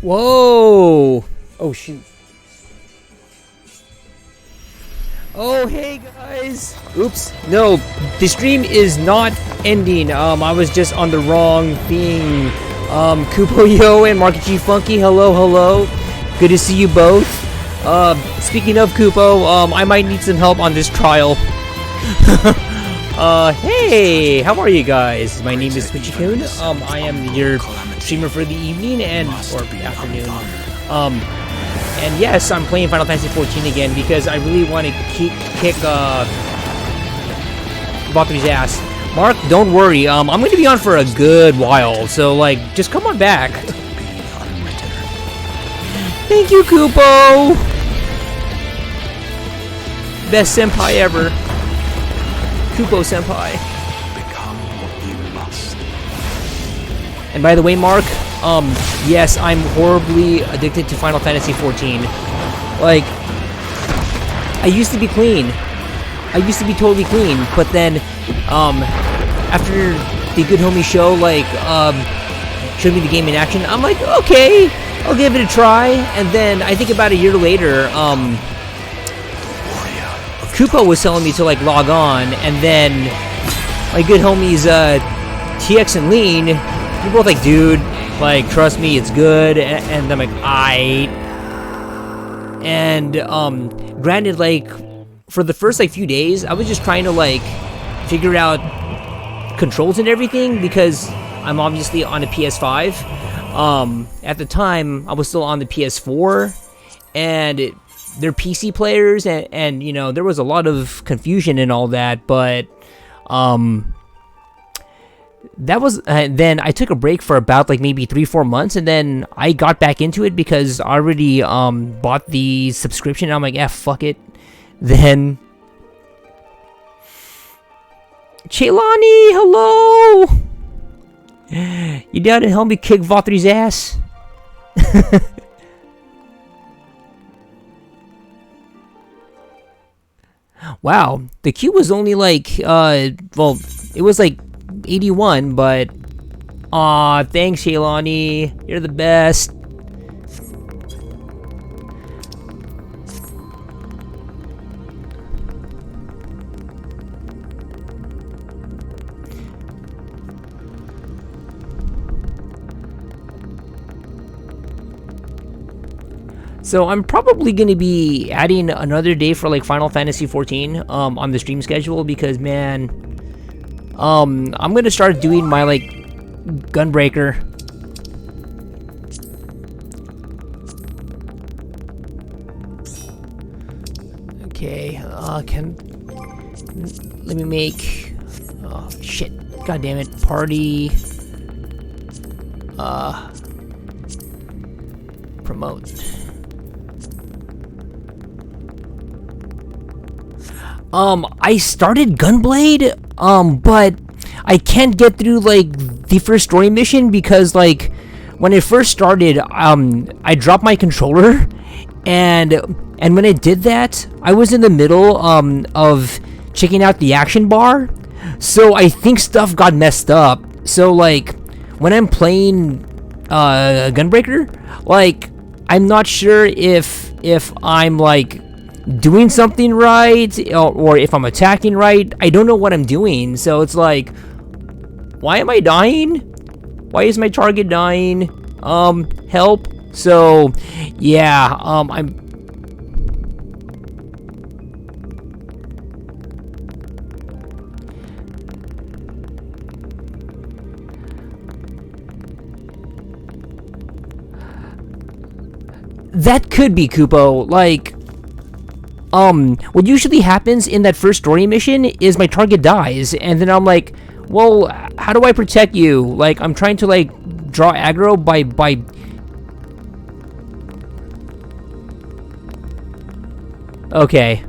Whoa! Oh shoot. Oh hey guys! Oops. No, the stream is not ending. I was just on the wrong thing. Kupo Yo and Market G Funky, hello. Good to see you both. Speaking of Kupo, I might need some help on this trial. Hey, how are you guys? My name is Switchikun. I am your streamer for the evening or afternoon. And yes, I'm playing Final Fantasy 14 again because I really want to kick Vauthry's ass. Mark, don't worry. I'm going to be on for a good while, so like, just come on back. Thank you, Kupo. Best senpai ever. Kupo senpai. Become what you must. And by the way, Mark, yes, I'm horribly addicted to Final Fantasy 14. Like, I used to be clean. I used to be totally clean, but then, after the Good Homie show, like, showed me the game in action, I'm like, okay, I'll give it a try. And then, I think about a year later, Kupo was telling me to, like, log on, and then my good homies, TX and Lean, you're both like, dude, like, trust me, it's good, and I'm like, aight. And, granted, like, for the first, like, few days, I was just trying to, like, figure out controls and everything, because I'm obviously on a PS5. At the time, I was still on the PS4, and they're PC players, and, you know, there was a lot of confusion and all that, but, that was, then I took a break for about, like, maybe 3-4 months, and then I got back into it because I already, bought the subscription, and I'm like, fuck it. Then, Chelani, hello! You down to help me kick Vauthry's ass? Wow, the queue was only like, well, it was like 81, but, aw, thanks, Shaylani, you're the best. So I'm probably going to be adding another day for like Final Fantasy 14 on the stream schedule because, man, I'm going to start doing my like Gunbreaker. Okay, let me make, oh shit, god damn it, party, promote. I started Gunblade, but I can't get through, like, the first story mission because, like, when it first started, I dropped my controller, and when it did that, I was in the middle, of checking out the action bar, so I think stuff got messed up. So, like, when I'm playing, Gunbreaker, like, I'm not sure if if I'm like doing something right or if I'm attacking right. I don't know what I'm doing, so it's like, why am I dying? Why is my target dying? Help. So yeah, I'm that could be Kupo. Like, what usually happens in that first story mission is my target dies, and then I'm like, well, how do I protect you? Like, I'm trying to, like, draw aggro by... Okay.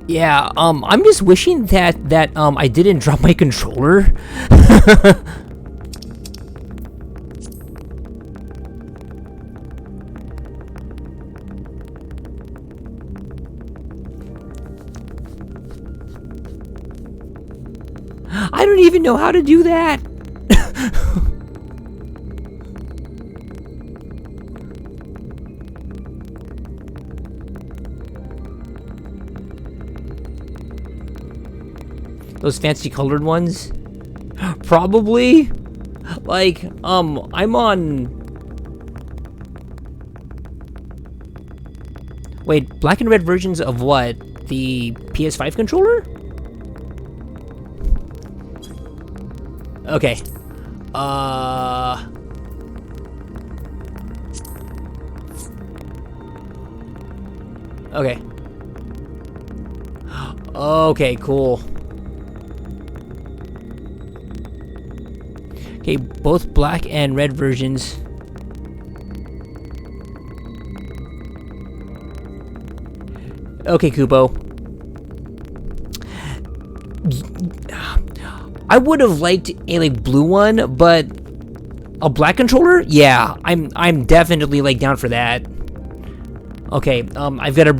Yeah, I'm just wishing that, I didn't drop my controller. I don't even know how to do that. Those fancy colored ones? Probably. Like, I'm on... Wait, black and red versions of what? The PS5 controller? Okay. Okay. Okay, cool. Okay, both black and red versions. Okay, Kupo. I would have liked a like blue one, but a black controller? Yeah, I'm definitely like down for that. Okay, I've got to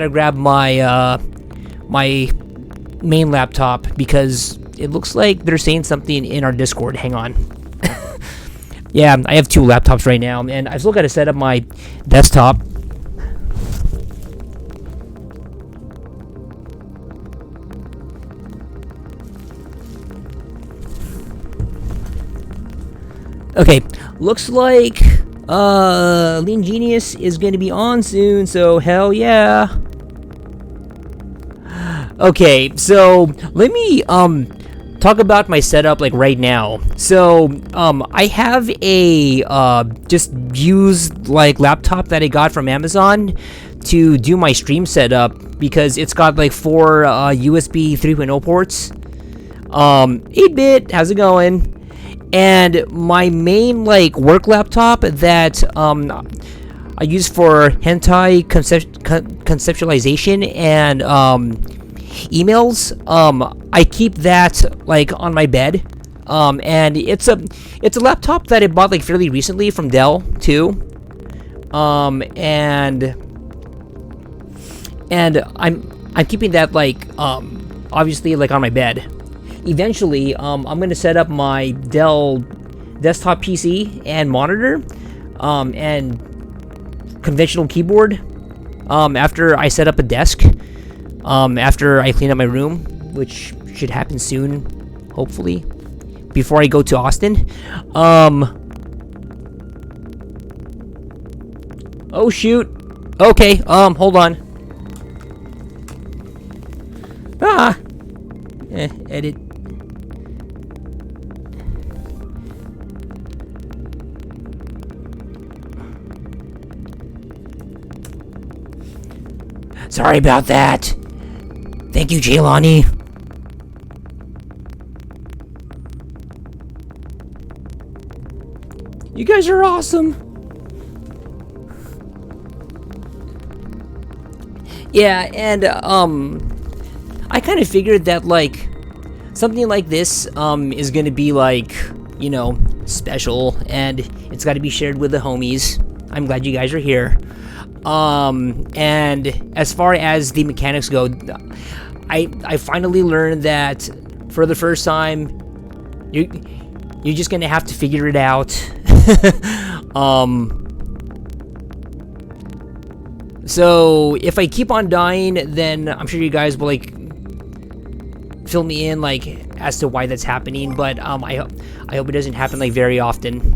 grab my my main laptop because it looks like they're saying something in our Discord. Hang on. Yeah, I have two laptops right now, and I've still got to set up my desktop. Okay, looks like Lean Genius is going to be on soon, so hell yeah. Okay, so let me talk about my setup like right now. So I have a just used like laptop that I got from Amazon to do my stream setup because it's got like 4 USB 3.0 ports. 8-bit, how's it going? And my main like work laptop that I use for hentai conceptualization and emails. I keep that like on my bed, and it's a laptop that I bought like fairly recently from Dell too, and I'm keeping that like obviously like on my bed. Eventually, I'm going to set up my Dell desktop PC and monitor, and conventional keyboard, after I set up a desk, after I clean up my room, which should happen soon, hopefully, before I go to Austin. Oh shoot. Okay, hold on. Edit. Sorry about that. Thank you, Jaylani. You guys are awesome. Yeah, and I kind of figured that like something like this is gonna be like, you know, special, and it's got to be shared with the homies. I'm glad you guys are here. And as far as the mechanics go, I finally learned that for the first time, you're just gonna have to figure it out. So if I keep on dying, then I'm sure you guys will like fill me in like as to why that's happening. But I hope it doesn't happen like very often.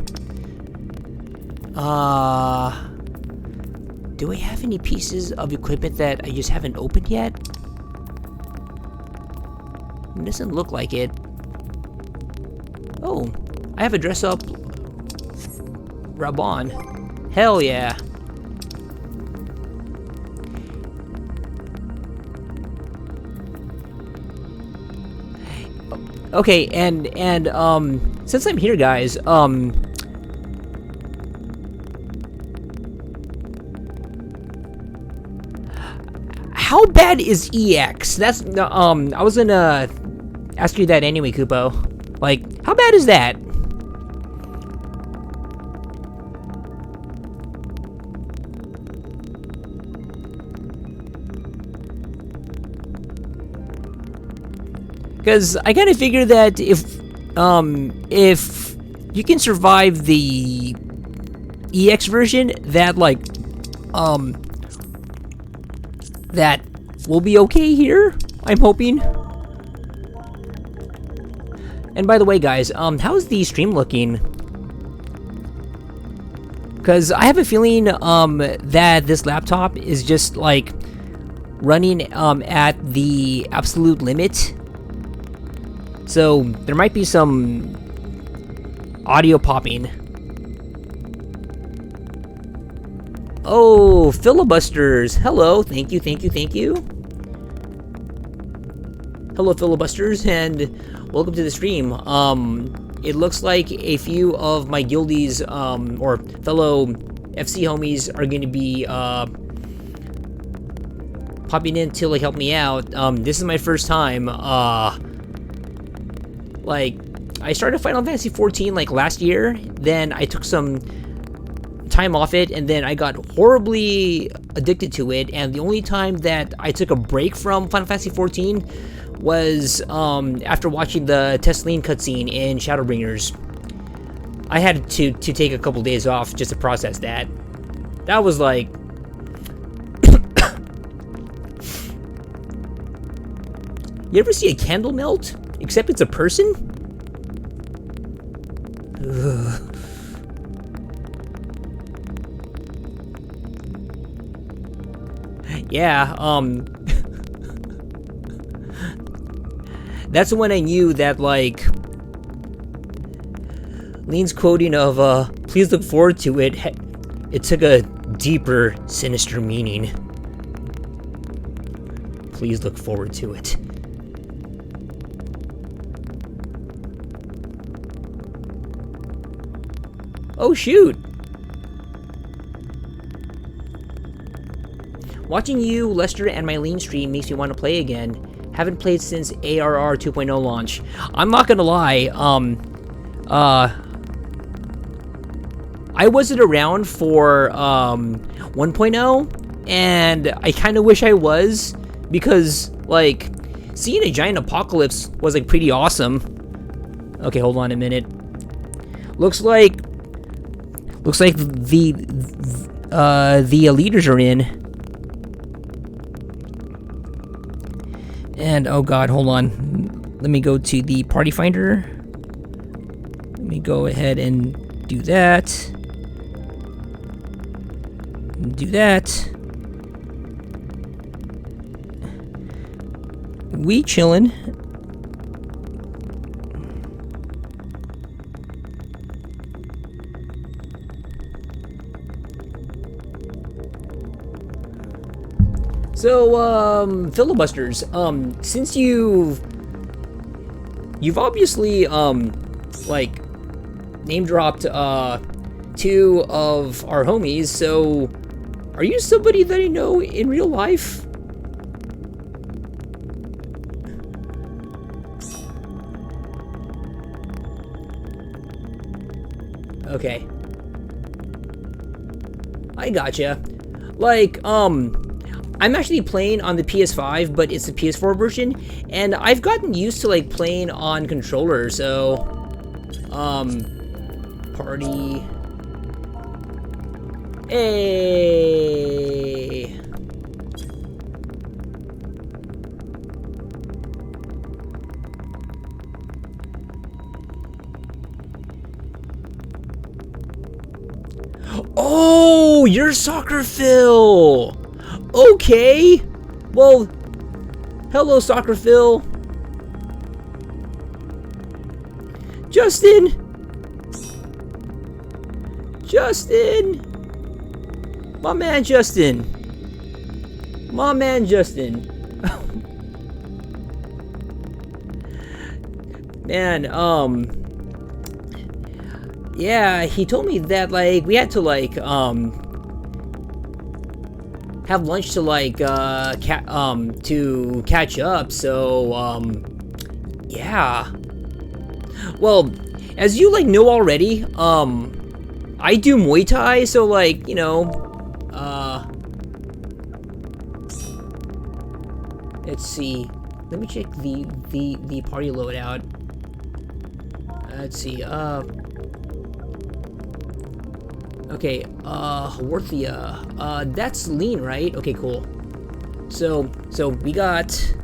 Do I have any pieces of equipment that I just haven't opened yet? It doesn't look like it. Oh, I have a dress up Rabon. Hell yeah. Okay, and since I'm here, guys, how bad is EX? That's I was gonna ask you that anyway, Kupo. Like, how bad is that? Because I kind of figure that if you can survive the EX version, that like that will be okay here. I'm hoping. And by the way, guys, how's the stream looking? Because I have a feeling that this laptop is just like running at the absolute limit. So there might be some audio popping. Oh, filibusters. Hello. Thank you, thank you, thank you. Hello, filibusters, and welcome to the stream. It looks like a few of my guildies, or fellow FC homies are going to be, popping in to, like, help me out. This is my first time, like, I started Final Fantasy XIV, like, last year, then I took some time off it, and then I got horribly addicted to it, and the only time that I took a break from Final Fantasy XIV was, after watching the Tesseline cutscene in Shadowbringers. I had to take a couple days off just to process that. That was, like... You ever see a candle melt? Except it's a person? Ugh. Yeah, that's when I knew that, like, Lean's quoting of, please look forward to it, it took a deeper, sinister meaning. Please look forward to it. Oh, shoot! Watching you, Lester, and my Lean stream makes me want to play again. Haven't played since ARR 2.0 launch. I'm not gonna lie, I wasn't around for, 1.0, and I kinda wish I was, because, like, seeing a giant apocalypse was, like, pretty awesome. Okay, hold on a minute. Looks like the leaders are in. And, oh god, hold on. Let me go to the party finder. Let me go ahead and do that. Do that. We chillin'. So, filibusters, since you've obviously, like, name-dropped, two of our homies, so, are you somebody that I know in real life? Okay. I gotcha. Like, I'm actually playing on the PS5, but it's the PS4 version, and I've gotten used to, like, playing on controller, so, party, hey, Oh, you're Soccer Phil. Okay. Well, hello, Soccer Phil. Justin. Justin. My man, Justin. My man, Justin. Man, yeah, he told me that, like, we had to, like, have lunch to, like, to catch up, so, yeah. Well, as you, like, know already, I do Muay Thai, so, like, you know, let's see. Let me check the party loadout. Let's see, okay, Vauthry, that's lean, right? Okay, cool. So we got...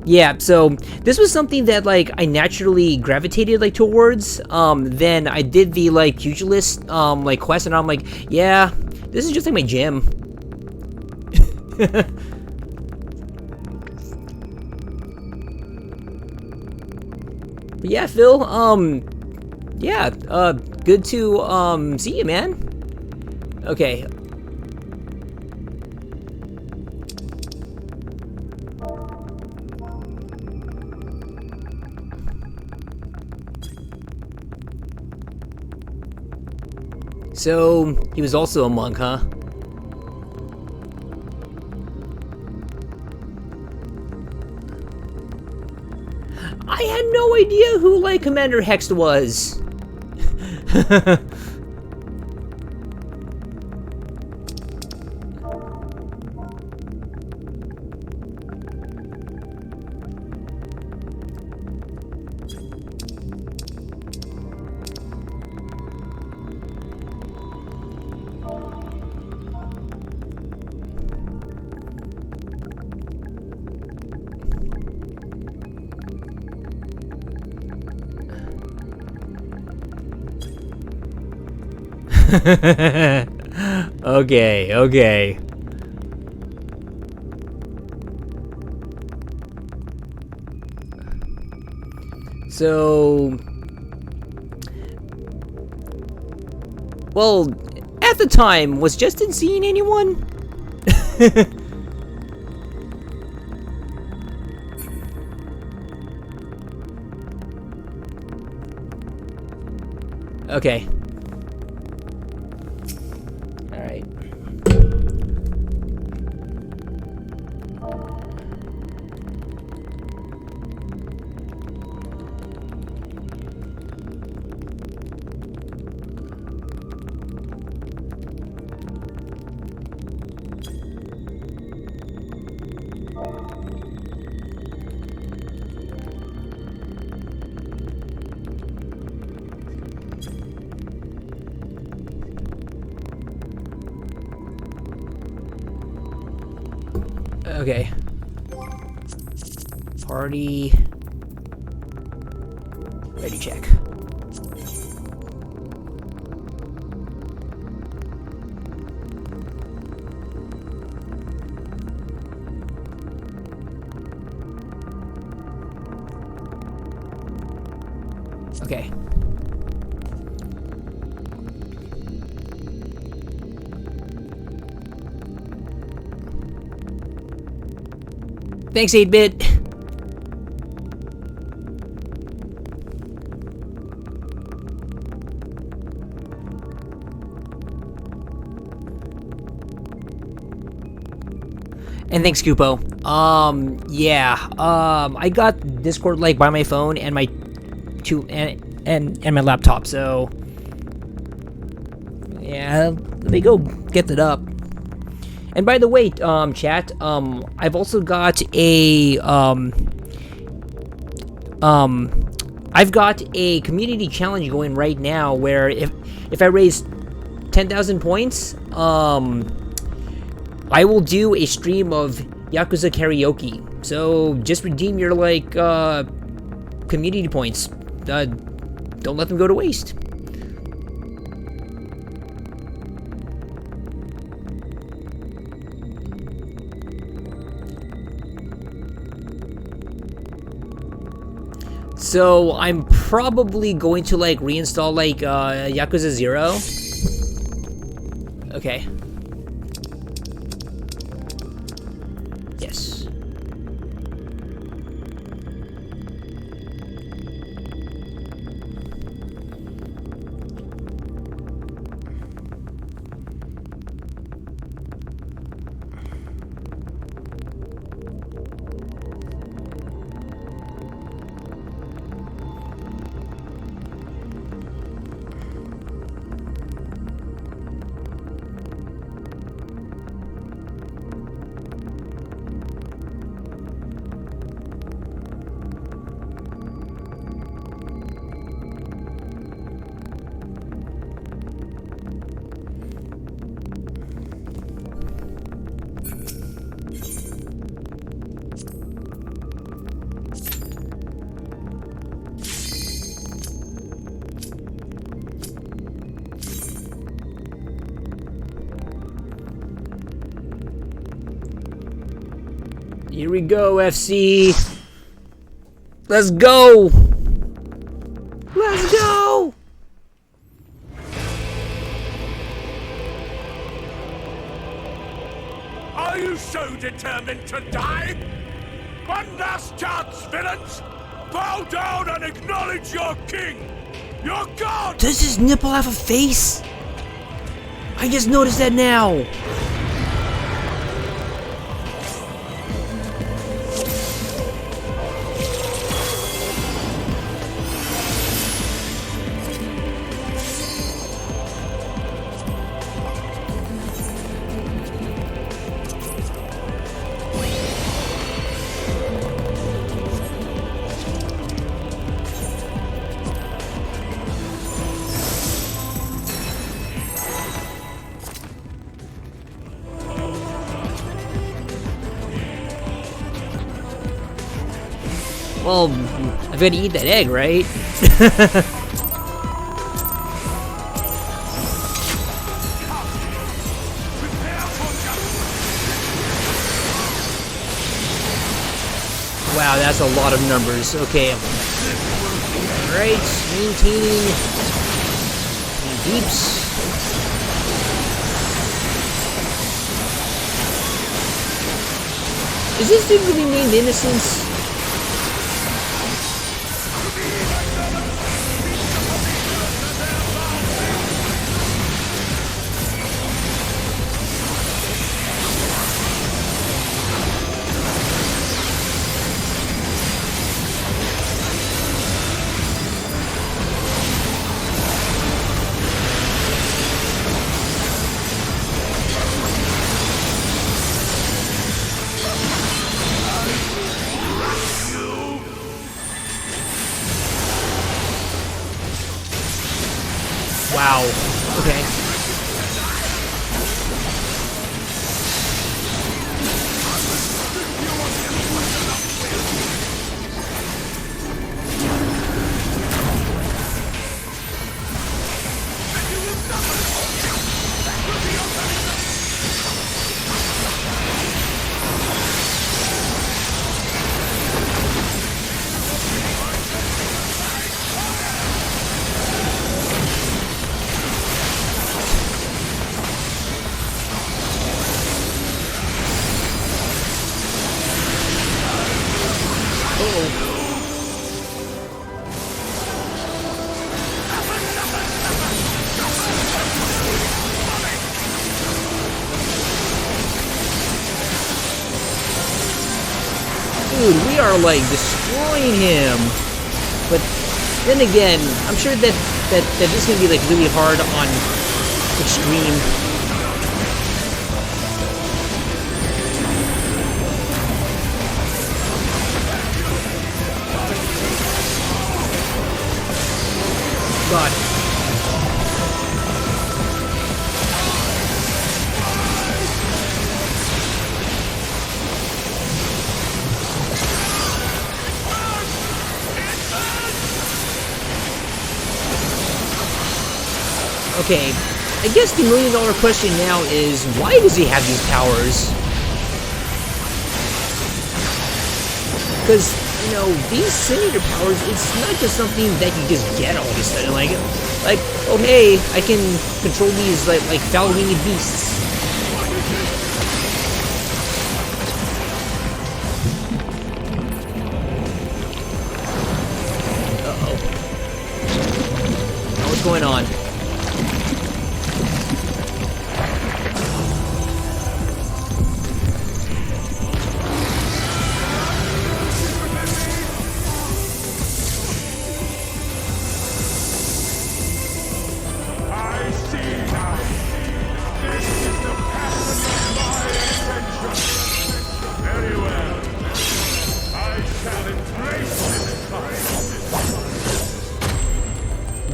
Yeah, so this was something that, like, I naturally gravitated, like, towards. Then I did the, like, pugilist, like, quest, and I'm like, yeah, this is just, like, my gym. But yeah, Phil, yeah, good to, see you, man. Okay. So, he was also a monk, huh? I had no idea who, like, Commander Hext was. Okay. So, well, at the time, was Justin seeing anyone? Okay. Alright. Okay. Party. Ready check. Okay. Thanks, 8-bit. And thanks, Kupo. Yeah. I got Discord, like, by my phone and my and my laptop, so yeah, let me go get it up. And by the way, chat, I've also got a, I've got a community challenge going right now where if I raise 10,000 points, I will do a stream of Yakuza karaoke. So just redeem your like community points. Don't let them go to waste. So I'm probably going to like reinstall like Yakuza 0. Okay. Yes. Here we go, FC. Let's go. Let's go. Are you so determined to die? One last chance, villains! Bow down and acknowledge your king! Your god! Does his nipple have a face? I just noticed that now. Well, I've got to eat that egg, right? Wow, that's a lot of numbers. Okay. Alright, maintaining deeps. Is this dude really named Innocence? Wow. Okay. Dude, we are like destroying him. But then again, I'm sure that this is gonna be like really hard on extreme. God. Okay, I guess the million-dollar question now is, why does he have these powers? Because, you know, these senator powers, it's not just something that you just get all of a sudden. Like, oh hey, I can control these like foul-winged beasts. Uh-oh. Now what's going on?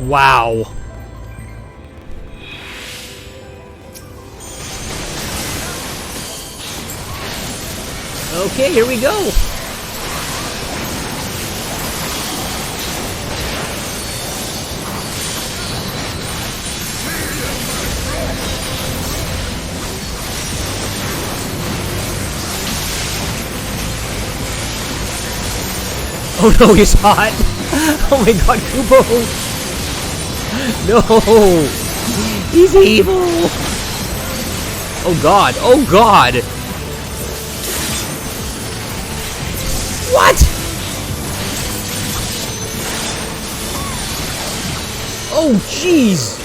Wow. Okay, here we go. Oh no, he's hot. Oh my god, Kubo. No! He's evil! Oh god, oh god! What?! Oh jeez!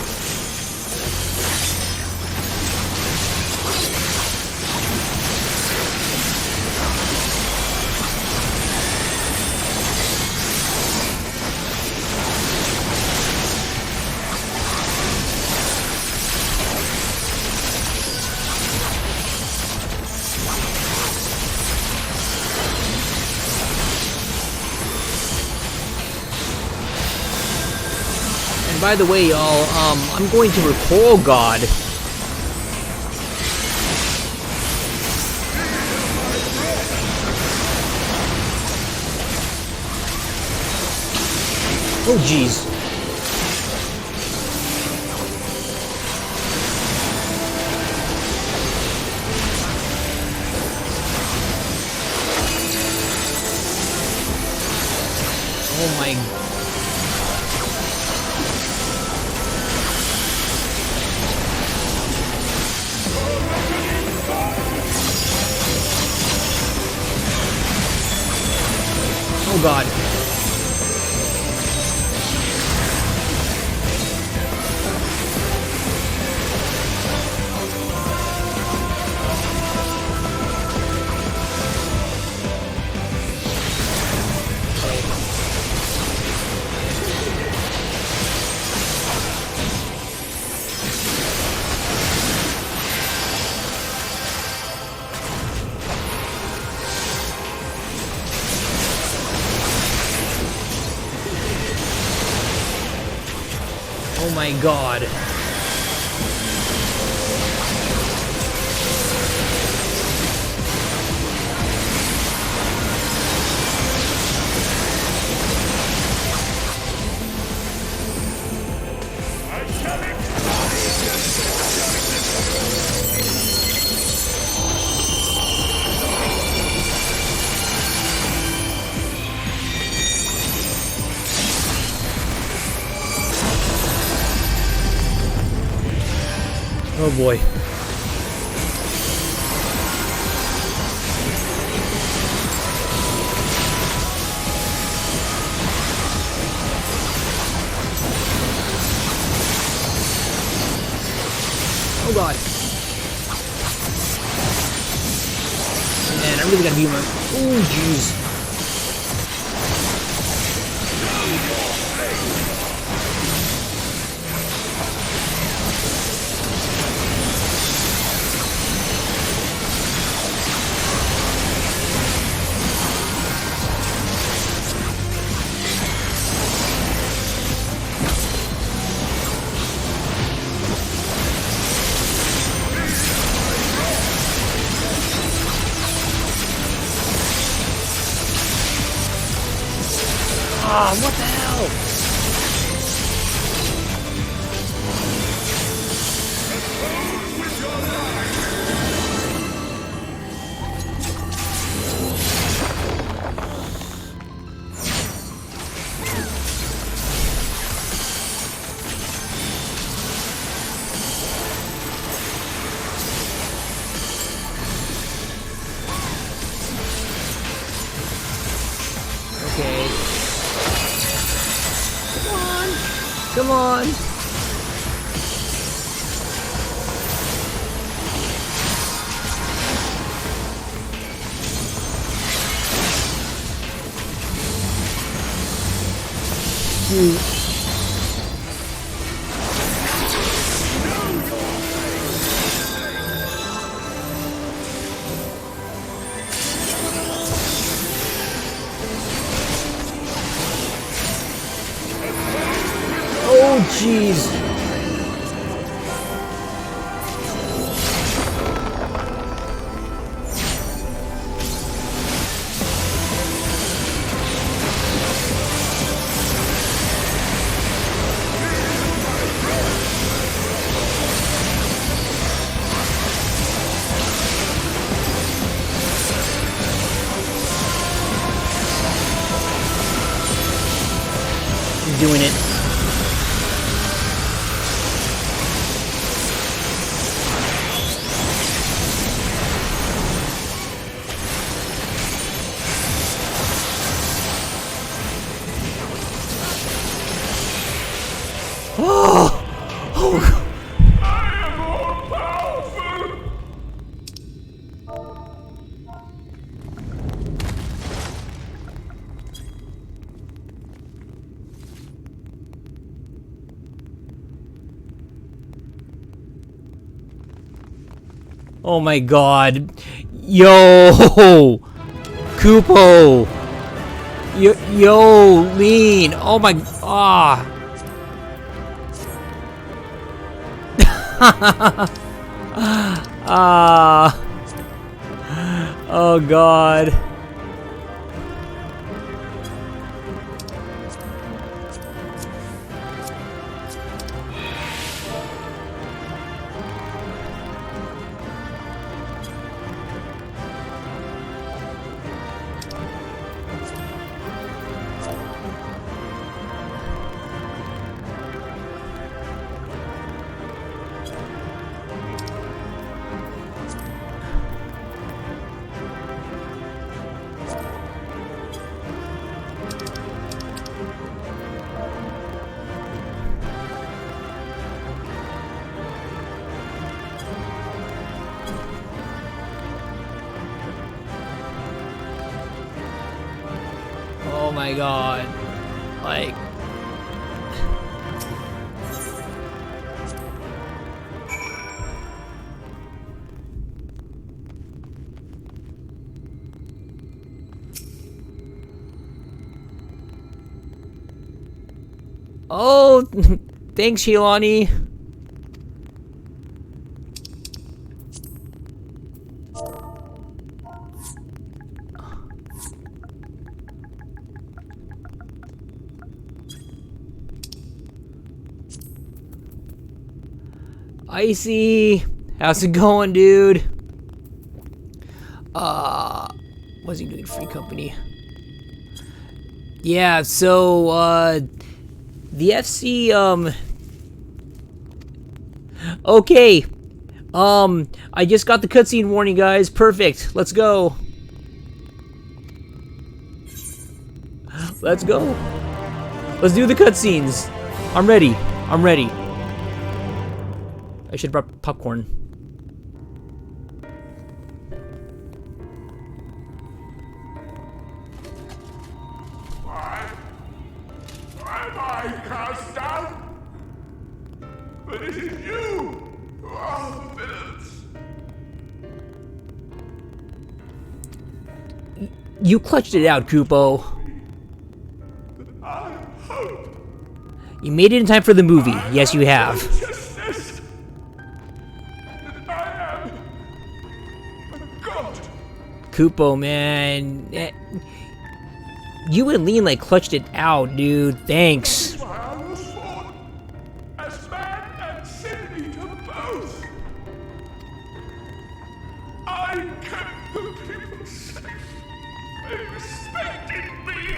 By the way, y'all, I'm going to record. Oh god. Oh jeez. Oh my. Oh god. Oh my god. Oh boy. Oh god. Man, I really gotta be my. Oh jeez. Ah, what the hell? Come on. Oh, jeez. He's doing it. Oh! Oh! I am all powerful! Oh my god. Yo! Kupo! Yo, Lean! Oh my... Ah! Ah! Oh god. Oh my god. Like... Oh, thanks, Shilani. Icy, how's it going, dude? What's he doing? Free company. Yeah, so, the FC, okay. I just got the cutscene warning, guys. Perfect. Let's go. Let's go. Let's do the cutscenes. I'm ready. I'm ready. I should have brought popcorn. Why am I cast down? But it is you who are the villains. You clutched it out, Kupo. I hope You made it in time for the movie. Yes, you have. righteousness. I am a god. Kupo, man. You and Lean, like, clutched it out, dude. Thanks. Why I was born as man and sin eater both. I kept the people safe. They respected me.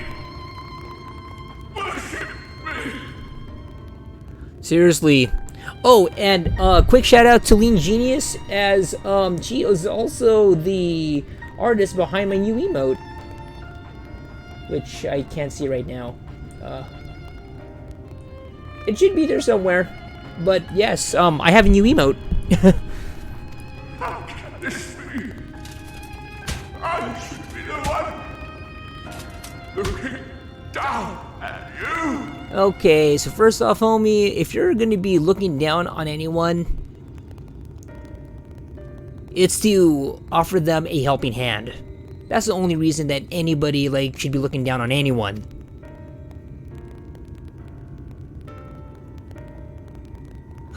Worshipped me. Seriously. Oh, and quick shout out to Lean Genius, as she is also the artist behind my new emote, which I can't see right now. It should be there somewhere. But yes, I have a new emote. How can this be? I should be the one looking down at you. Okay, so first off, homie, if you're gonna be looking down on anyone, it's to offer them a helping hand. That's the only reason that anybody, like, should be looking down on anyone.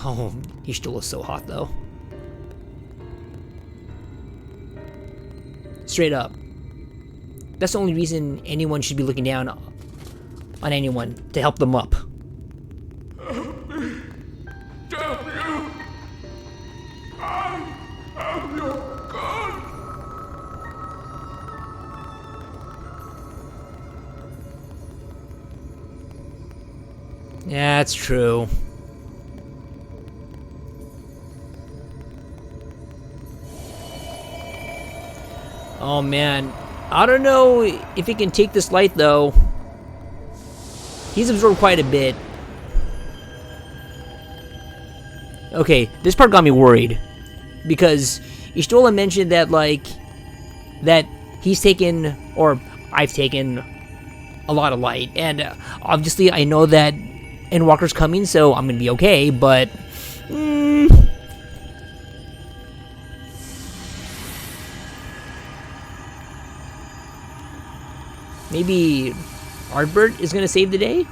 Oh, Ishtul is so hot, though. Straight up. That's the only reason anyone should be looking down on anyone, to help them up. Damn you! I am your god! Yeah, that's true. Oh man, I don't know if he can take this light though. He's absorbed quite a bit. Okay, this part got me worried because Ishtola mentioned that that he's taken, or I've taken, a lot of light, and obviously I know that Endwalker's coming, so I'm gonna be okay. But maybe Artbert is gonna save the day?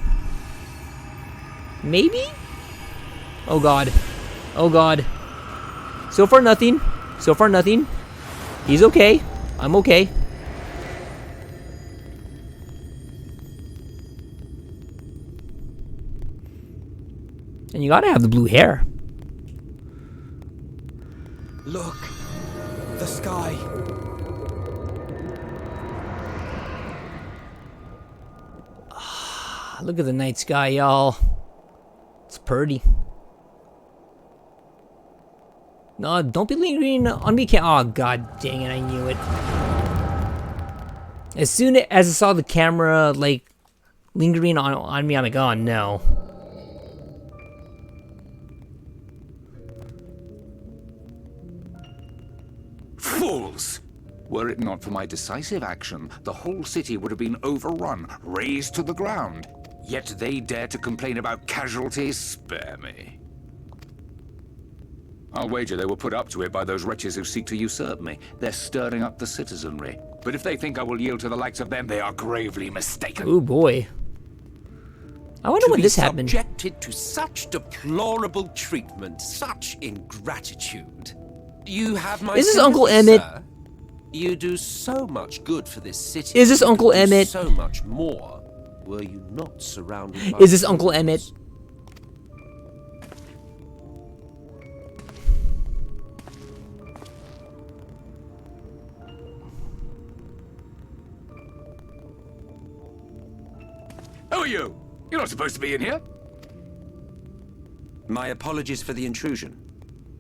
Maybe? Oh god. Oh god. So far nothing. So far nothing. He's okay. I'm okay. And you gotta have the blue hair. Look, the sky. Look at the night sky, y'all. It's pretty. No, don't be lingering on me. Oh, god dang it, I knew it. As soon as I saw the camera, like, lingering on me, I'm like, oh no. Fools! Were it not for my decisive action, the whole city would have been overrun, razed to the ground. Yet they dare to complain about casualties? Spare me. I'll wager they were put up to it by those wretches who seek to usurp me. They're stirring up the citizenry. But if they think I will yield to the likes of them, they are gravely mistaken. Oh boy. I wonder when this happened. Subjected to such deplorable treatment, such ingratitude. You have my Is this sympathy, Uncle Emmett? sir. You do so much good for this city. Is this You Uncle could do Emmett? So much more. Were you not surrounded by Is this Uncle Emmett? fools? Who are you? You're not supposed to be in here. My apologies for the intrusion,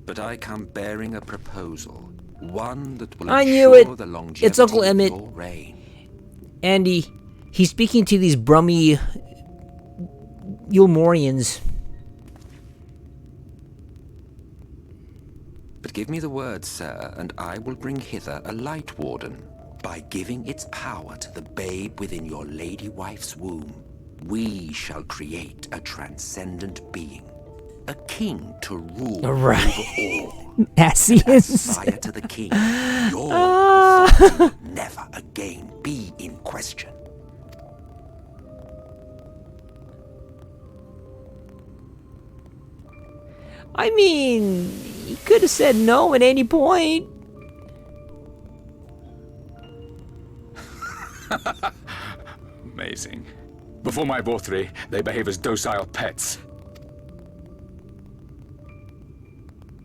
but I come bearing a proposal. One that will I knew ensure it. the longevity It's Uncle Emmett. of your reign. Andy, he's speaking to these Brummy Yulmorians. But give me the word, sir, and I will bring hither a light warden. By giving its power to the babe within your lady wife's womb, we shall create a transcendent being. A king to rule Right. over all. Asians. Sire to the king, your authority will never again be in question. I mean, he could have said no at any point. Amazing. Before my Vauthry, they behave as docile pets.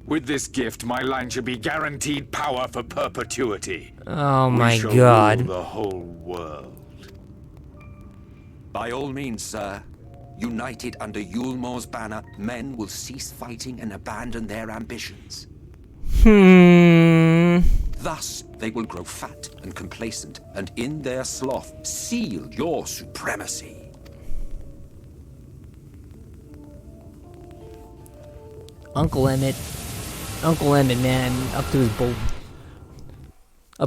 With this gift, my line should be guaranteed power for perpetuity. Oh We my shall god. rule the whole world. By all means, sir. United under Yulmor's banner, men will cease fighting and abandon their ambitions. Thus, they will grow fat and complacent, and in their sloth, seal your supremacy. Uncle Emmett. Uncle Emmett, man, up to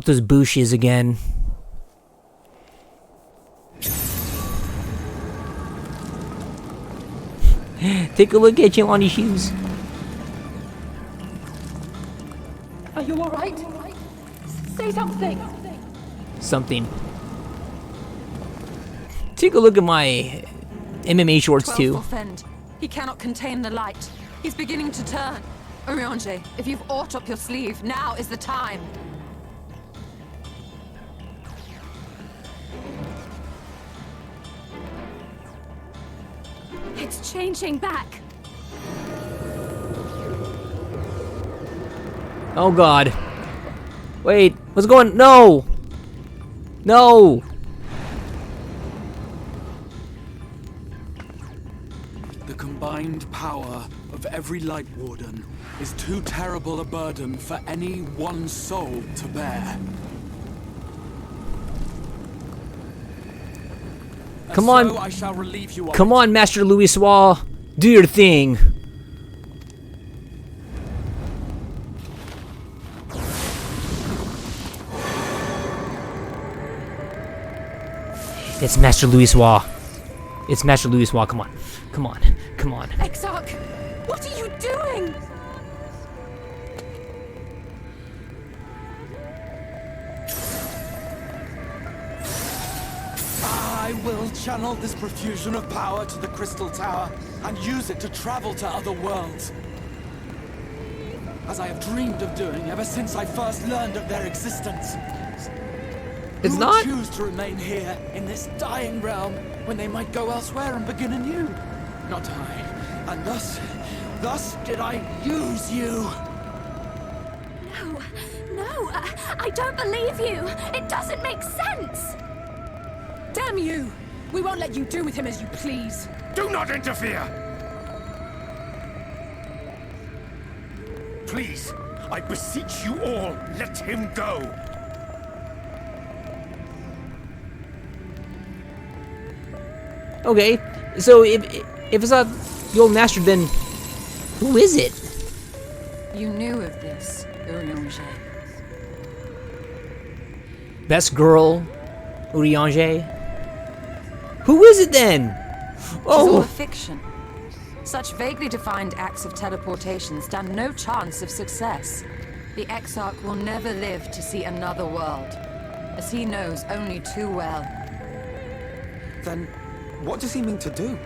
his bushes again. Take a look at you on his shoes. Are you alright? Say something! Something. Take a look at my MMA shorts too. Offend. He cannot contain the light. He's beginning to turn. Urianger, if you've aught up your sleeve, now is the time. It's changing back. Oh god. Wait, what's going? No! No! The combined power of every Light Warden is too terrible a burden for any one soul to bear. Come And on. so I shall relieve you of Come it. on, Master Louis Wall. Do your thing. It's Master Louis Wall. It's Master Louis Wall. Come on. Come on. Come on. Exarch, what are you doing? I will channel this profusion of power to the Crystal Tower and use it to travel to other worlds. As I have dreamed of doing ever since I first learned of their existence. It's Who not. would choose to remain here in this dying realm when they might go elsewhere and begin anew? Not I. And thus did I use you. No, I don't believe you. It doesn't make sense. Damn you! We won't let you do with him as you please. Do not interfere! Please, I beseech you all, let him go! Okay, so if it's not the old master, then who is it? You knew of this, Urianger. Best girl, Urianger. Who is it then? It's all Oh, a fiction. Such vaguely defined acts of teleportation stand no chance of success. The Exarch will never live to see another world, as he knows only too well. Then, what does he mean to do?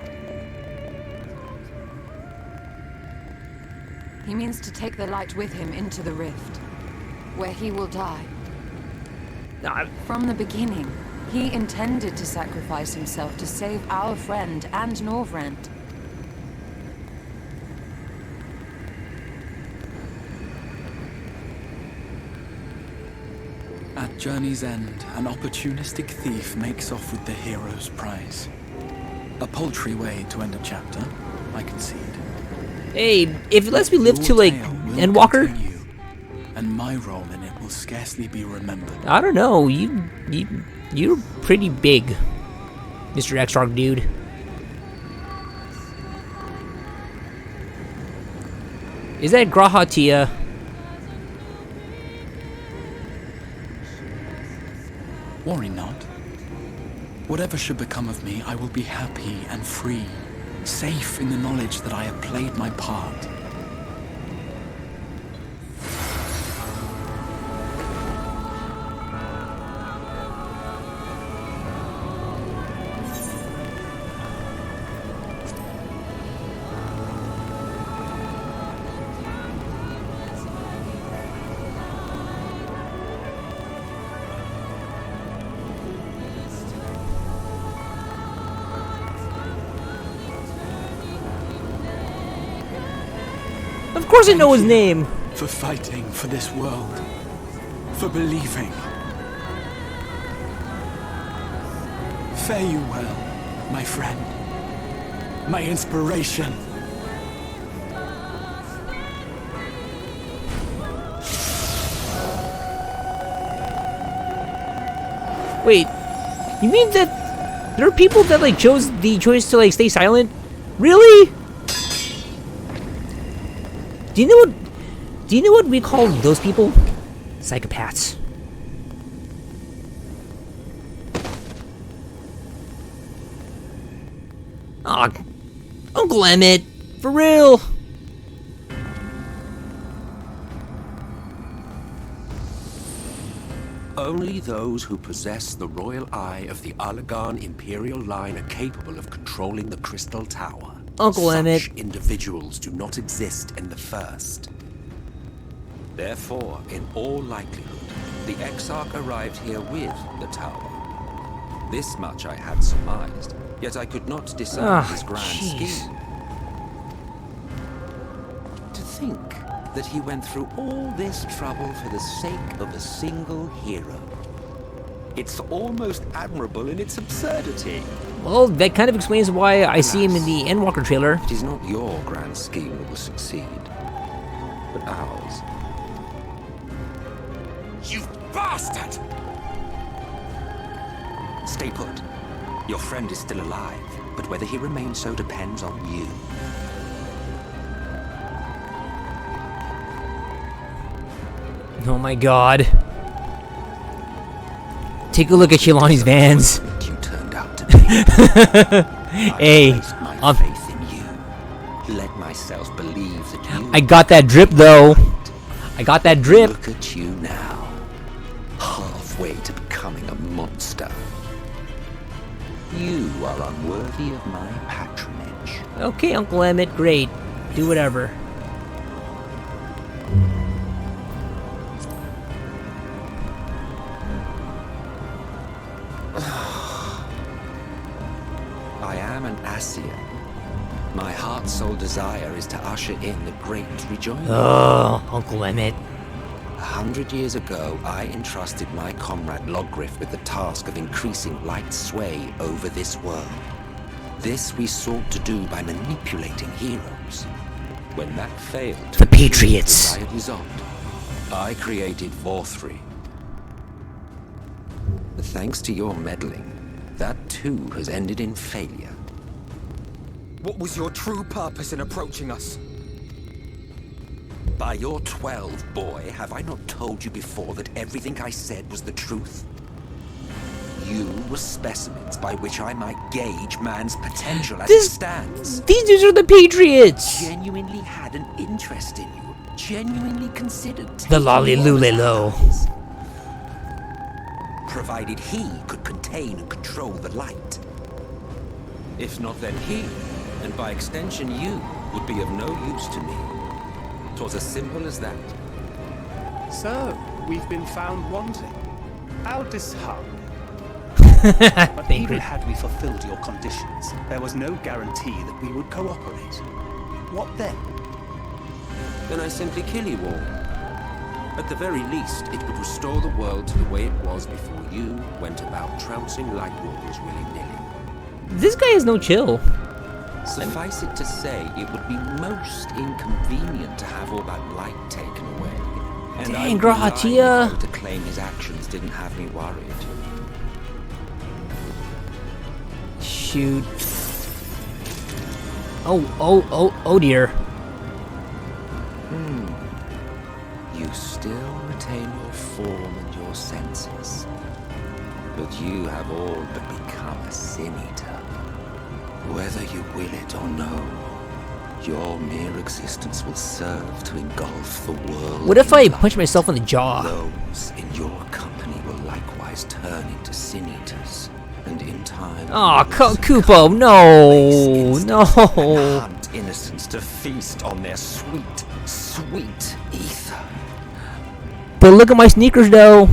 He means to take the light with him into the rift, where he will die. From the beginning, he intended to sacrifice himself to save our friend and Norvrent. At journey's end, an opportunistic thief makes off with the hero's prize. A paltry way to end a chapter, I concede. hey, if it lets me live Your to like tale will Endwalker, continue, and my role in it will scarcely be remembered. I don't know. You're pretty big, Mr. Exarch dude. Is that Grahatia? Worry not. Whatever should become of me, I will be happy and free, safe in the knowledge that I have played my part. Of course I know his name. For fighting for this world. For believing. Fare you well, my friend. My inspiration. Wait, you mean that there are people that like chose the choice to like stay silent? Really? Do you know what we call those people? Psychopaths. Aw, Uncle Emmett, for real. Only those who possess the royal eye of the Allagan Imperial line are capable of controlling the Crystal Tower. Uncle Emmett. Such individuals do not exist in the First. Therefore, in all likelihood, the Exarch arrived here with the tower. This much I had surmised, yet I could not discern his grand scheme. To think that he went through all this trouble for the sake of a single hero. It's almost admirable in its absurdity. Well, that kind of explains why I see him in the Endwalker trailer. It is not your grand scheme that will succeed, but ours. You bastard! Stay put. Your friend is still alive, but whether he remains so depends on you. Oh my god. Take a look at Shilani's vans. You turned out to be. Hey, My faith in you. Let myself believe that you. I got that drip though. I got that drip. Look at you now. Halfway to becoming a monster. You are unworthy of my patronage. Okay, Uncle Emmett, great. Do whatever. I am an Asian. My heart's sole desire is to usher in the great rejoinder. Oh, Uncle Emmett. 100 years ago, I entrusted my comrade Logriff with the task of increasing light's sway over this world. This we sought to do by manipulating heroes. When that failed, The Patriots. the desired result, I created Vauthry. Thanks to your meddling, that too has ended in failure. What was your true purpose in approaching us? By your 12, boy, have I not told you before that everything I said was the truth? You were specimens by which I might gauge man's potential as it stands. These dudes are the Patriots. Genuinely had an interest in you. Genuinely considered The Lollylulelo. provided he could contain and control the light. If not, then he, and by extension you, would be of no use to me. 'Twas as simple as that. So, we've been found wanting. How disheartening. But even had we fulfilled your conditions, there was no guarantee that we would cooperate. What then? Then I simply kill you all. At the very least, it would restore the world to the way it was before you went about trouncing Lightwalkers willy-nilly. This guy has no chill. Suffice it to say, it would be most inconvenient to have all that light taken away. And Dang, I'd be lying Gratia. if I were to claim his actions didn't have me worried. Shoot. Oh dear. You still retain your form and your senses. But you have all but become a sin eater. Whether you will it or no, your mere existence will serve to engulf the world. What if in I light. punch myself in the jaw? Those in your company will likewise turn into sin eaters. And in time... Aw, you will Kupo, succumb no, to no. and hunt innocents to feast on their sweet, sweet ether. But look at my sneakers though.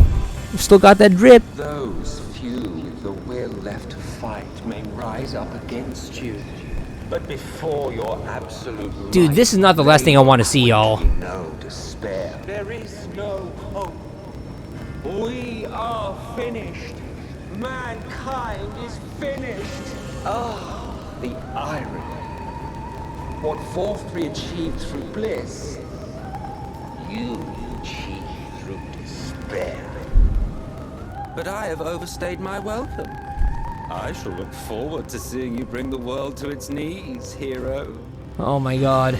Still got that drip. Those few with the will left to fight may rise up against you. But before your absolute Dude, this is not the last thing I want to see, y'all. No despair. There is no hope. We are finished. Mankind is finished. Ah, the irony. What Vauthry achieved through bliss, you achieved through despair. But I have overstayed my welcome. I shall look forward to seeing you bring the world to its knees, hero. Oh my god.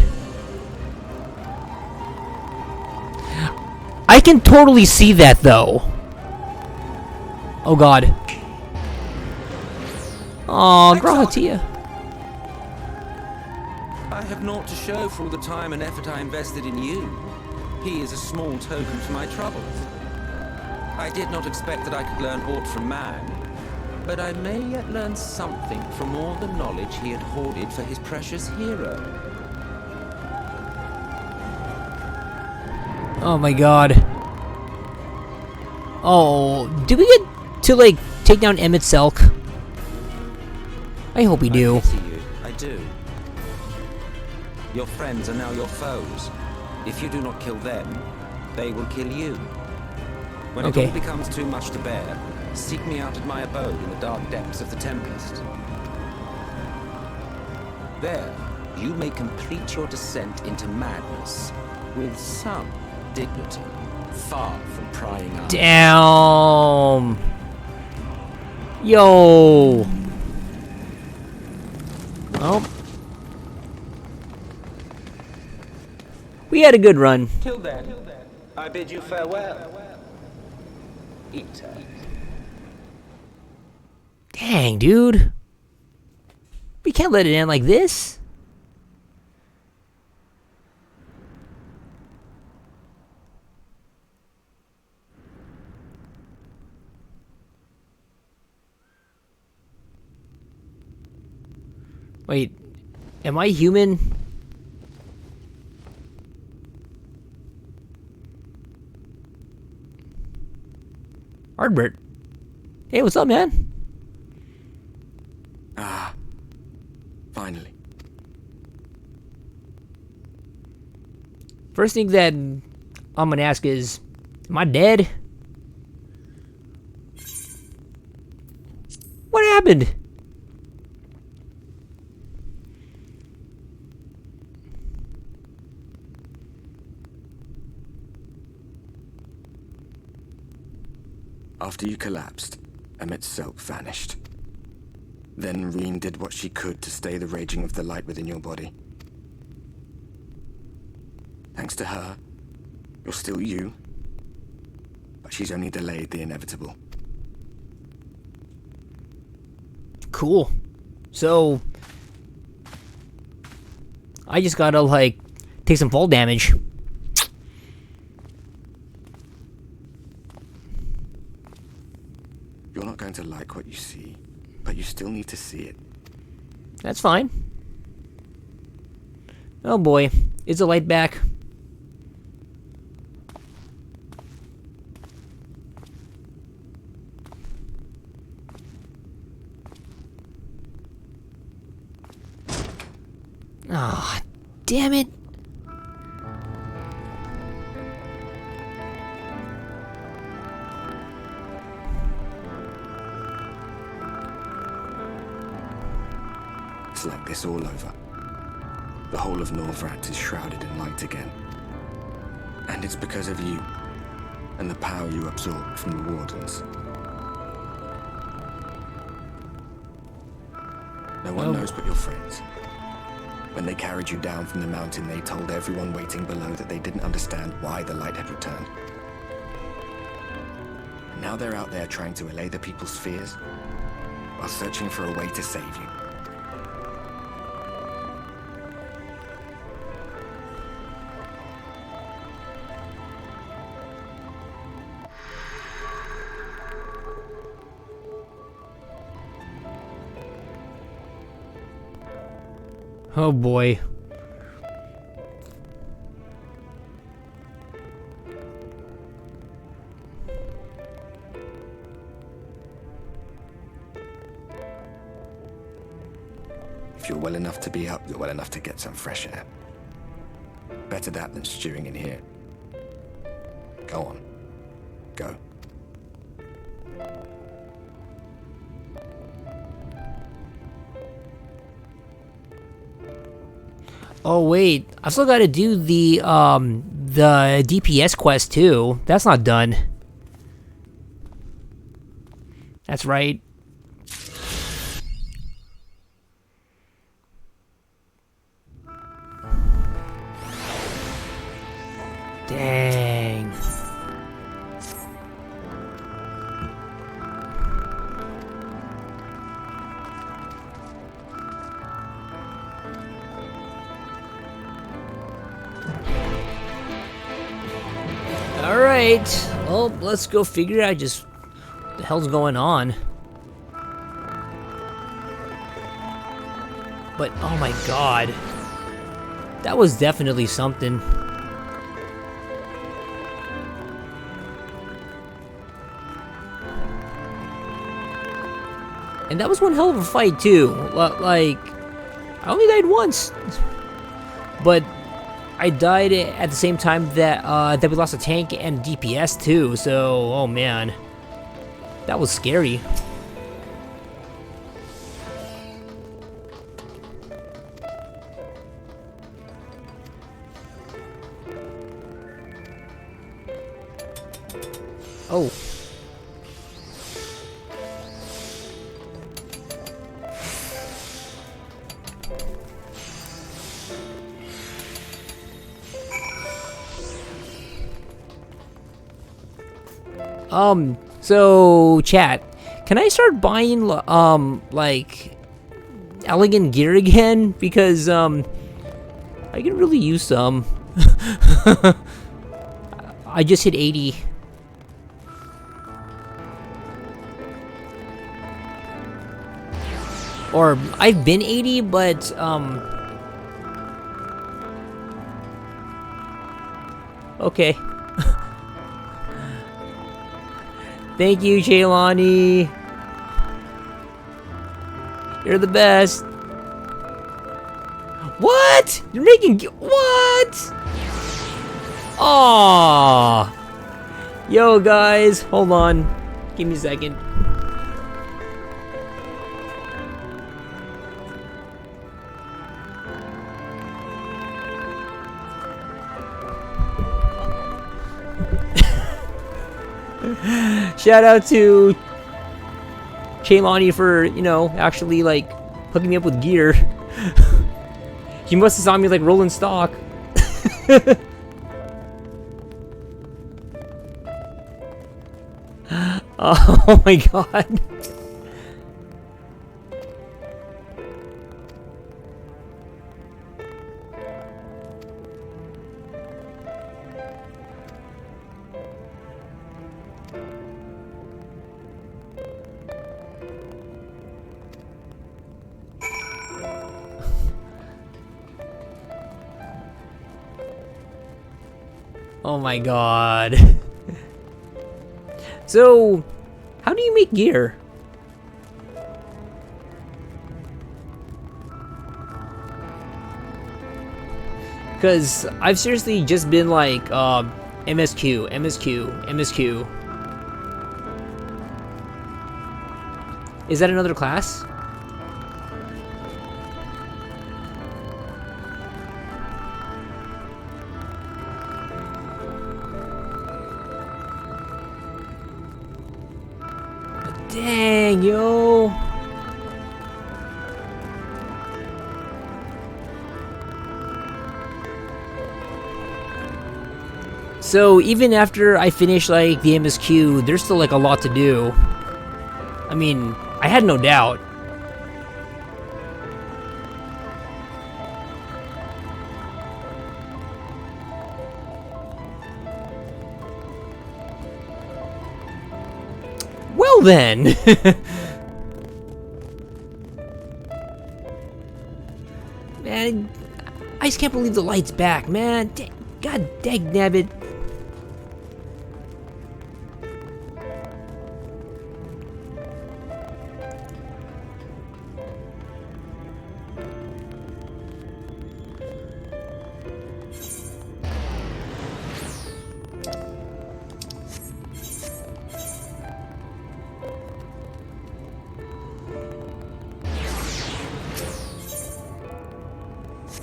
I can totally see that, though. Oh, God. Aw, Grahatia. I have naught to show for all the time and effort I invested in you. He is a small token for my troubles. I did not expect that I could learn aught from man, but I may yet learn something from all the knowledge he had hoarded for his precious hero. Oh my god. Oh, did we get to, like, take down Emmett Selk? I hope we do. I pity you. I do. Your friends are now your foes. If you do not kill them, they will kill you. When it all becomes too much to bear, seek me out at my abode in the dark depths of the Tempest. There, you may complete your descent into madness with some dignity, far from prying eyes. Damn. Yo. Well, we had a good run. Till then, I bid you farewell. Eater. Dang, dude. We can't let it end like this. Wait, am I human? Ardbert. Hey, what's up, man? Ah, finally. First thing that I'm gonna ask is, am I dead? What happened? After you collapsed, Emmett Selk vanished. Then Reen did what she could to stay the raging of the light within your body. Thanks to her, you're still you, but she's only delayed the inevitable. Cool. So, I just gotta, like, take some fall damage. You're not going to like what you see, but you still need to see it. That's fine. Oh boy, is the light back? Ah, damn it. It's like this all over. The whole of Norvrat is shrouded in light again. And it's because of you, and the power you absorbed from the Wardens. No one knows but your friends. When they carried you down from the mountain, they told everyone waiting below that they didn't understand why the light had returned. And now they're out there trying to allay the people's fears, while searching for a way to save you. Oh boy. If you're well enough to be up, you're well enough to get some fresh air. Better that than stewing in here. Go on. Go. Oh wait, I still gotta do the DPS quest too. That's not done. That's right. Dang. Alright. Well, let's go figure out just what the hell's going on. But, oh my god. That was definitely something. And that was one hell of a fight, too. Like, I only died once. But I died at the same time that we lost a tank and DPS, too. So, oh man. That was scary. Oh. So, chat, can I start buying, like, elegant gear again? Because, I could really use some. I just hit 80. Or, I've been 80, but, okay. Thank you, Jaylani. You're the best. What? You're making... What? Aww. Yo, guys. Hold on. Give me a second. Shout out to Chaylani for, you know, actually, like, hooking me up with gear. He must have saw me, like, rolling stock. Oh my god. Oh my god. So, how do you make gear? Because I've seriously just been like, MSQ, MSQ, MSQ. Is that another class? Dang, yo. So even after I finish like the MSQ, there's still like a lot to do. I mean, I had no doubt. Well then. Man, I just can't believe the light's back, man. God dang nabbit.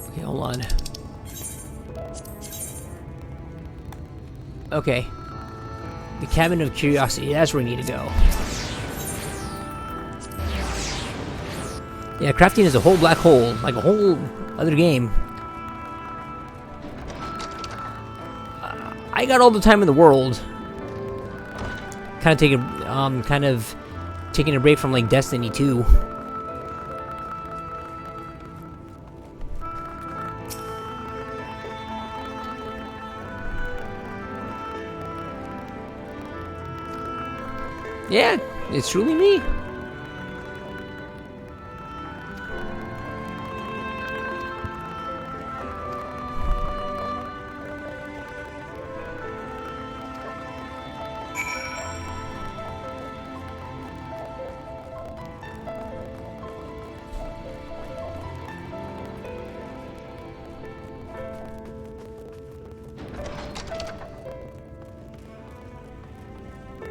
Okay, hold on. Okay. The Cabin of Curiosity, that's where we need to go. Yeah, crafting is a whole black hole, like a whole other game. I got all the time in the world. Kind of taking a break from like Destiny 2. Yeah, it's truly me.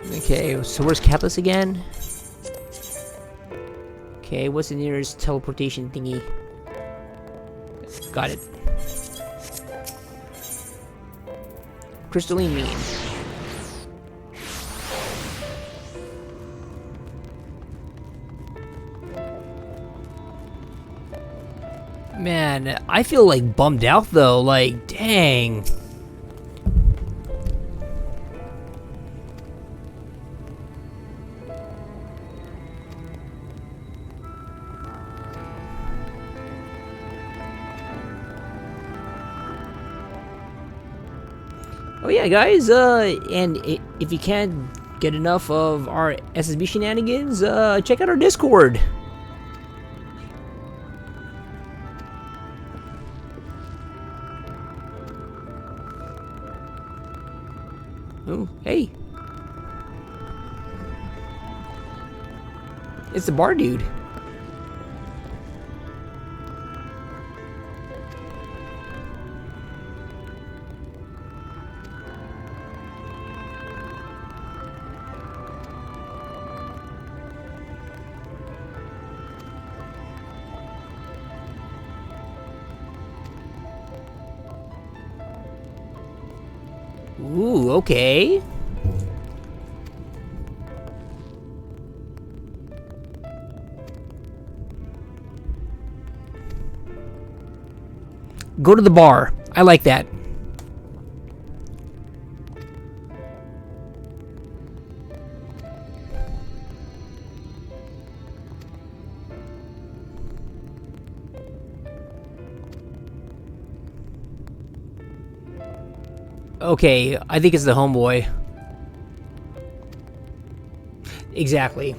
Okay, so where's Catless again? Okay, what's the nearest teleportation thingy? Got it. Crystalline mean. Man, I feel like bummed out though, like, dang. Oh yeah, guys, and if you can't get enough of our SSB shenanigans, check out our Discord. Oh, hey. It's the bar dude. Ooh, okay. Go to the bar. I like that. Okay, I think it's the homeboy. Exactly.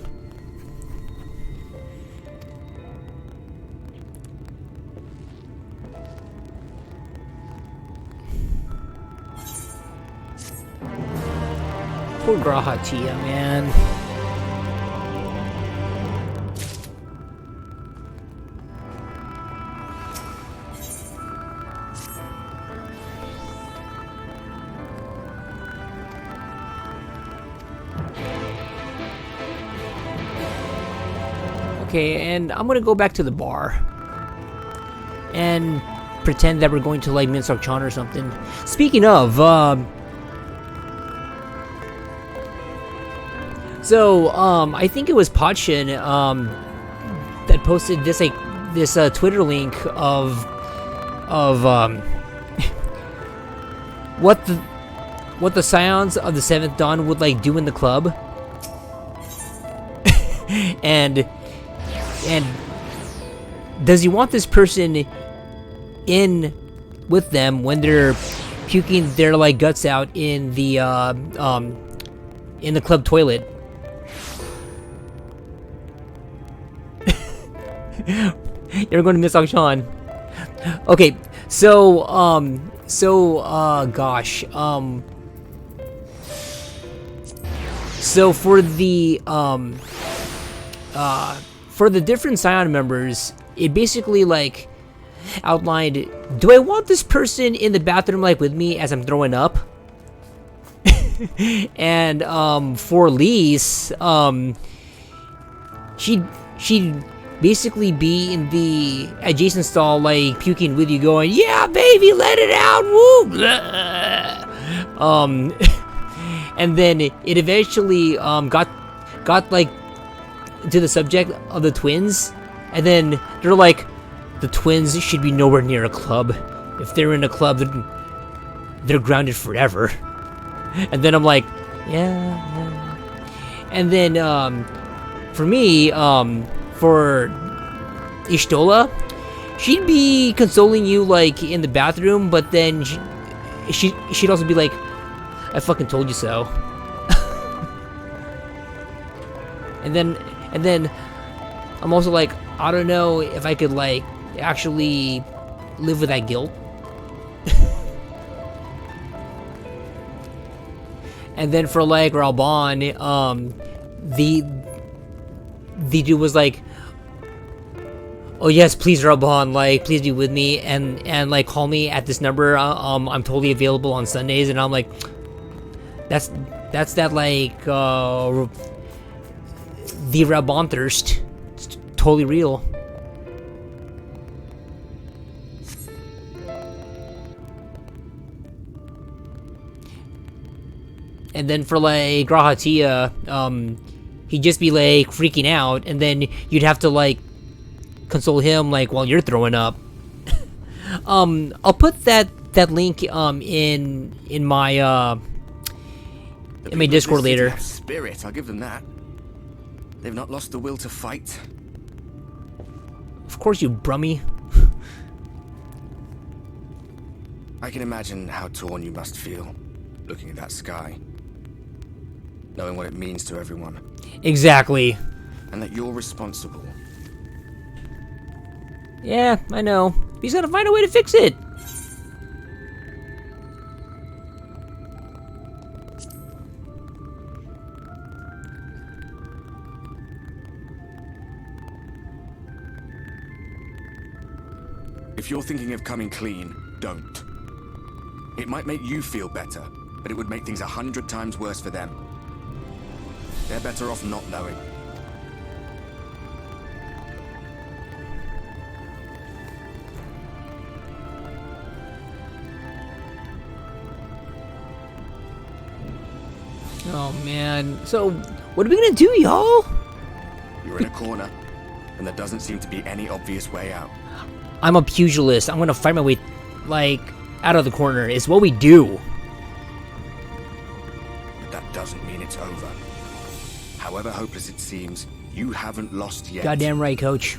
Poor Grahatia, man. Okay, and I'm gonna go back to the bar and pretend that we're going to like Minsok Chan or something. Speaking of, I think it was Podshin that posted this Twitter link of what the Scions of the Seventh Dawn would like do in the club, and does he want this person in with them when they're puking their like guts out in the club toilet? You're going to miss Akshan. Okay, gosh, so for the different Scion members, it basically like outlined, do I want this person in the bathroom like with me as I'm throwing up? And for Lise, she'd basically be in the adjacent stall like puking with you, going, yeah baby, let it out, woo. And then it eventually got like to the subject of the twins, and then they're like, the twins should be nowhere near a club. If they're in a club, they're grounded forever. And then I'm like, yeah. And then for me, for Ishtola, she'd be consoling you like in the bathroom, but then she'd also be like, I fucking told you so. And then I'm also like, I don't know if I could like actually live with that guilt. And then for like Raban, the dude was like, oh yes, please Raban, like please be with me and like call me at this number. I'm totally available on Sundays. And I'm like, that's that like the Raban thirst. It's totally real. And then for like Grahatia, he'd just be like freaking out, and then you'd have to like console him like while you're throwing up. I'll put that link in my Discord later. Spirit, I'll give them that. They've not lost the will to fight. Of course, you brummy. I can imagine how torn you must feel, looking at that sky. Knowing what it means to everyone. Exactly. And that you're responsible. Yeah, I know. He's gotta find a way to fix it. If you're thinking of coming clean, don't. It might make you feel better, but it would make things 100 times worse for them. They're better off not knowing. Oh man. So, what are we gonna do, y'all? You're in a corner, and there doesn't seem to be any obvious way out. I'm a pugilist. I'm gonna fight my way, like, out of the corner. It's what we do. But that doesn't mean it's over. However hopeless it seems, you haven't lost yet. Goddamn right, coach.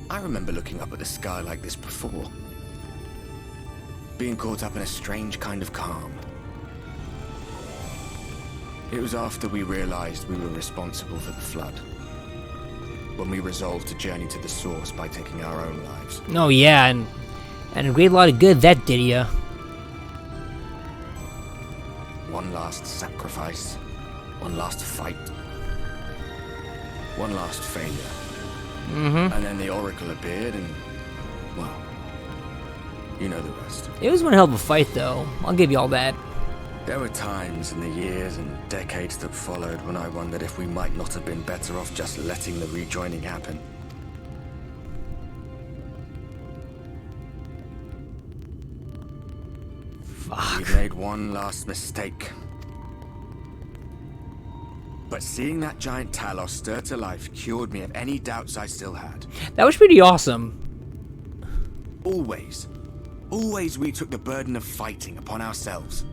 I remember looking up at the sky like this before. Being caught up in a strange kind of calm. It was after we realized we were responsible for the flood. When we resolved to journey to the source by taking our own lives. Oh yeah, and a great lot of good that did ya. One last sacrifice. One last fight. One last failure. Mm-hmm. And then the Oracle appeared and, well, you know the rest. It was one hell of a fight, though. I'll give you all that. There were times in the years and decades that followed when I wondered if we might not have been better off just letting the rejoining happen. Fuck. We made one last mistake. But seeing that giant Talos stir to life cured me of any doubts I still had. That was pretty awesome. Always we took the burden of fighting upon ourselves.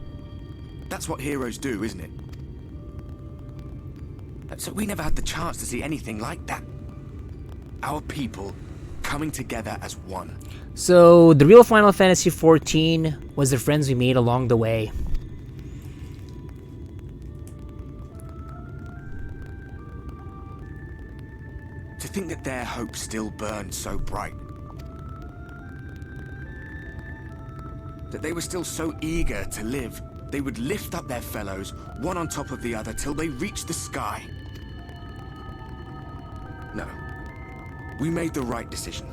That's what heroes do, isn't it? So we never had the chance to see anything like that. Our people coming together as one. So, the real Final Fantasy XIV was the friends we made along the way. To think that their hope still burned so bright. That they were still so eager to live, they would lift up their fellows, one on top of the other, till they reached the sky. No. We made the right decision.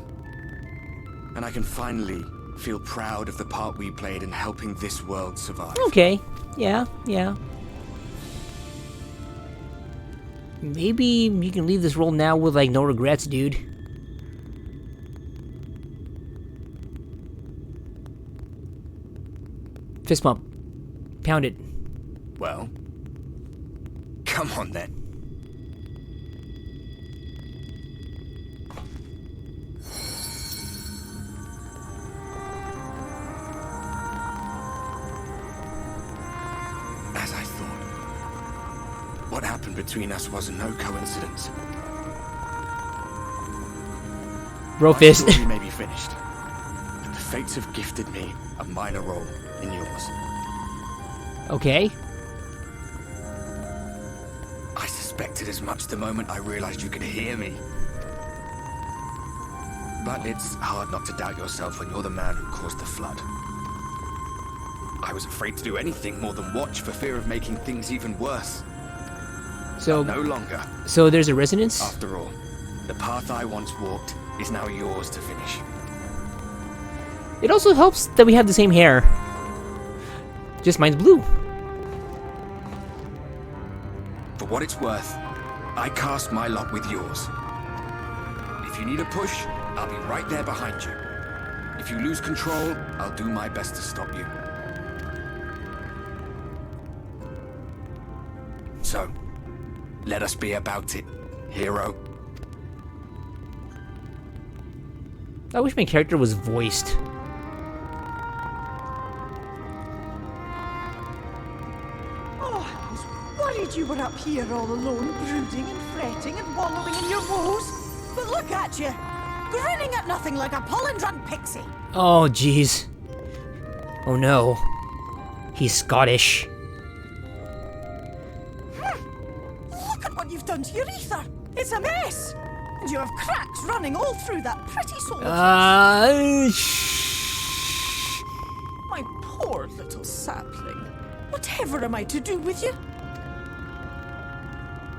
And I can finally feel proud of the part we played in helping this world survive. Okay. Yeah. Maybe you can leave this role now with, like, no regrets, dude. Fist bump. Pound it. Well, come on then. As I thought. What happened between us was no coincidence. Bro My fist. story may be finished, but the fates have gifted me a minor role in yours. Okay. I suspected as much the moment I realized you could hear me. But it's hard not to doubt yourself when you're the man who caused the flood. I was afraid to do anything more than watch for fear of making things even worse. So No longer. So there's a resonance? After all, the path I once walked is now yours to finish. It also helps that we have the same hair. Just mine's blue. For what it's worth, I cast my lot with yours. If you need a push, I'll be right there behind you. If you lose control, I'll do my best to stop you. So, let us be about it, hero. I wish my character was voiced. Oh, I was worried you were up here all alone, brooding and fretting and wallowing in your woes. But look at you, grinning at nothing like a pollen-drunk pixie. Oh, jeez. Oh no. He's Scottish. Look at what you've done to your ether. It's a mess. And you have cracks running all through that pretty soul. My poor little sapling. Whatever am I to do with you?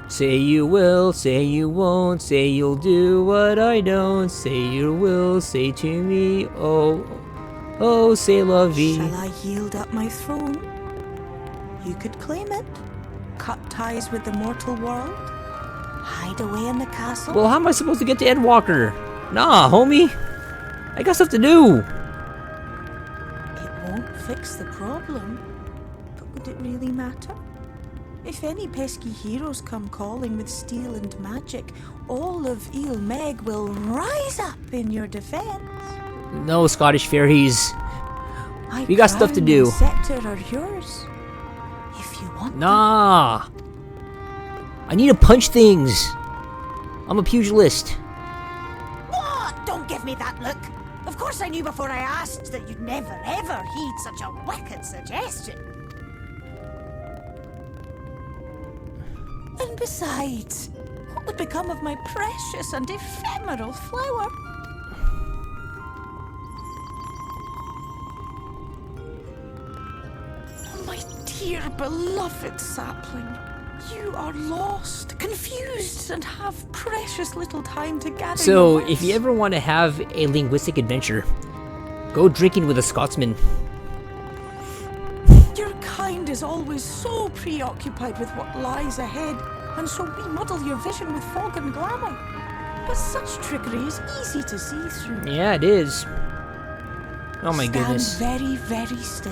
Say you will, say you won't, say you'll do what I don't, say you will, say to me, oh, oh, say la vie. Shall I yield up my throne? You could claim it, cut ties with the mortal world, hide away in the castle. Well, how am I supposed to get to Endwalker? Nah, homie. I got stuff to do. It won't fix the problem, but would it really matter? If any pesky heroes come calling with steel and magic, all of Eel Meg will rise up in your defense. No, Scottish fairies. My We got stuff to crown do. and scepter are yours, if you want them. Nah. I need to punch things. I'm a pugilist. What? Don't give me that look. Of course I knew before I asked that you'd never ever heed such a wicked suggestion. And besides, what would become of my precious and ephemeral flower? Oh, my dear beloved sapling, you are lost, confused, and have precious little time to gather So, your if you wits. ever want to have a linguistic adventure, go drinking with a Scotsman. Your kind is always so preoccupied with what lies ahead, and so we muddle your vision with fog and glamour. But such trickery is easy to see through. Yeah, it is. Oh my Stand goodness. very, very still.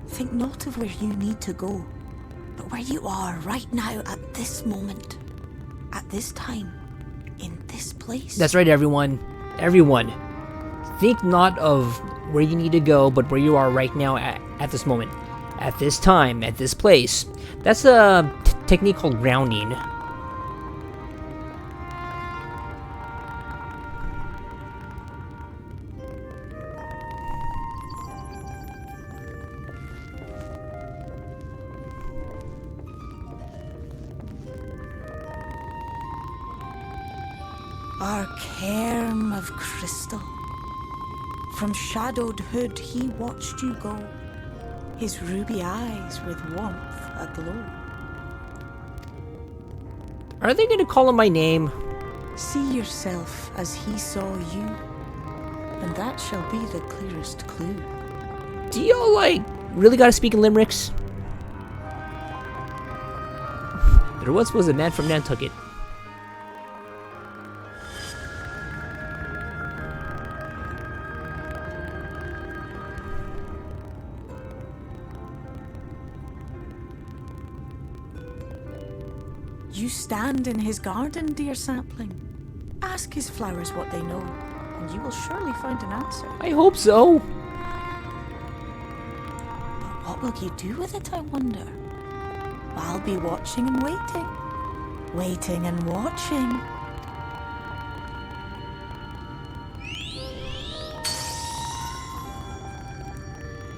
Think not of where you need to go, but where you are right now at this moment, at this time, in this place. That's right, everyone. Everyone. Think not of where you need to go, but where you are right now at this moment. At this time, at this place. That's a technique called grounding. Our cairn of crystal. From shadowed hood he watched you go, his ruby eyes with warmth aglow. Are they gonna call him my name? See yourself as he saw you, and that shall be the clearest clue. Do y'all, really gotta speak in limericks? There once was a man from Nantucket. You stand in his garden, dear sapling. Ask his flowers what they know, and you will surely find an answer. I hope so. But what will you do with it, I wonder? I'll be watching and waiting. Waiting and watching.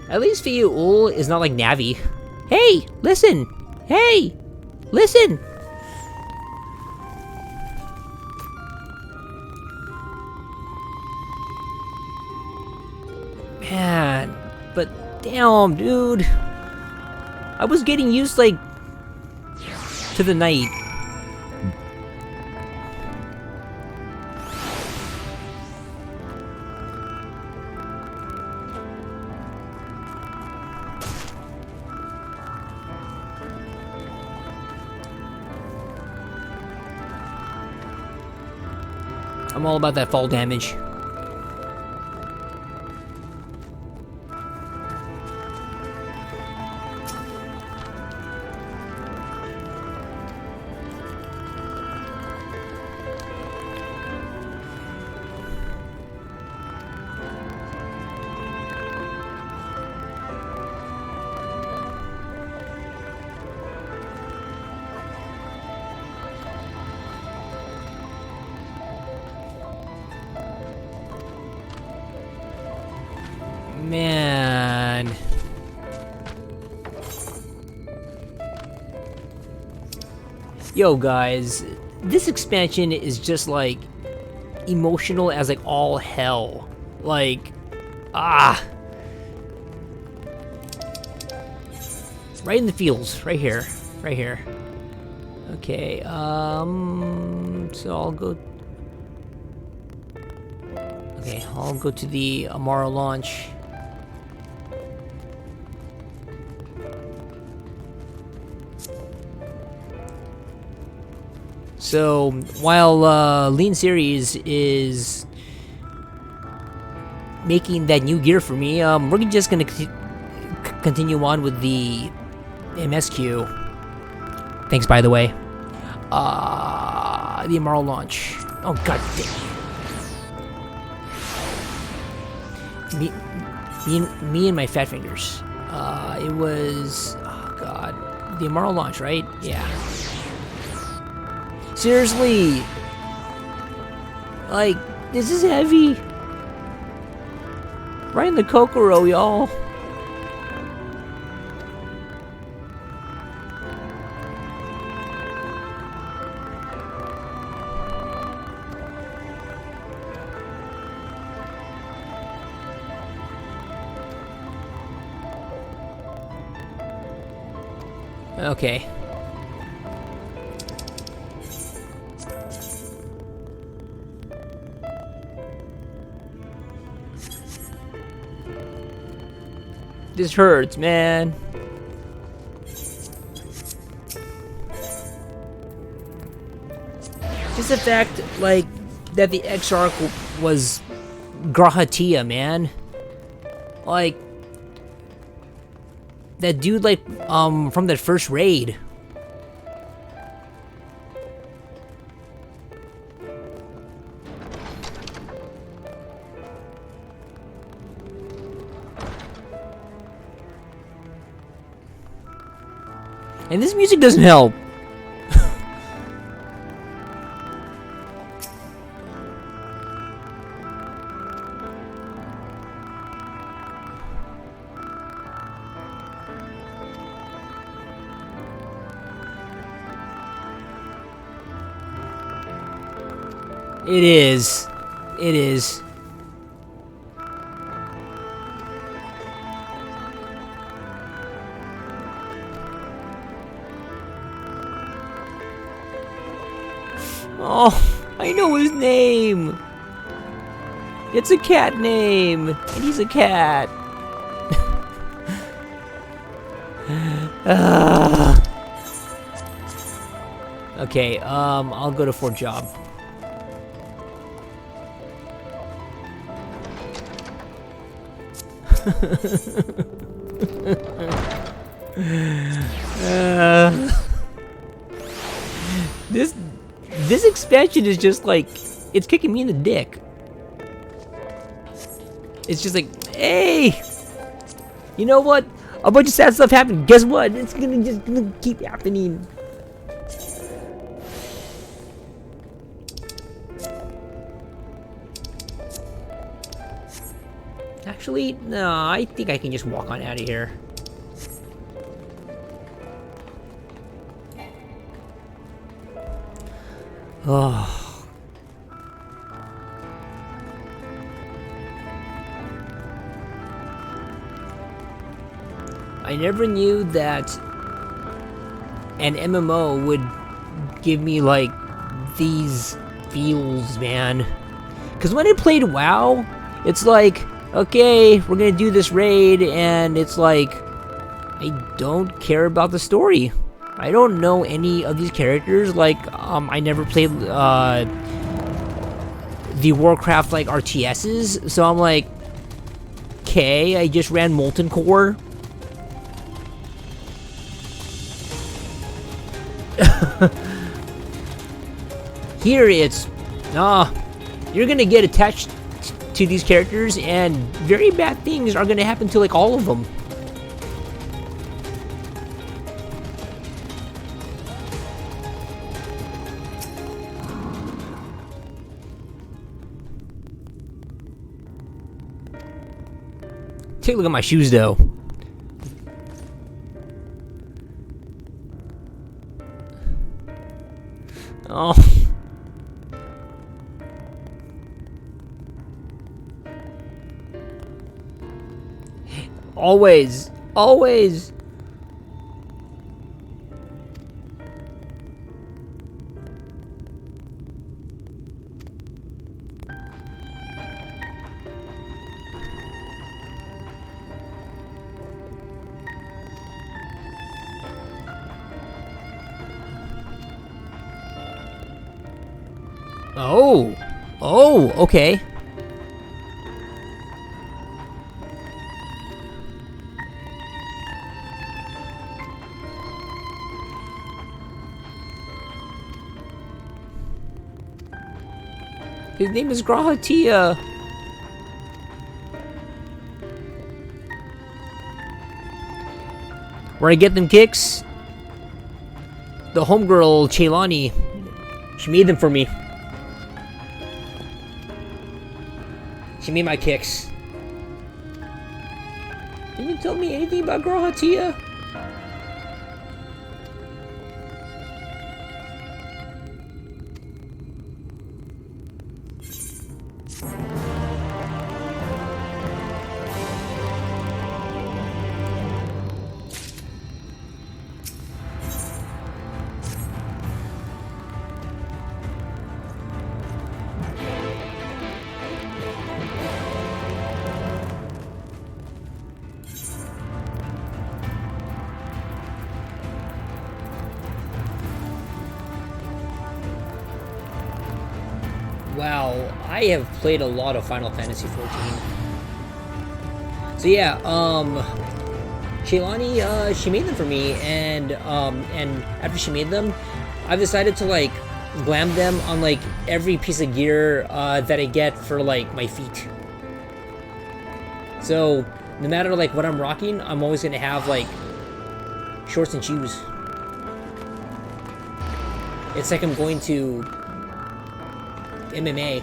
At least Fiul is not like Navi. Hey, listen! Hey! Listen! Man, but damn, dude. I was getting used, like, to the night. I'm all about that fall damage. Man. Yo guys, this expansion is just like emotional as like all hell. Like, right in the feels, right here, right here. Okay, so I'll go. Okay, I'll go to the Amara launch. So, while Lean Series is making that new gear for me, we're just gonna continue on with the MSQ. Thanks, by the way. The Amara launch. Oh, god damn. Me and my fat fingers. It was... Oh, god. The Amara launch, right? Yeah. Seriously! Like, this is heavy. Right in the Kokoro, y'all. Okay. This hurts, man. Just the fact, like, that the Exarch was Grahatia, man. Like, that dude, like, from that first raid. And this music doesn't help. It is. It is. Oh, I know his name. It's a cat name, and he's a cat. Okay, I'll go to Fort Job. This expansion is just like, it's kicking me in the dick. It's just like, hey, you know what? A bunch of sad stuff happened. Guess what? It's gonna keep happening. Actually, no, I think I can just walk on out of here. Oh. I never knew that an MMO would give me, like, these feels, man. Because when I played WoW, it's like, okay, we're gonna do this raid, and it's like, I don't care about the story. I don't know any of these characters. Like, I never played the Warcraft like RTSs, so I'm like, okay, I just ran Molten Core. Here it's, you're gonna get attached to these characters, and very bad things are gonna happen to like all of them. Take a look at my shoes, though. Oh. Always. Always. Oh. Oh, okay. His name is Grahatia. Where I get them kicks? The homegirl, Cheylani. She made them for me. She made my kicks. Didn't you tell me anything about Grahatia? Wow, I have played a lot of Final Fantasy XIV. So yeah, Cheylani, she made them for me, and after she made them, I've decided to like glam them on like every piece of gear that I get for like my feet. So no matter like what I'm rocking, I'm always gonna have like shorts and shoes. It's like I'm going to MMA.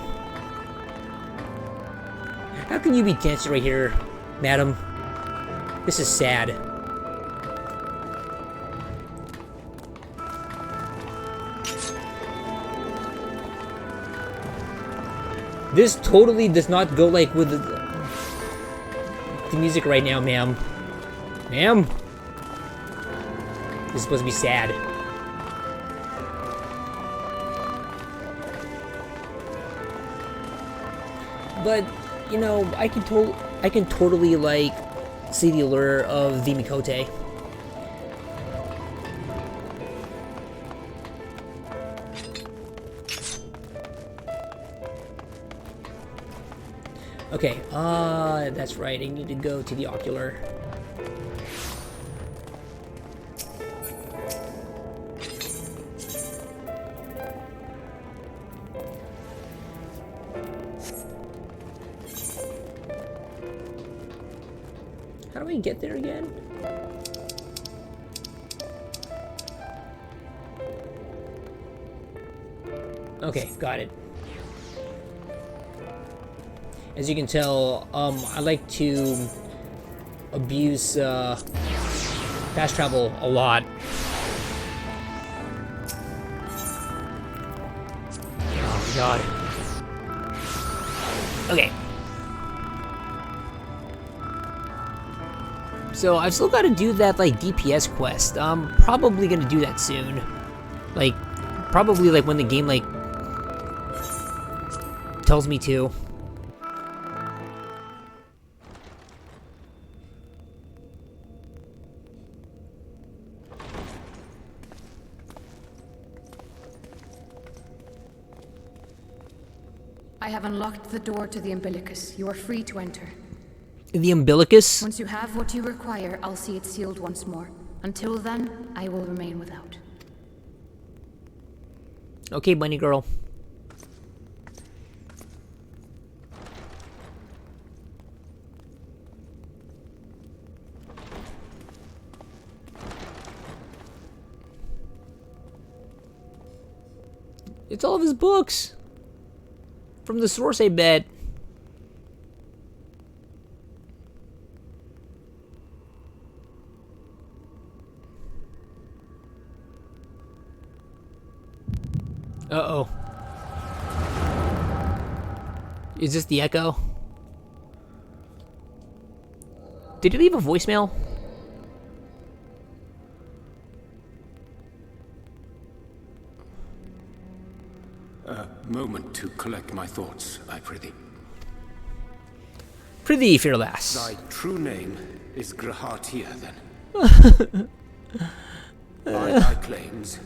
How can you be dancing right here, madam? This is sad. This totally does not go like with the music right now, ma'am. Ma'am? This is supposed to be sad. But, you know, I can totally like see the allure of the Mikote. Okay, that's right, I need to go to the ocular. How do I get there again? Okay, got it. As you can tell, I like to abuse fast travel a lot. Oh god. Okay. So I've still got to do that like DPS quest. I'm probably gonna do that soon. Like, probably like when the game like tells me to. I have unlocked the door to the umbilicus. You are free to enter. The umbilicus? Once you have what you require, I'll see it sealed once more. Until then, I will remain without. Okay, bunny girl. It's all of his books. From the source, I bet. Uh-oh. Is this the echo? Did he leave a voicemail? A moment to collect my thoughts, I prithee. Prithee, fearless. Thy true name is Grahatia, then. By thy claims,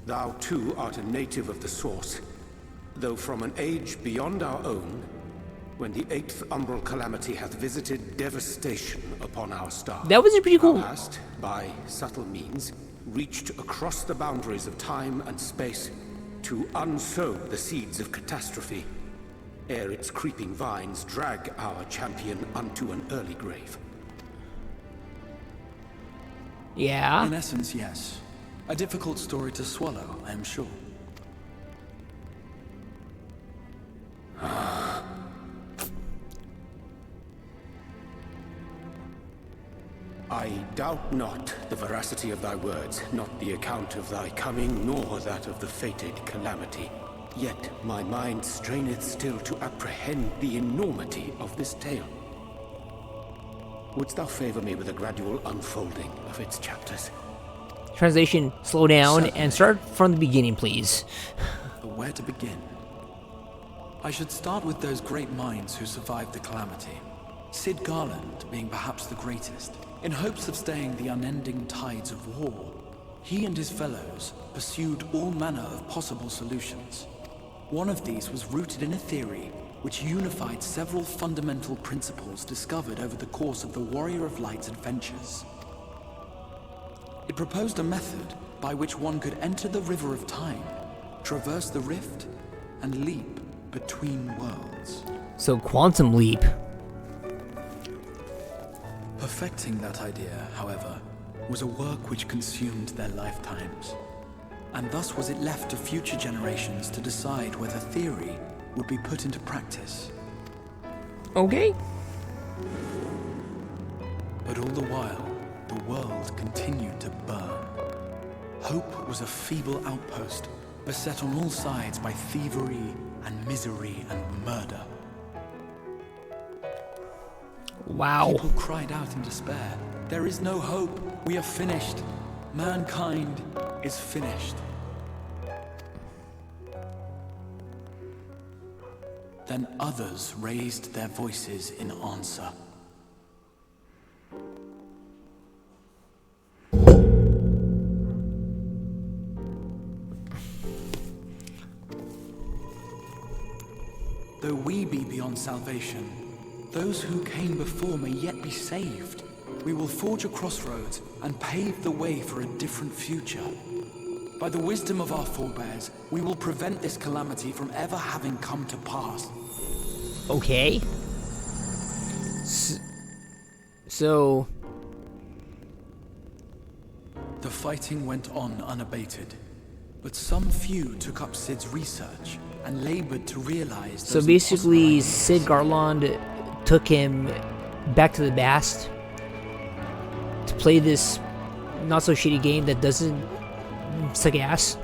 thou too art a native of the Source, though from an age beyond our own, when the 8th umbral calamity hath visited devastation upon our star. That was pretty cool. Thou hast, by subtle means, reached across the boundaries of time and space to unsow the seeds of catastrophe, ere its creeping vines drag our champion unto an early grave. Yeah. In essence, yes. A difficult story to swallow, I am sure. I doubt not the veracity of thy words, not the account of thy coming, nor that of the fated calamity. Yet my mind straineth still to apprehend the enormity of this tale. Wouldst thou favor me with a gradual unfolding of its chapters? Translation, slow down and start from the beginning, please. But where to begin? I should start with those great minds who survived the calamity. Sid Garland being perhaps the greatest. In hopes of staying the unending tides of war, he and his fellows pursued all manner of possible solutions. One of these was rooted in a theory which unified several fundamental principles discovered over the course of the Warrior of Light's adventures. It proposed a method by which one could enter the River of Time, traverse the rift, and leap between worlds. So, quantum leap. Perfecting that idea, however, was a work which consumed their lifetimes. And thus was it left to future generations to decide whether theory would be put into practice. Okay. But all the while, the world continued to burn. Hope was a feeble outpost, beset on all sides by thievery and misery and murder. Wow. People cried out in despair. There is no hope. We are finished. Mankind is finished. Then others raised their voices in answer. Though we be beyond salvation, those who came before may yet be saved. We will forge a crossroads and pave the way for a different future. By the wisdom of our forebears, we will prevent this calamity from ever having come to pass. Okay. So... The fighting went on unabated. But some few took up Sid's research and labored to realize. So basically, Sid Garland took him back to the past to play this not so shitty game that doesn't suck ass.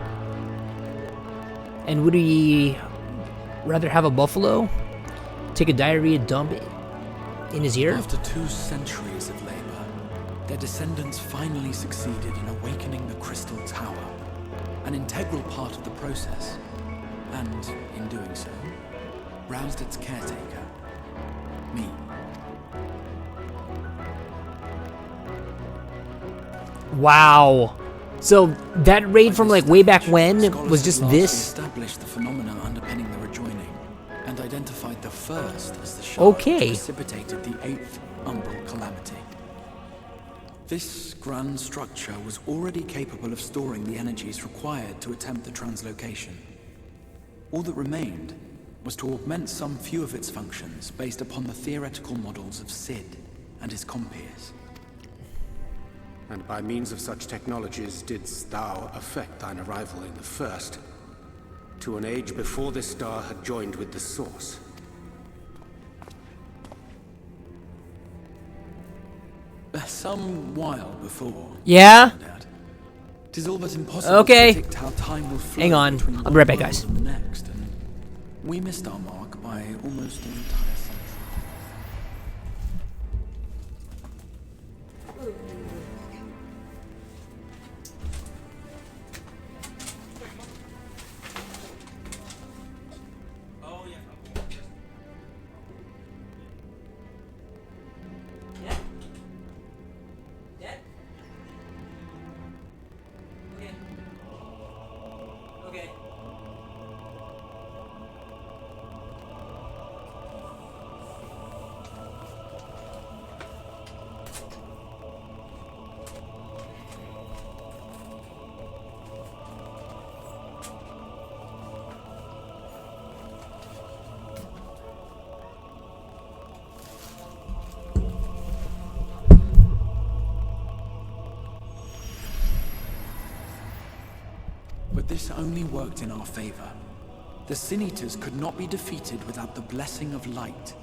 And would he rather have a buffalo take a diarrhea dump in his ear? After 2 centuries of labor, their descendants finally succeeded in awakening the Crystal Tower, an integral part of the process, and, in doing so, roused its caretaker, me. Wow. So that raid from like way back when was just this? Established the phenomena underpinning the rejoining, and identified the first as the shard Okay. which precipitated the 8th umbral calamity. This grand structure was already capable of storing the energies required to attempt the translocation. All that remained was to augment some few of its functions based upon the theoretical models of Sid and his compeers. And by means of such technologies didst thou effect thine arrival in the first, to an age before this star had joined with the source. Some while before. Yeah? It is all but impossible Okay. to predict how time will flow. Hang on. Between I'll one be right back, world guys. and the next, and we missed our mark by almost an entire century. But this only worked in our favor. The Sin Eaters could not be defeated without the blessing of light,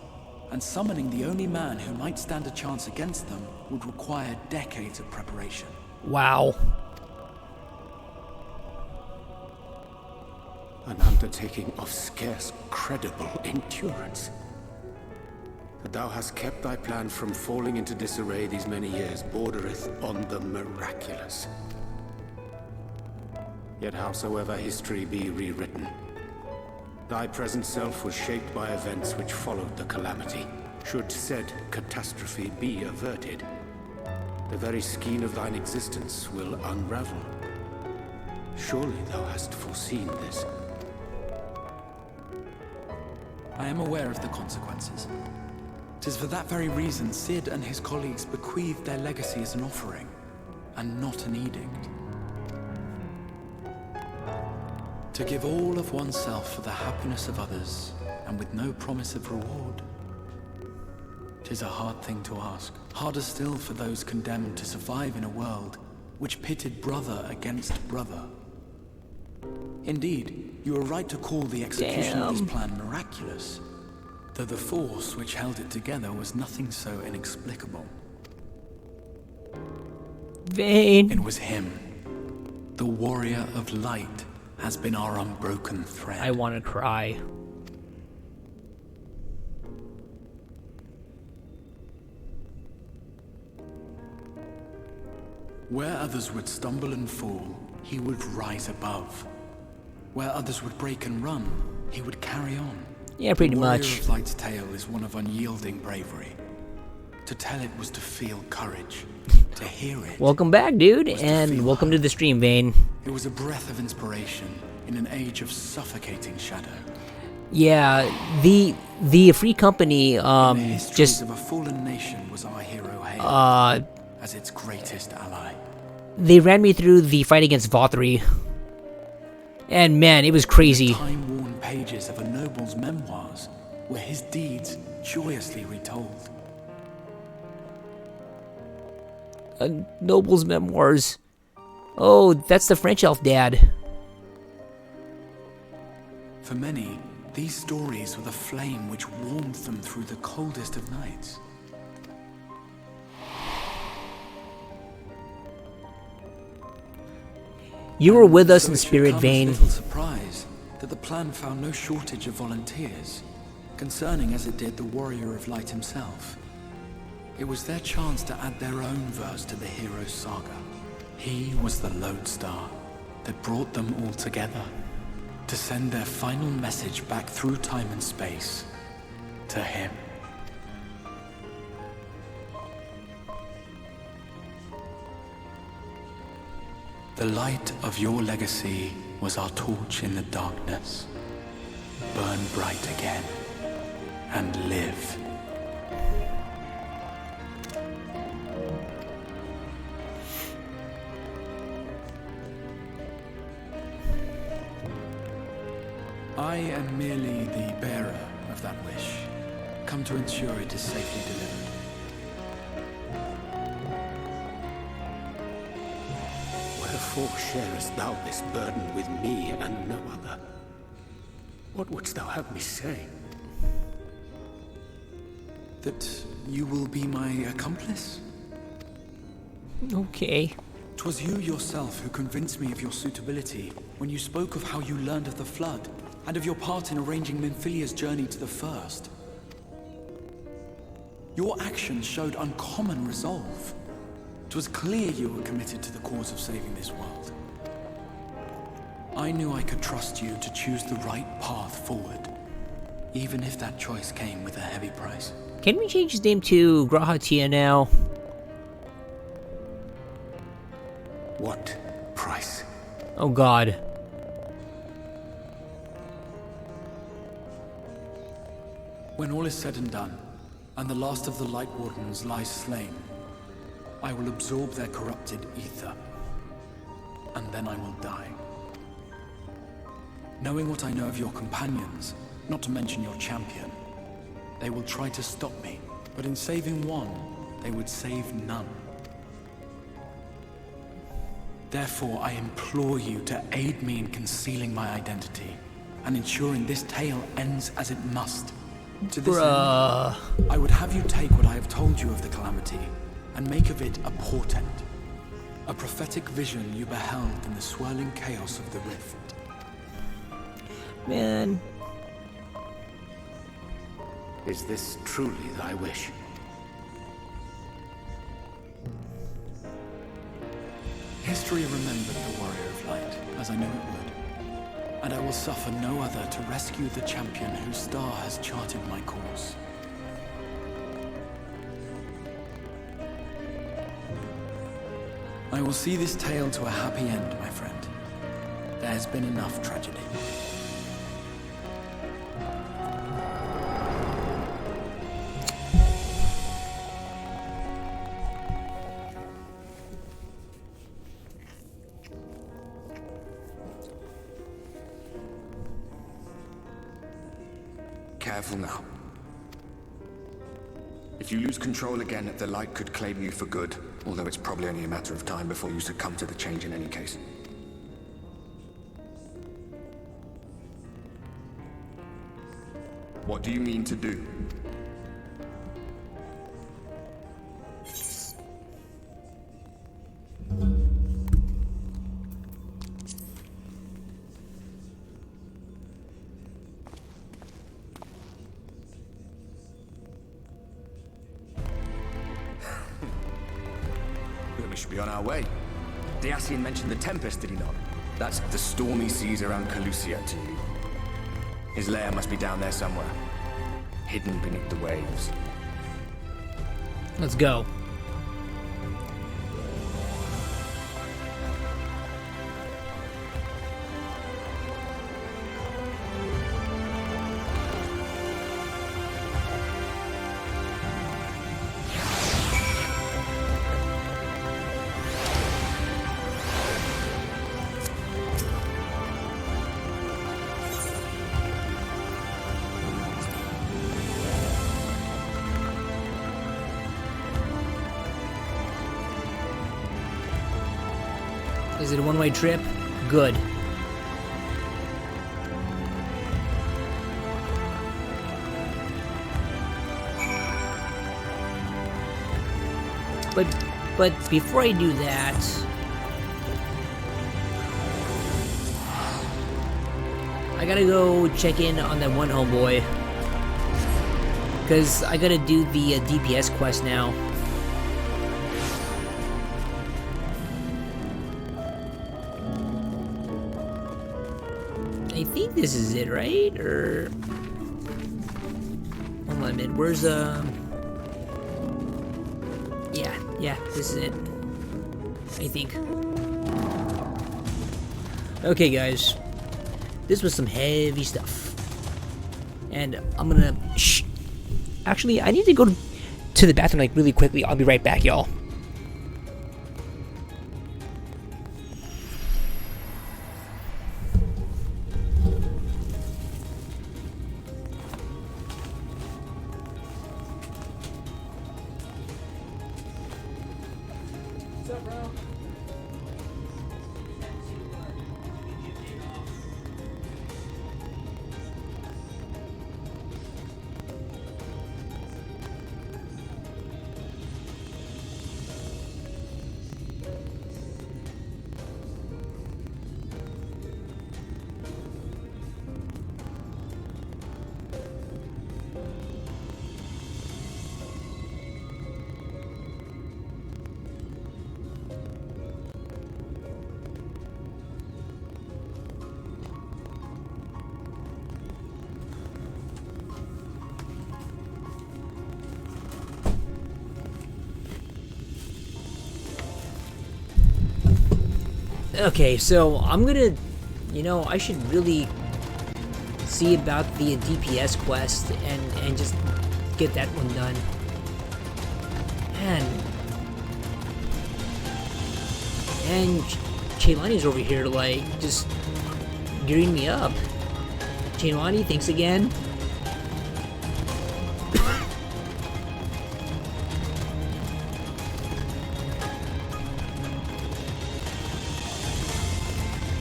and summoning the only man who might stand a chance against them would require decades of preparation. Wow. An undertaking of scarce credible endurance. That thou hast kept thy plan from falling into disarray these many years bordereth on the miraculous. Yet howsoever history be rewritten, thy present self was shaped by events which followed the calamity. Should said catastrophe be averted, the very skein of thine existence will unravel. Surely thou hast foreseen this. I am aware of the consequences. 'Tis for that very reason Sid and his colleagues bequeathed their legacy as an offering, and not an edict. To give all of oneself for the happiness of others, and with no promise of reward. 'Tis a hard thing to ask. Harder still for those condemned to survive in a world which pitted brother against brother. Indeed, you are right to call the execution of this plan miraculous, though the force which held it together was nothing so inexplicable. Vane. It was him, the warrior of light, has been our unbroken thread. I want to cry. Where others would stumble and fall, he would rise above. Where others would break and run, he would carry on. Yeah, pretty the warrior much. of Light's tale is one of unyielding bravery. To tell it was to feel courage. To hear it. Welcome back, dude, and welcome to the stream, Vane. It was a breath of inspiration in an age of suffocating shadow. Yeah, the Free Company just of a fallen nation was our hero hailed as its greatest ally. They ran me through the fight against Vauthry. And man, it was crazy. The time-worn pages of a noble's memoirs were his deeds joyously retold. A noble's memoirs. Oh, that's the French elf dad. For many, these stories were the flame which warmed them through the coldest of nights. You were with us So in it should spirit, come as Vane. little surprise that the plan found no shortage of volunteers, concerning as it did the Warrior of Light himself. It was their chance to add their own verse to the hero's saga. He was the lodestar that brought them all together, to send their final message back through time and space to him. The light of your legacy was our torch in the darkness. Burn bright again and live. I am merely the bearer of that wish, come to ensure it is safely delivered. Wherefore sharest thou this burden with me and no other? What wouldst thou have me say? That you will be my accomplice? Okay. 'Twas you yourself who convinced me of your suitability when you spoke of how you learned of the Flood, and of your part in arranging Minfilia's journey to the First. Your actions showed uncommon resolve. 'Twas clear you were committed to the cause of saving this world. I knew I could trust you to choose the right path forward, even if that choice came with a heavy price. Can we change his name to Grahatia now? What price? Oh god. When all is said and done, and the last of the Light Wardens lies slain, I will absorb their corrupted ether, and then I will die. Knowing what I know of your companions, not to mention your champion, they will try to stop me, but in saving one, they would save none. Therefore, I implore you to aid me in concealing my identity, and ensuring this tale ends as it must. To this end, I would have you take what I have told you of the Calamity, and make of it a portent. A prophetic vision you beheld in the swirling chaos of the rift. Man. Is this truly thy wish? History remembered the Warrior of Light, as I knew it would. And I will suffer no other to rescue the champion whose star has charted my course. I will see this tale to a happy end, my friend. There has been enough tragedy. Careful now. If you lose control again, the light could claim you for good, although it's probably only a matter of time before you succumb to the change in any case. What do you mean to do? We should be on our way. Diassian mentioned the Tempest, did he not? That's the stormy seas around Calusia to you. His lair must be down there somewhere, hidden beneath the waves. Let's go. Is it a one-way trip? Good. but before I do that, I gotta go check in on that one homeboy, because I gotta do the DPS quest now. I think this is it, right? Or hold on a minute. Where's yeah, this is it. I think. Okay, guys. This was some heavy stuff. And I'm gonna... Shh. Actually, I need to go to the bathroom, like, really quickly. I'll be right back, y'all. Okay, so I'm gonna, you know, I should really see about the DPS quest and just get that one done. And Cheylani's over here, like, just gearing me up. Cheylani, thanks again.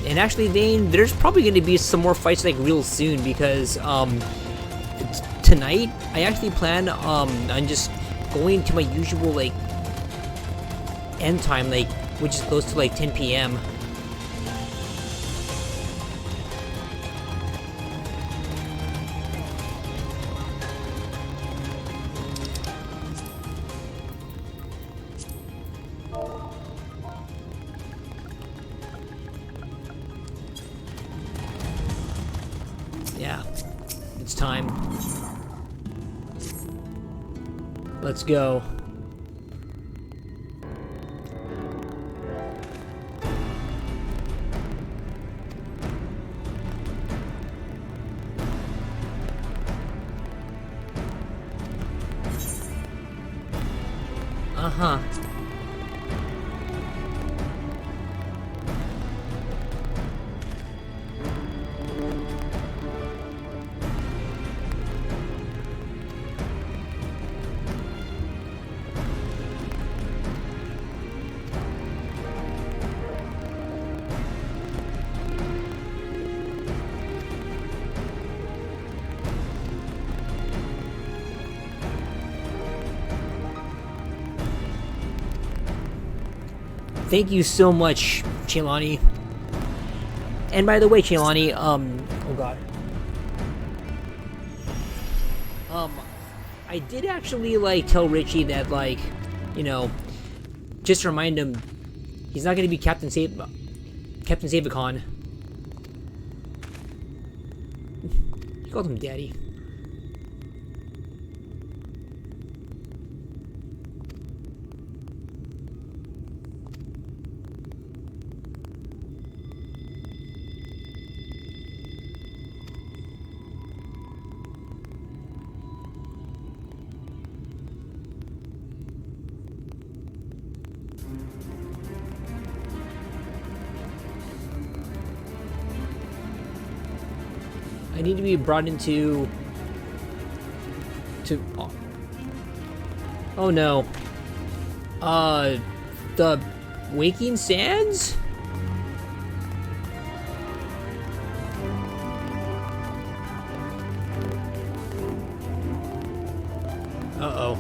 And actually, Vane, there's probably going to be some more fights like real soon because tonight I actually plan on just going to my usual like end time, like which is close to like 10 p.m. Yeah, it's time. Let's go. Uh-huh. Thank you so much, Cheylani. And by the way, Cheylani, oh god. I did actually, like, tell Richie that, like, you know, just remind him he's not gonna be Captain Savicon. He called him Daddy. I need to be brought into... Oh no. The Waking Sands? Uh-oh.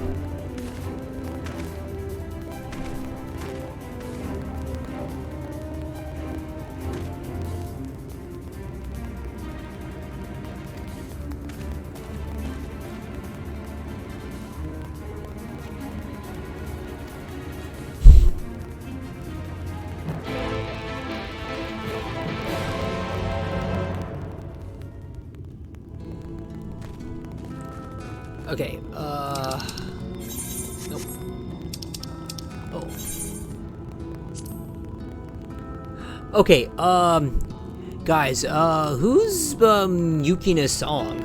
Okay, nope. Oh. Okay, guys, who's, Yukina's song?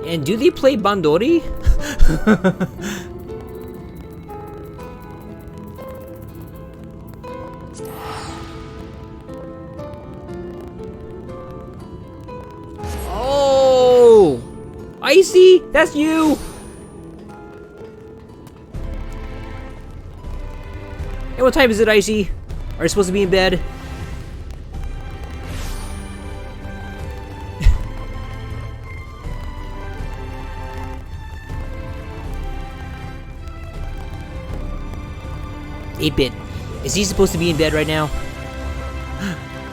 And do they play Bandori? Oh! Icy, that's you! Hey, what time is it, Icy? Are you supposed to be in bed? Bit. Is he supposed to be in bed right now?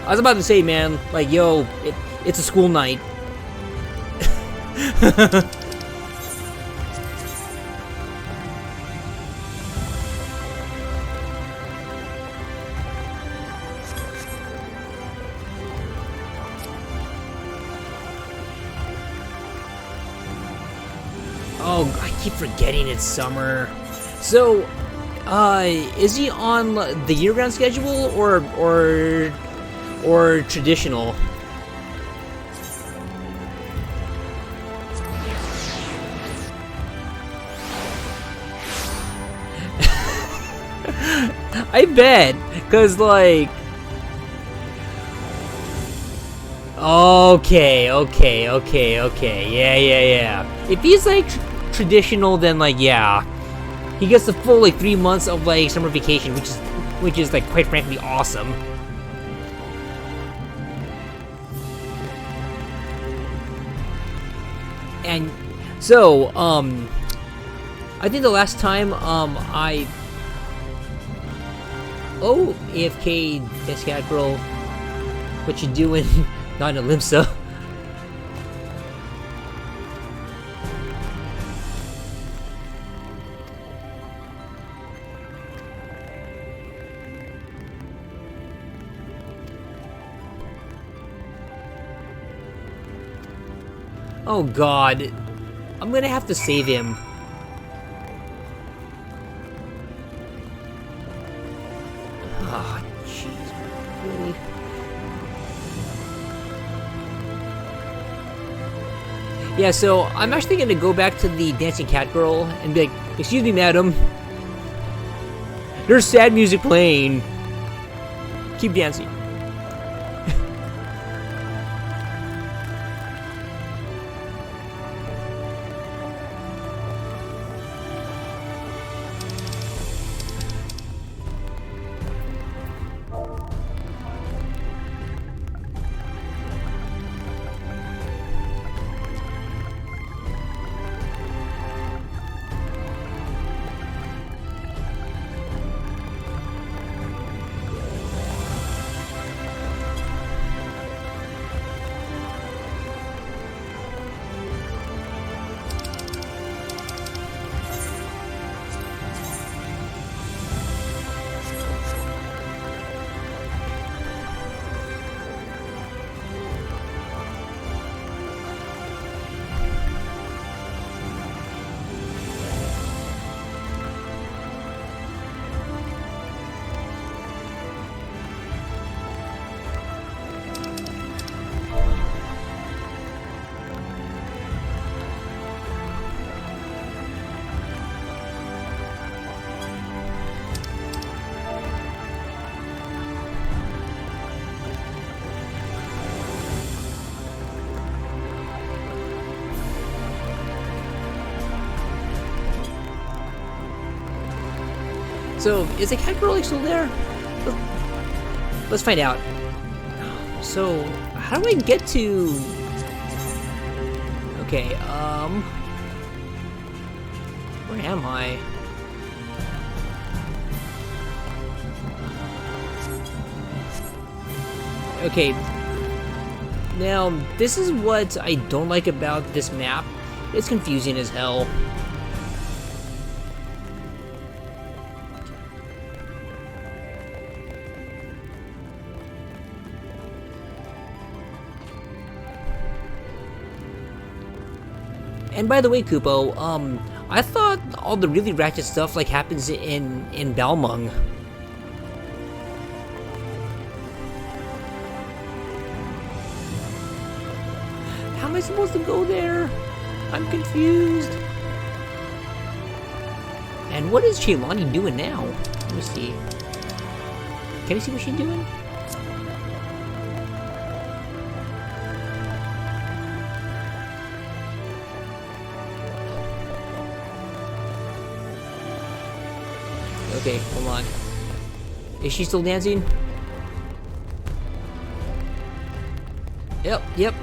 I was about to say, man, like, yo, it's a school night. Oh, I keep forgetting it's summer. So, is he on the year-round schedule or traditional? I bet, cause like, okay, yeah. If he's like traditional, then like, yeah. He gets the full like 3 months of like summer vacation, which is like quite frankly awesome. And so, I think the last time oh, AFK Death Cat Girl, what you doing? Not in Olympsa. Oh god, I'm gonna have to save him. Ah, jeez, really? Yeah, so I'm actually gonna go back to the dancing cat girl and be like, "Excuse me, madam. There's sad music playing. Keep dancing." So, is the cat girl still there? Let's find out. So, how do I get to... Okay, where am I? Okay. Now, this is what I don't like about this map. It's confusing as hell. And by the way, Kupo, I thought all the really ratchet stuff like happens in Balmung. How am I supposed to go there? I'm confused. And what is Cheylani doing now? Let me see. Can I see what she's doing? Okay, hold on. Is she still dancing? Yep.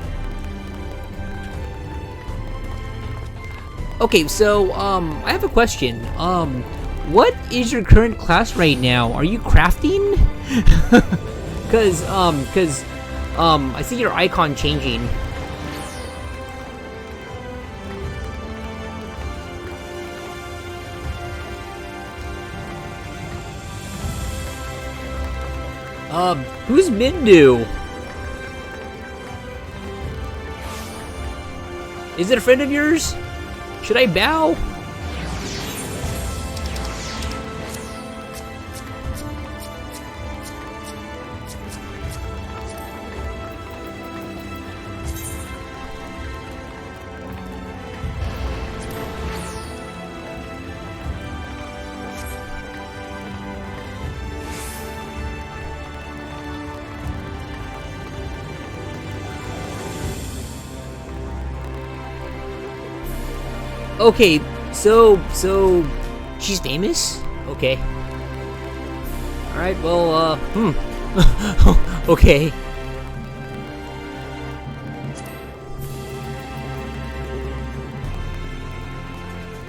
Okay, so, I have a question. What is your current class right now? Are you crafting? Cause, I see your icon changing. Who's Mindu? Is it a friend of yours? Should I bow? Okay, so she's famous? Okay. Alright, well, okay.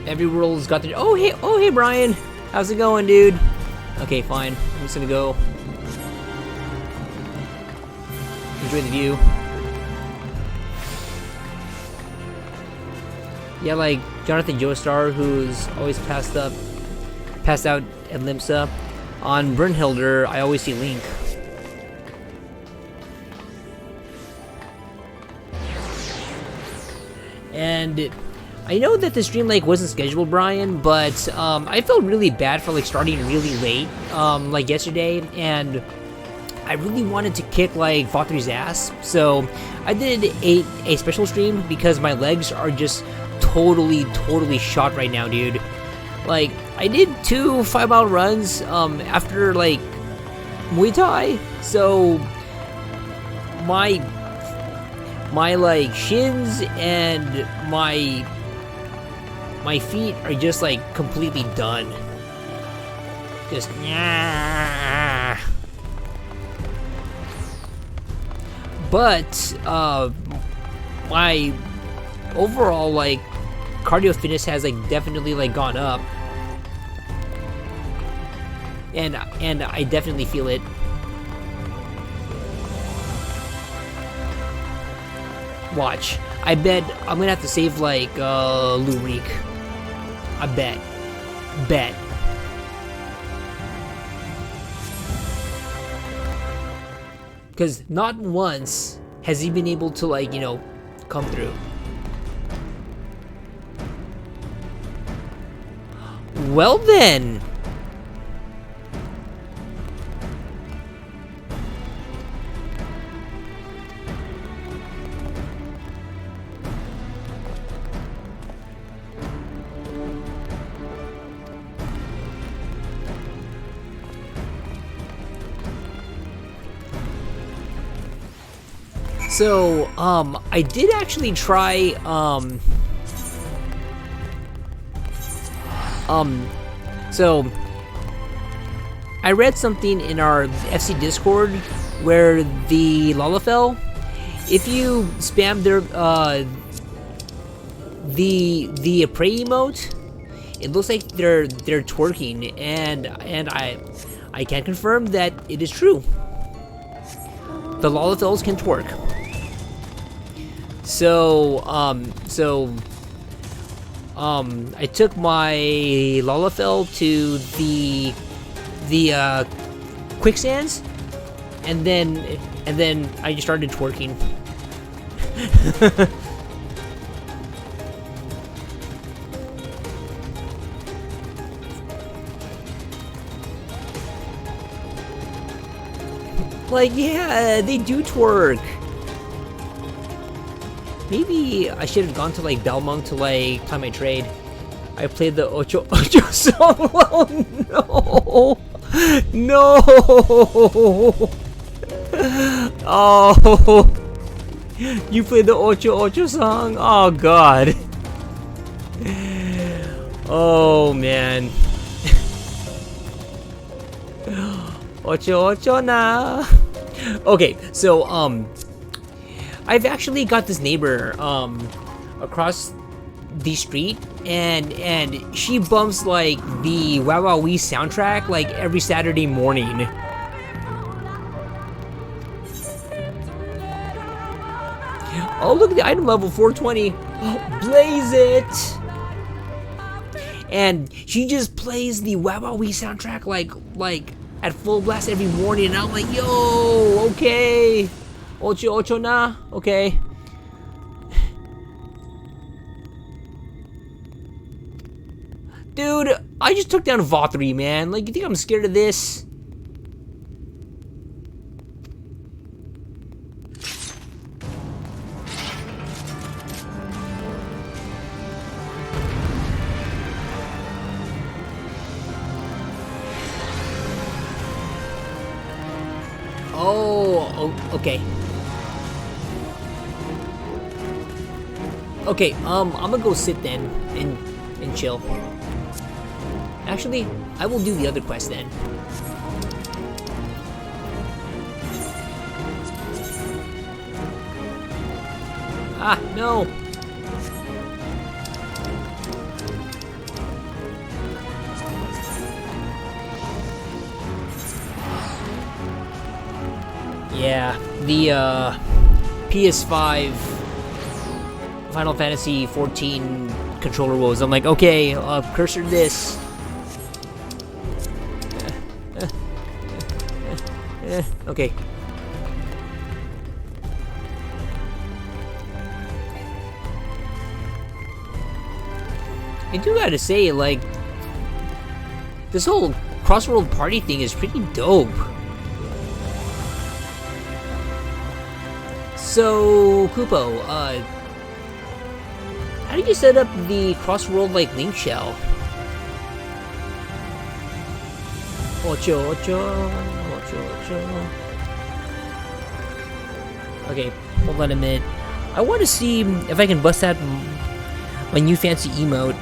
Every world's got their... Oh, hey, Brian! How's it going, dude? Okay, fine. I'm just gonna go. Enjoy the view. Yeah, like Jonathan Joestar, who's always passed out at Limsa. On Brunhilder, I always see Link. And I know that the stream like wasn't scheduled, Brian, but I felt really bad for like starting really late, like yesterday, and I really wanted to kick like Vauthry's ass, so I did a special stream because my legs are just totally shot right now, dude. Like, I did 2 5-mile runs after like Muay Thai, so my like shins and my feet are just like completely done. Just yeah. But my overall like cardio fitness has like definitely like gone up, and I definitely feel it. Watch, I bet I'm gonna have to save like Lurik. I bet. Because not once has he been able to like, you know, come through. Well then. So, I did actually try, so I read something in our FC Discord where the Lalafell, if you spam their, the prey emote, it looks like they're twerking, and I can confirm that it is true. The Lalafells can twerk. So, I took my Lalafell to the quicksands, and then I just started twerking. Like, yeah, they do twerk. Maybe I should have gone to like Belmont to like play my trade. I played the Ocho Ocho song. Oh no! No! Oh! You played the Ocho Ocho song? Oh god. Oh man. Ocho Ocho na. Okay, so I've actually got this neighbor across the street, and she bumps like the Wow Wow Wee soundtrack like every Saturday morning. Oh, look at the item level, 420. Blaze it! And she just plays the Wow Wow Wee soundtrack like at full blast every morning, and I'm like, yo, okay. Ocho Ocho na, okay. Dude, I just took down Vauthry, man. Like, you think I'm scared of this? Oh, okay. Okay, I'm gonna go sit then and chill. Actually, I will do the other quest then. Ah, no! Yeah, the PS5 Final Fantasy 14 controller woes. I'm like, okay, cursor this. Okay. I do gotta say, like, this whole cross-world party thing is pretty dope. So, Kupo, how do you set up the cross-world, like, link shell? Ocho, ocho, ocho, ocho. Okay, hold on a minute. I want to see if I can bust out my new fancy emote.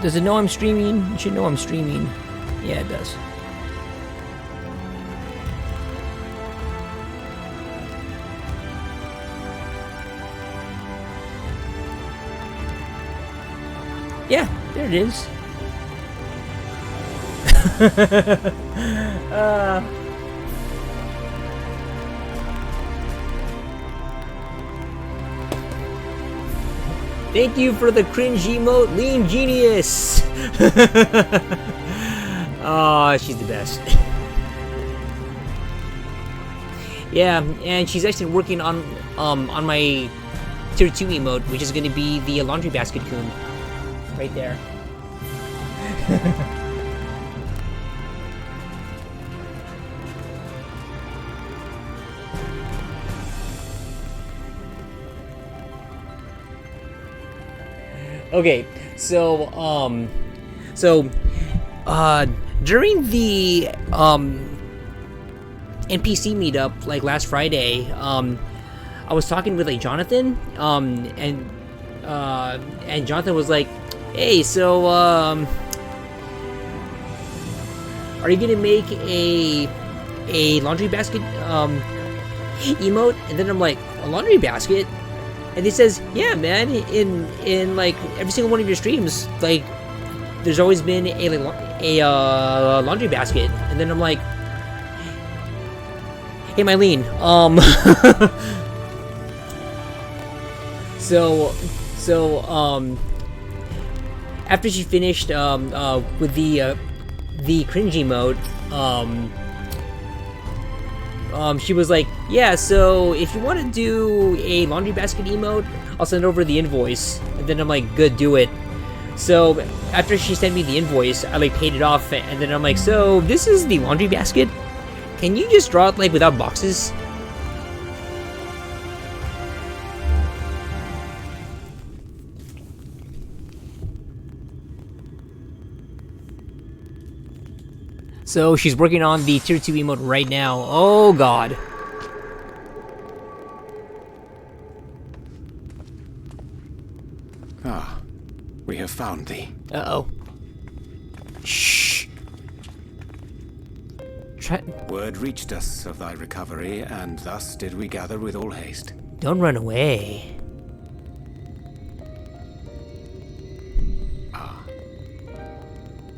Does it know I'm streaming? It should know I'm streaming. Yeah, it does. Yeah, there it is. Thank you for the cringe emote, Lean Genius. Oh, she's the best. Yeah, and she's actually working on my tier 2 emote, which is going to be the laundry basket coon, right there. Okay, so during the NPC meetup like last Friday, I was talking with like Jonathan, and Jonathan was like, "Hey, so are you gonna make a laundry basket emote?" And then I'm like, "A laundry basket?" And he says, "Yeah, man, in like every single one of your streams, like there's always been a laundry basket." And then I'm like, "Hey, Mylene, so after she finished with the cringy mode, she was like, yeah, so if you want to do a laundry basket emote, I'll send over the invoice." And then I'm like, good, do it. So after she sent me the invoice, I like paid it off, and then I'm like, so this is the laundry basket? Can you just draw it like without boxes? So she's working on the tier 2 emote right now. Oh god. Ah, we have found thee. Uh-oh. Shh. Word reached us of thy recovery, and thus did we gather with all haste. Don't run away.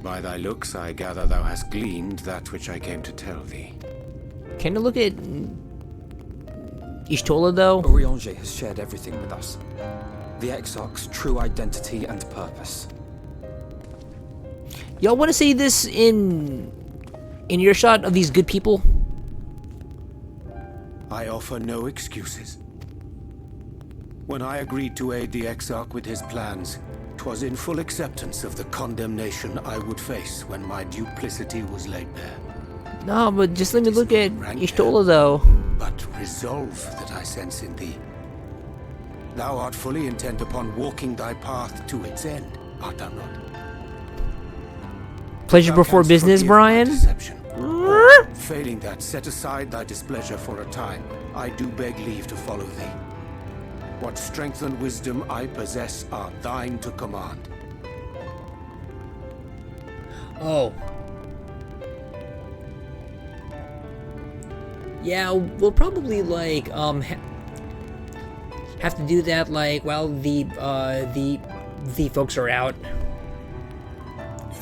By thy looks, I gather thou hast gleaned that which I came to tell thee. Can I look at Ishtola though? Urianger has shared everything with us. The Exarch's true identity and purpose. Y'all want to say this in earshot of these good people? I offer no excuses. When I agreed to aid the Exarch with his plans, 'twas in full acceptance of the condemnation I would face when my duplicity was laid bare. No, but just let me look at Ishtola though. But resolve that I sense in thee. Thou art fully intent upon walking thy path to its end, art thou not? Pleasure before business, Brian? Or, failing that, set aside thy displeasure for a time. I do beg leave to follow thee. What strength and wisdom I possess are thine to command. Oh. Yeah, we'll probably like have to do that like while the folks are out,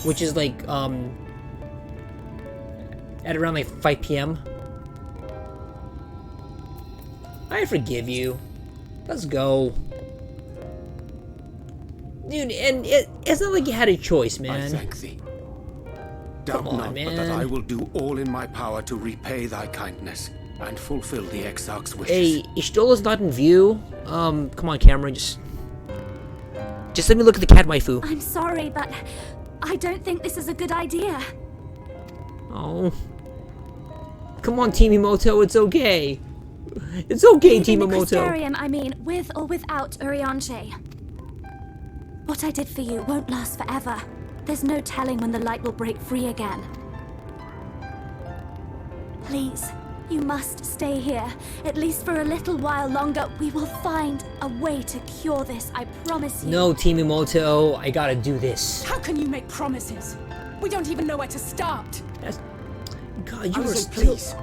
which is like at around like 5 p.m. I forgive you. Let's go. Dude, and it's not like you had a choice, man. I thank thee. Doubt not, but that I will do all in my power to repay thy kindness and fulfill the Exarch's wishes. Hey, Ishtola's not in view. Come on, camera, just let me look at the cat waifu. I'm sorry, but I don't think this is a good idea. Oh. Come on, Team Emoto, it's okay. It's okay, Team Emoto. I mean, with or without Urianger. What I did for you won't last forever. There's no telling when the light will break free again. Please, you must stay here, at least for a little while longer. We will find a way to cure this, I promise you. No, Team Emoto, I gotta do this. How can you make promises? We don't even know where to start. God, you are still... Please.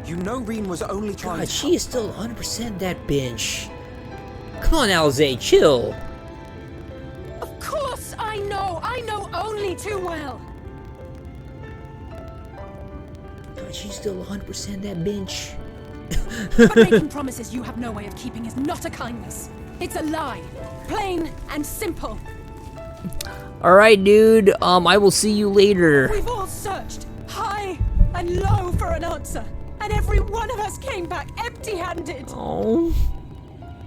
You know Reen was only trying God, to... she is still 100% that bench. Come on, Alze, chill. Of course I know only too well. God, she's still 100% that bench. But making promises you have no way of keeping is not a kindness. It's a lie. Plain and simple. Alright, dude, I will see you later. We've all searched high and low for an answer. And every one of us came back empty-handed. Oh.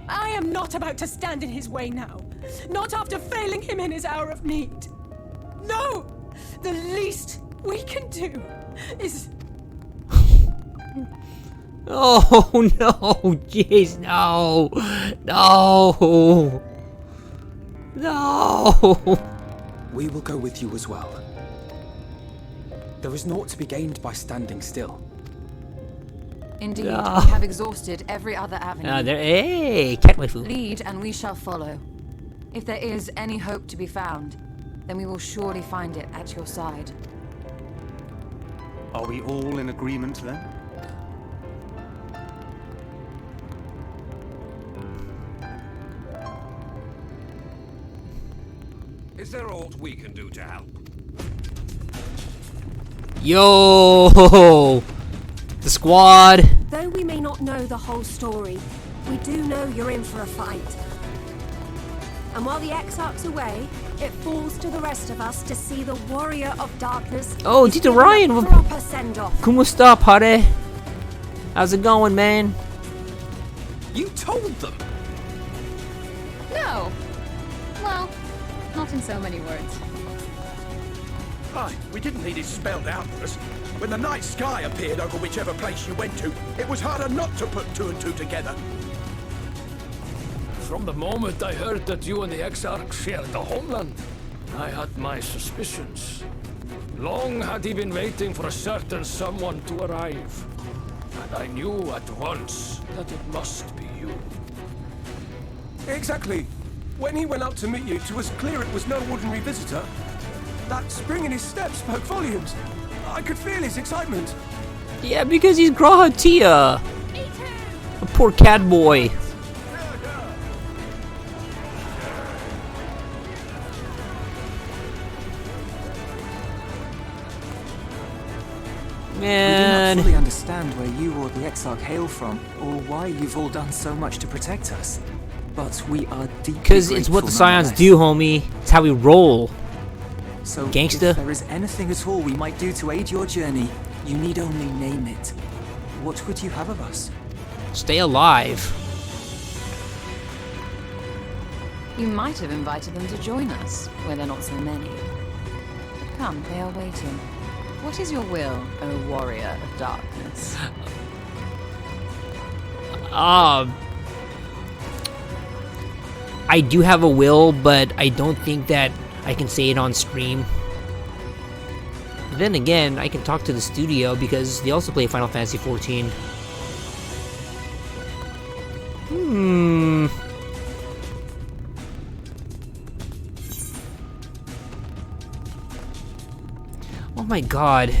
I am not about to stand in his way now. Not after failing him in his hour of need. No! The least we can do is... Oh, no, jeez, no. No. No. We will go with you as well. There is naught to be gained by standing still. Indeed, we have exhausted every other avenue. Hey, cat waifu. Lead and we shall follow. If there is any hope to be found, then we will surely find it at your side. Are we all in agreement then? Is there aught we can do to help? Yo! The squad! Though we may not know the whole story, we do know you're in for a fight. And while the Exarch's away, it falls to the rest of us to see the Warrior of Darkness. Oh, Tito Ryan! Proper send-off. Kumusta, pare? How's it going, man? You told them! No. Well, Not in so many words. Aye, we didn't need it spelled out for us. When the night sky appeared over whichever place you went to, it was harder not to put two and two together. From the moment I heard that you and the Exarch shared the homeland, I had my suspicions. Long had he been waiting for a certain someone to arrive. And I knew at once that it must be you. Exactly. When he went out to meet you, it was clear it was no ordinary visitor. That spring in his step spoke volumes. I could feel his excitement. Yeah, because he's Grahatia. A poor cat boy. Man. We do not fully understand where you or the Exarch hail from, or why you've all done so much to protect us. But we are deeply Because it's what the Scions do, homie. It's how we roll. So, Gangsta. if there is anything at all we might do to aid your journey, you need only name it. What would you have of us? Stay alive. You might have invited them to join us, where there are not so many. But come, they are waiting. What is your will, O warrior of darkness? I do have a will, but I don't think that I can say it on stream. Then again, I can talk to the studio because they also play Final Fantasy XIV. Oh my god.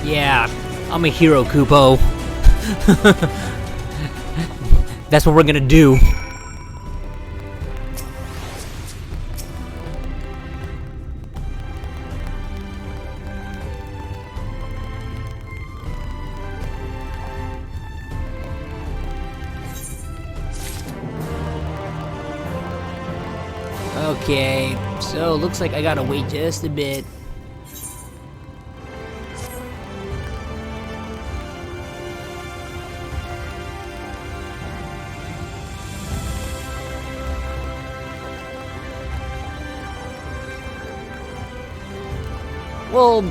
Yeah, I'm a hero, Kupo. That's what we're gonna do. Okay, so looks like I gotta wait just a bit. Well,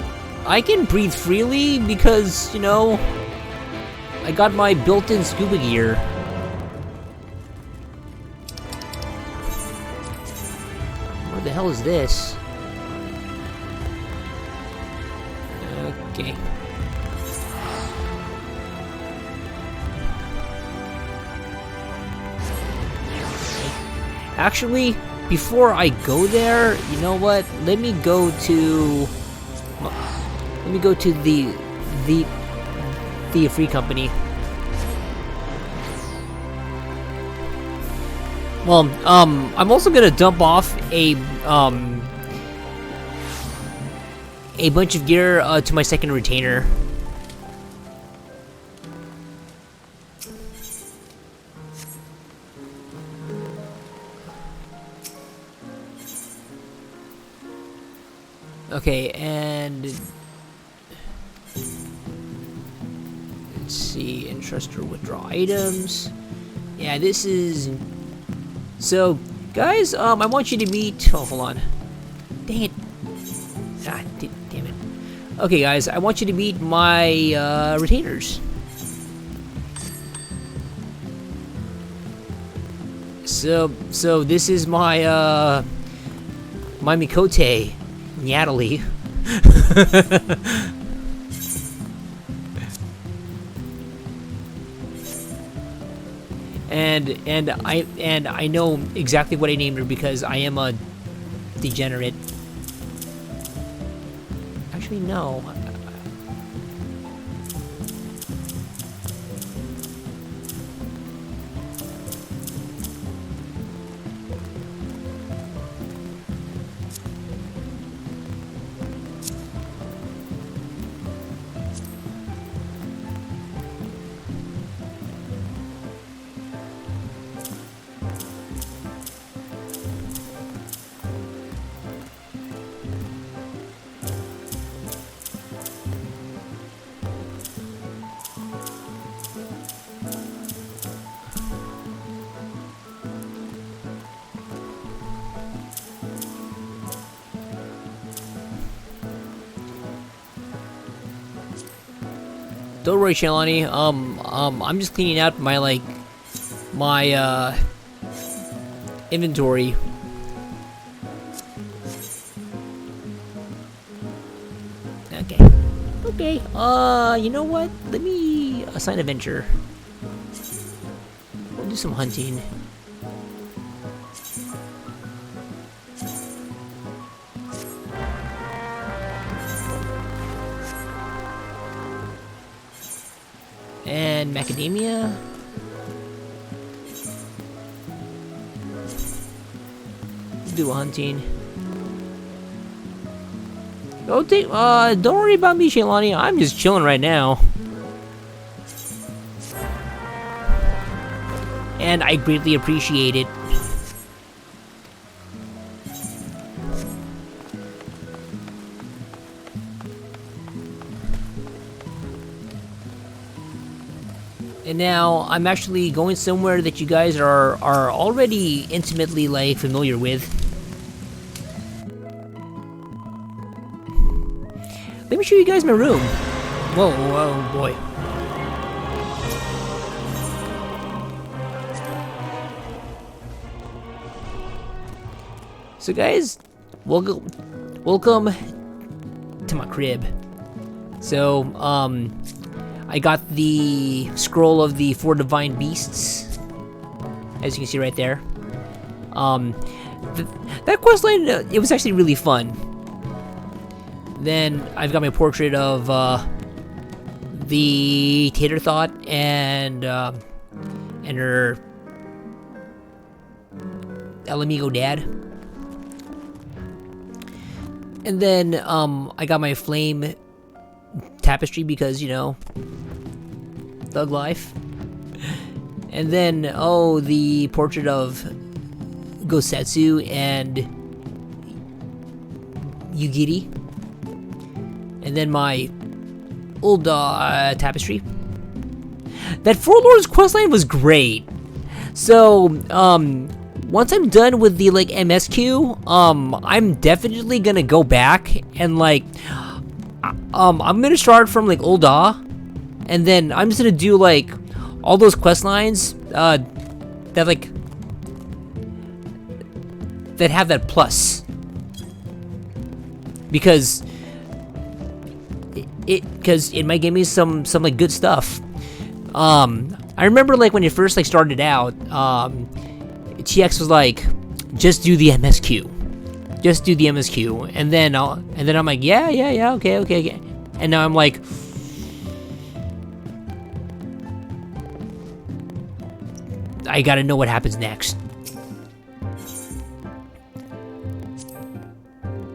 I can breathe freely because, you know, I got my built-in scuba gear. What the hell is this? Okay. Actually, before I go there, you know what? Let me go to the free company. Well, I'm also gonna dump off a bunch of gear to my second retainer. Okay, and let's see, entrust or withdraw items. Yeah, this is. So, guys, I want you to meet. Oh, hold on. Dang it. Ah, damn it. Okay, guys, I want you to meet my retainers. So this is my my Mikote, Natalie. And I know exactly what I named her because I am a degenerate. Actually, no. Don't worry, Shalani. I'm just cleaning out my inventory. Okay. Okay. You know what? Let me assign a venture. We'll do some hunting. And macadamia. Let's do a hunting. Don't worry about me, Shaylani. I'm just chilling right now. And I greatly appreciate it. And now I'm actually going somewhere that you guys are already intimately like familiar with. Let me show you guys my room. Whoa, whoa, boy. So guys, welcome to my crib. So, I got the scroll of the 4 divine beasts, as you can see right there. That questline, it was actually really fun. Then I've got my portrait of the Tater Thought and her El Amigo dad. And then I got my flame tapestry because, you know, thug life. And then, the portrait of Gosetsu and Yugiri. And then my old tapestry. That Four Lords questline was great. So, once I'm done with the, like, MSQ, I'm definitely gonna go back and, like, I'm gonna start from, like, Old Da, and then I'm just gonna do, like, all those quest lines, that, like, that have that plus. Because it might give me some like, good stuff. I remember, like, when it first, like, started out, TX was like, just do the MSQ. Just do the MSQ. And then I'm like, yeah, okay. And now I'm like, I gotta know what happens next.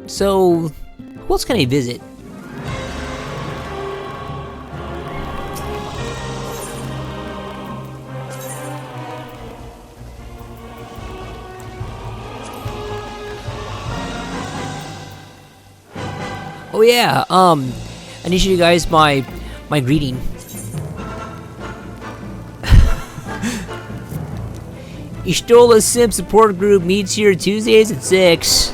So, who else can I visit? Oh yeah, I need to show you guys my greeting. Ishtola Sim support group meets here Tuesdays at 6.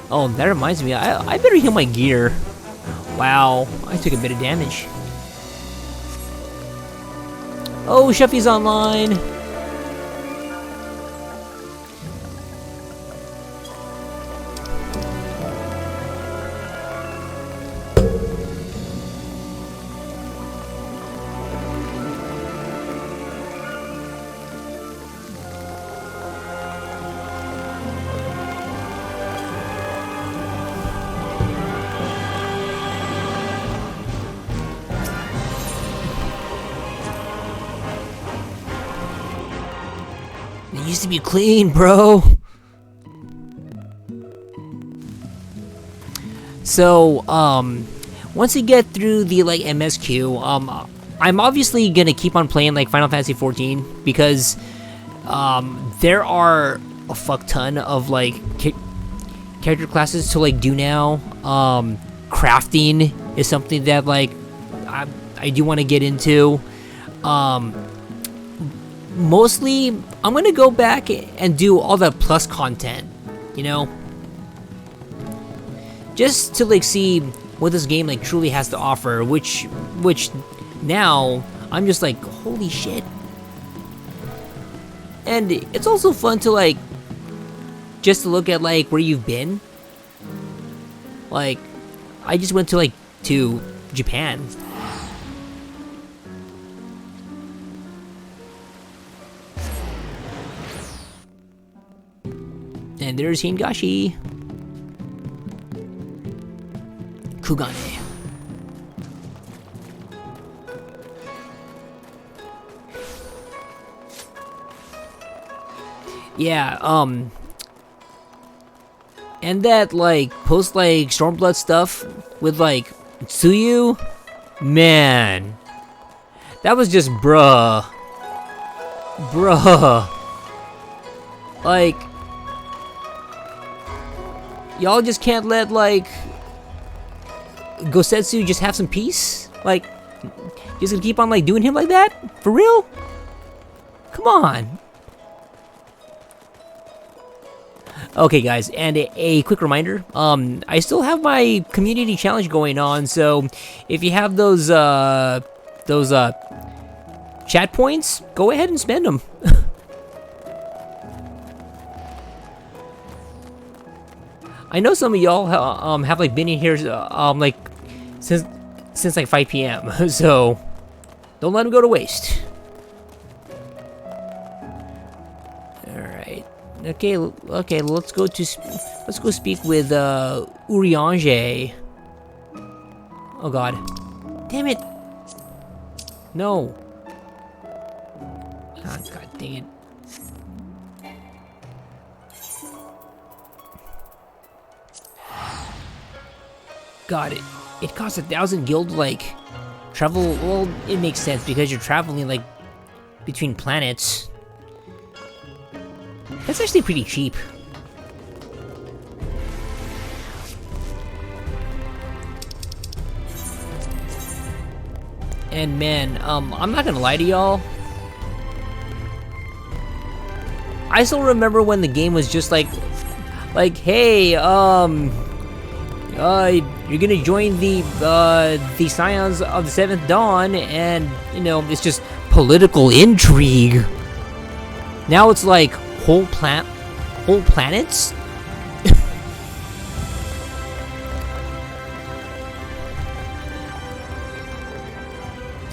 Oh, that reminds me, I better heal my gear. Wow, I took a bit of damage. Oh, Shuffy's online. It used to be clean, bro. So, once you get through the, like, MSQ, I'm obviously gonna keep on playing, like, Final Fantasy XIV, because, there are a fuck ton of, like, character classes to, like, do now. Crafting is something that, like, I do want to get into. mostly, I'm gonna go back and do all the plus content, you know? Just to like see what this game like truly has to offer, which now I'm just like, holy shit. And it's also fun to like just to look at like where you've been. Like I just went to Japan. And there's Hingashi. Kugane. Yeah, and that like post like Stormblood stuff with like Tsuyu, man, that was just bruh. Like, y'all just can't let like Gosetsu just have some peace? Like, just gonna keep on like doing him like that? For real? Come on. Okay guys, and a quick reminder, I still have my community challenge going on, so if you have those chat points, go ahead and spend them. I know some of y'all have like been in here like since like 5 p.m. so don't let them go to waste. All right. Okay. Let's go speak with Urianger. Oh God. Damn it. No. Oh, God dang it. God, it costs 1,000 gil to like travel. Well, it makes sense because you're traveling like between planets. That's actually pretty cheap. And man, I'm not gonna lie to y'all. I still remember when the game was just like, hey, you're gonna join the Scions of the Seventh Dawn, and you know it's just political intrigue. Now it's like whole planets.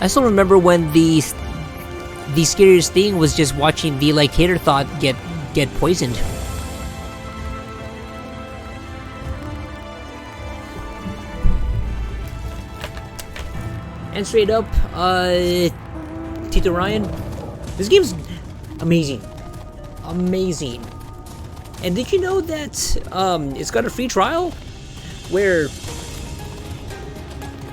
I still remember when the scariest thing was just watching the like Hater Thought get poisoned. And straight up, Tito Ryan, this game's amazing. Amazing. And did you know that it's got a free trial where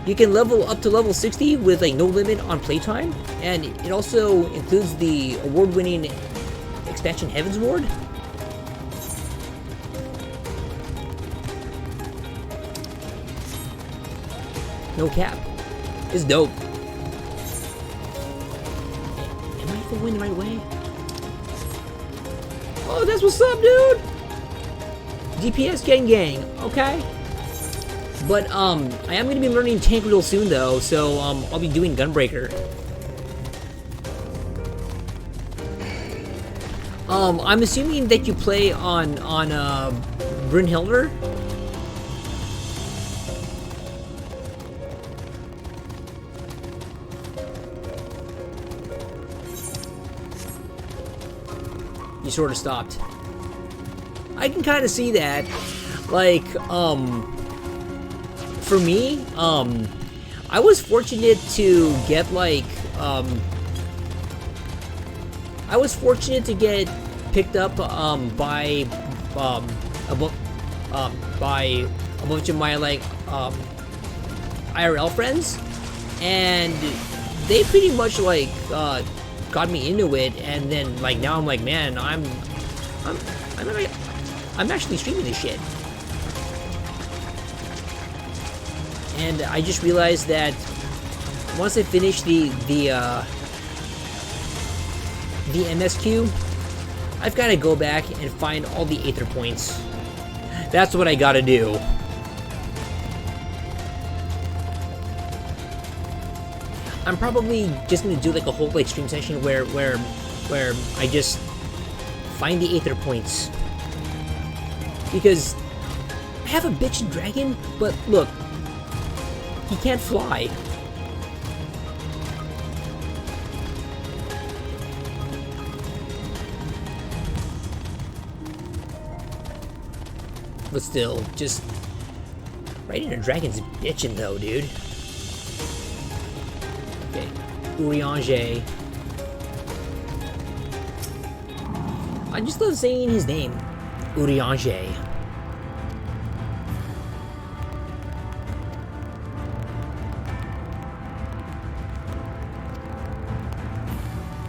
you can level up to level 60 with like no limit on playtime, and it also includes the award-winning expansion Heaven's Ward. No cap. It's dope. Am I going the right way? Oh, that's what's up, dude! DPS gang, okay. But, I am gonna be learning Tank real soon, though, so, I'll be doing Gunbreaker. I'm assuming that you play on Brynhildr? You sort of stopped. I can kind of see that. Like, for me, I was fortunate to get like, I was fortunate to get picked up by a bunch of my like IRL friends, and they pretty much like got me into it, and then like now I'm like, man, I'm actually streaming this shit. And I just realized that once I finish the the MSQ, I've got to go back and find all the Aether points. That's what I gotta do. I'm probably just gonna do like a whole like stream session where I just find the Aether points. Because I have a bitchin' dragon, but look, he can't fly. But still, just riding a dragon's bitchin' though, dude. Okay, Urianger. I just love saying his name, Urianger.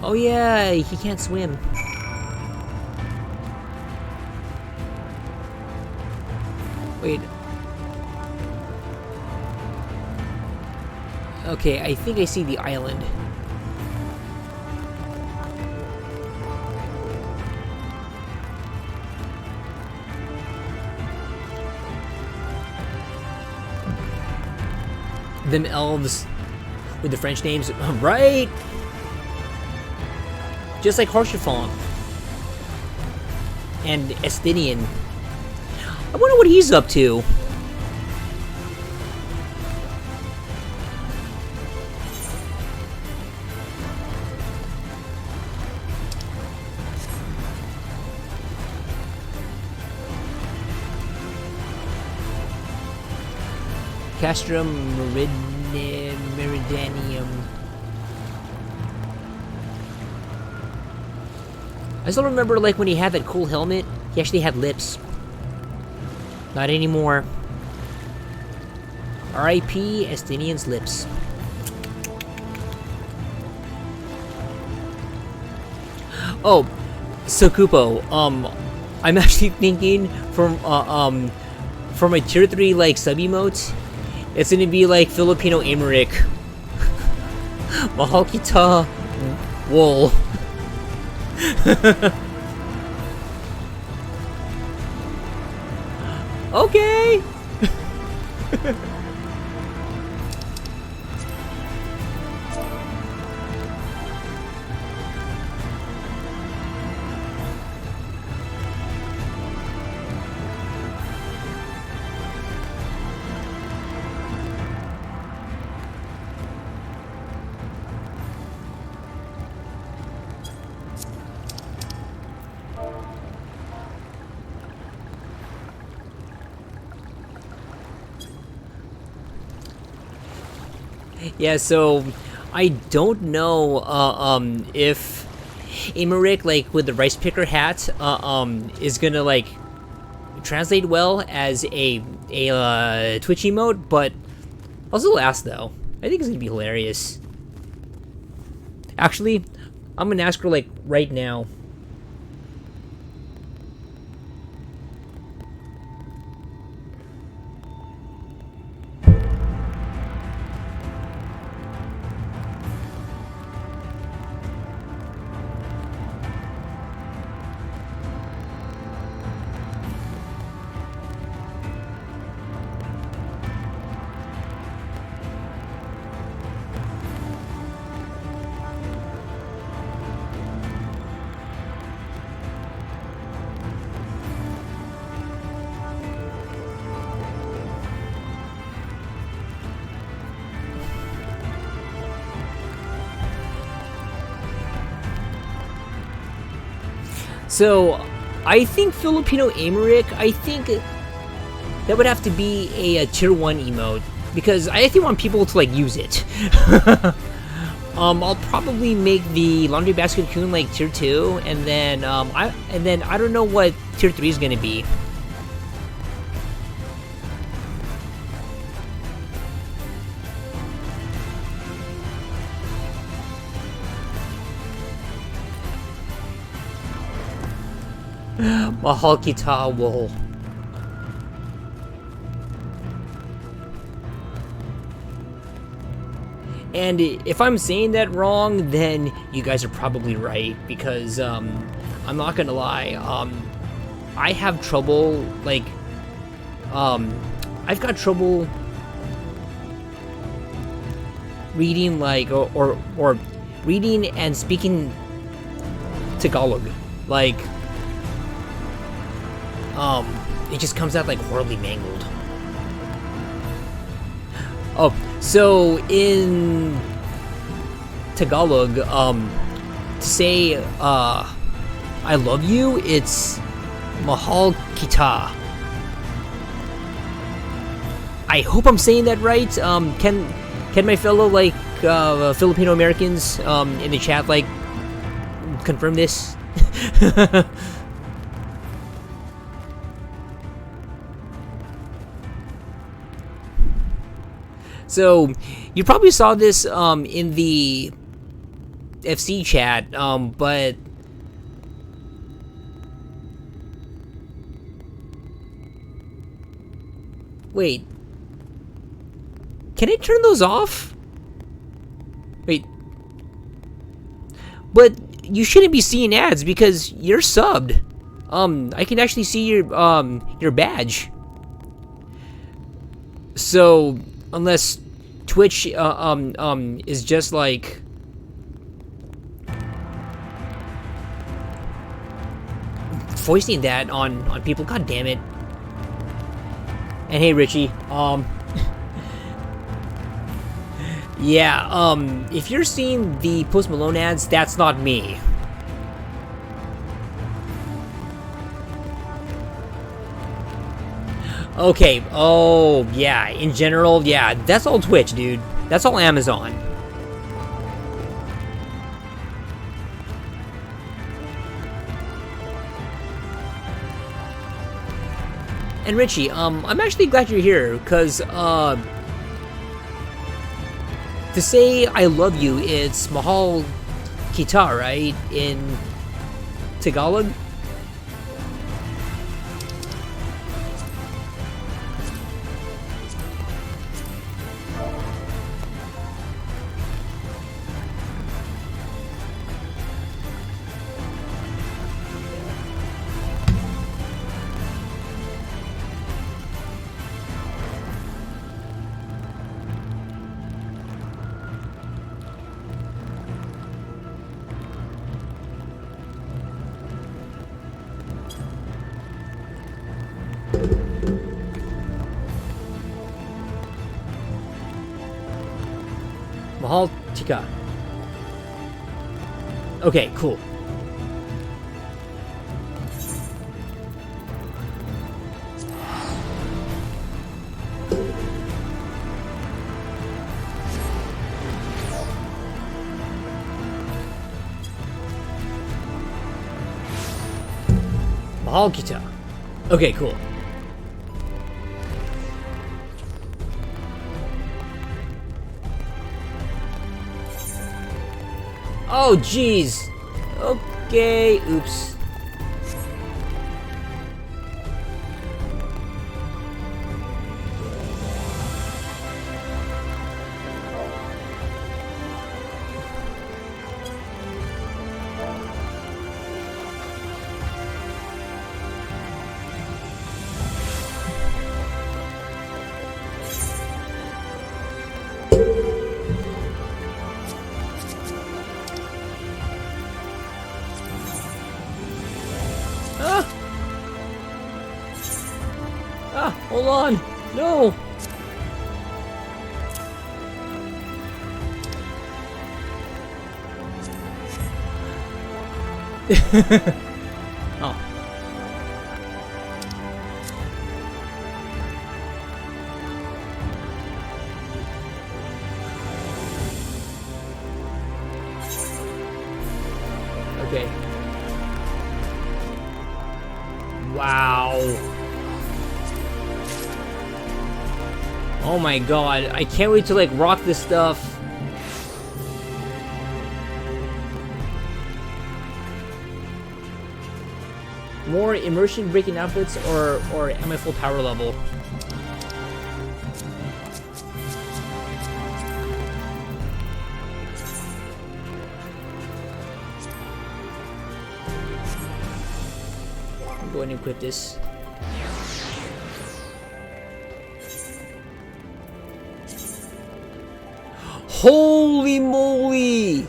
Oh yeah, he can't swim. Wait. Okay, I think I see the island. Them elves with the French names, right? Just like Haurchefant and Estinian. I wonder what he's up to. Castrum Meridanium. I still remember, like, when he had that cool helmet, he actually had lips. Not anymore. R.I.P. Estinian's lips. Oh, Sokupo. I'm actually thinking from a tier 3 like sub emote, it's gonna be like Filipino Emmerich. Mahal kita, wool. Okay. Yeah, so I don't know if Emmerich, like with the rice picker hat, is gonna like translate well as a Twitch emote, but I'll still ask though. I think it's gonna be hilarious. Actually, I'm gonna ask her like right now. So, I think Filipino Emmerich, I think that would have to be a tier 1 emote, because I actually want people to like use it. I'll probably make the Laundry Basket Coon like tier 2, and then I don't know what tier 3 is gonna be. Mahal kita, wool. And if I'm saying that wrong, then you guys are probably right, because I'm not gonna lie, I have trouble, like, I've got trouble reading, like, or reading and speaking Tagalog. Like, it just comes out like horribly mangled. Oh, so in Tagalog, to say I love you, it's mahal kita. I hope I'm saying that right. Can my fellow, like, Filipino Americans in the chat, like, confirm this? So, you probably saw this in the FC chat, but wait, can I turn those off? Wait, but you shouldn't be seeing ads because you're subbed. I can actually see your badge. So unless Twitch is just like foisting that on people, god damn it. And hey Richie, yeah, if you're seeing the Post Malone ads, that's not me. Okay, oh, yeah, in general, yeah, that's all Twitch, dude. That's all Amazon. And Richie, I'm actually glad you're here, because, to say I love you, it's mahal kita, right? In Tagalog? Mahal Tika. Okay, cool. Mahal Kita. Okay, cool. Oh, jeez. Okay, oops. Hold on! No! Oh. Okay. Wow. Oh my god, I can't wait to, like, rock this stuff. More immersion breaking outfits, or am I full power level? go ahead and equip this. Holy moly!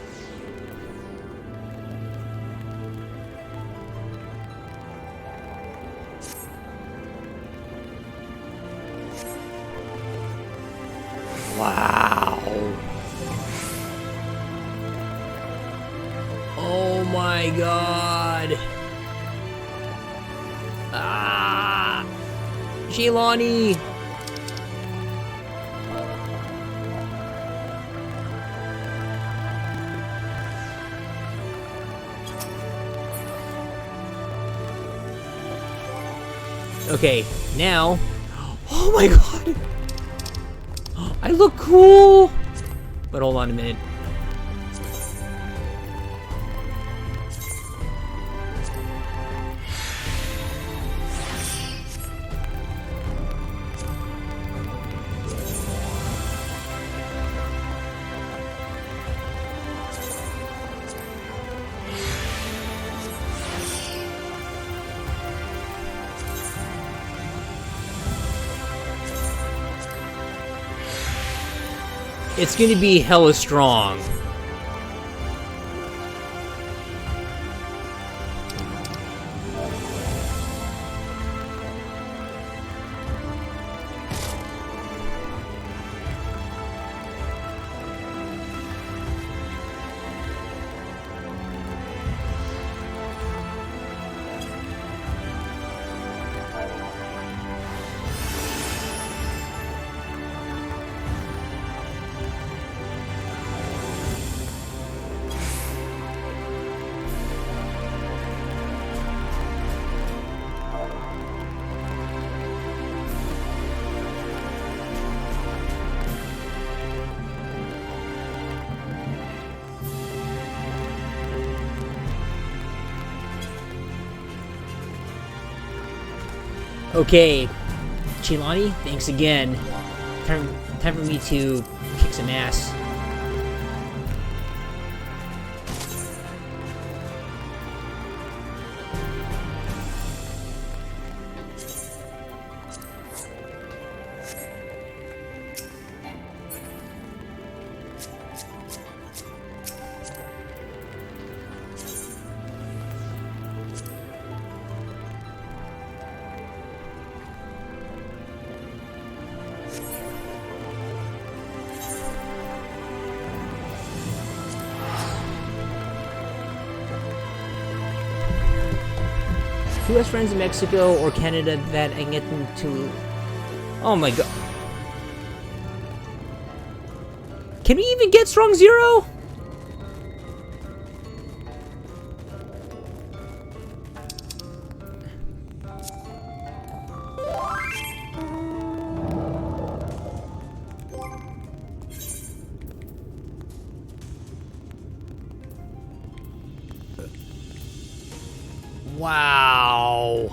Wow. Oh my god. Ah! Sheilani! Okay, now... Oh my god! I look cool! But hold on a minute. It's gonna be hella strong. Okay, Sheilani, thanks again. Time for me to kick some ass. Who has friends in Mexico or Canada that I can get them to... Oh my god. Can we even get Strong Zero? Wow.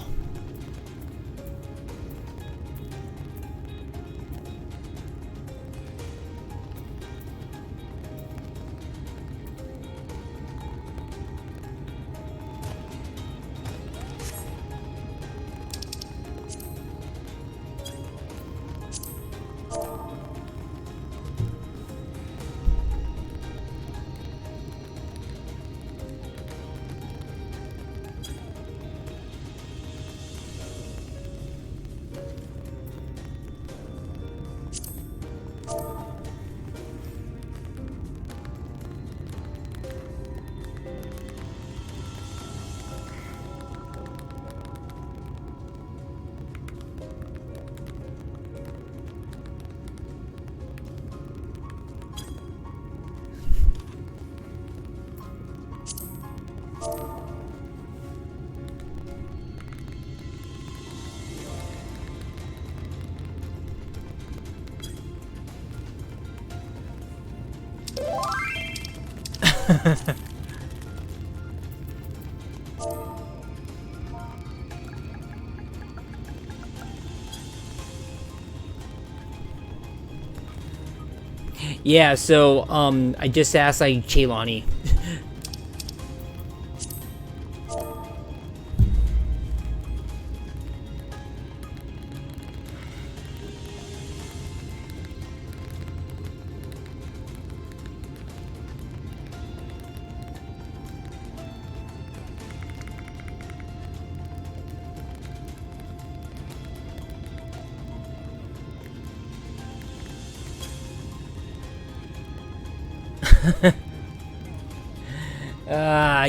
Yeah, so, I just asked, like, Sheilani.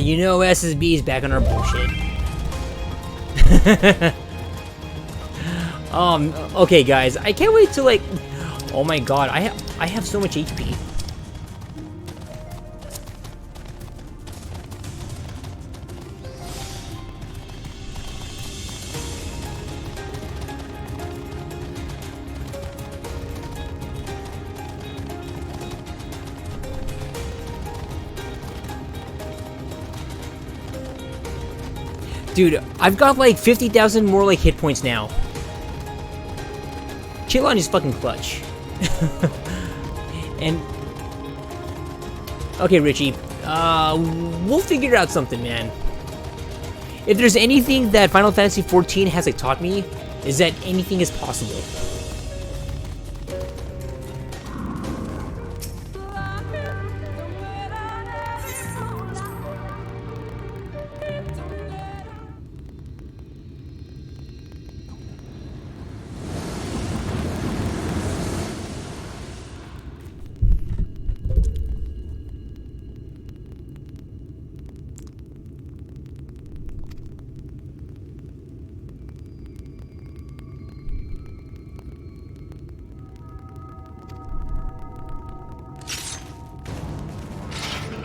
You know SSB is back on our bullshit. Okay guys, I can't wait to like... Oh my god, I have so much HP. Dude, I've got like 50,000 more like hit points now. Chillon is fucking clutch. And okay, Richie, we'll figure out something, man. If there's anything that Final Fantasy XIV has like taught me, is that anything is possible.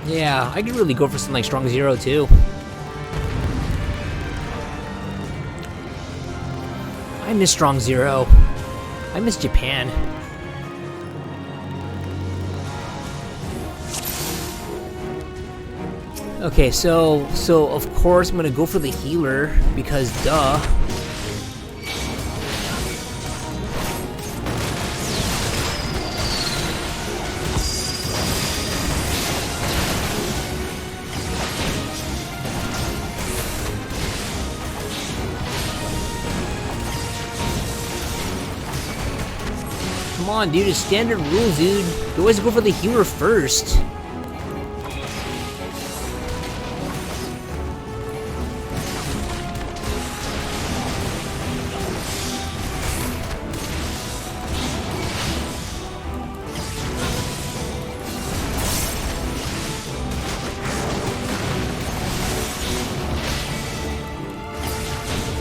Yeah, I could really go for something like Strong Zero too. I miss Strong Zero. I miss Japan. Okay, so of course I'm gonna go for the healer because duh. Come on, dude, it's standard rules, dude. You always go for the healer first.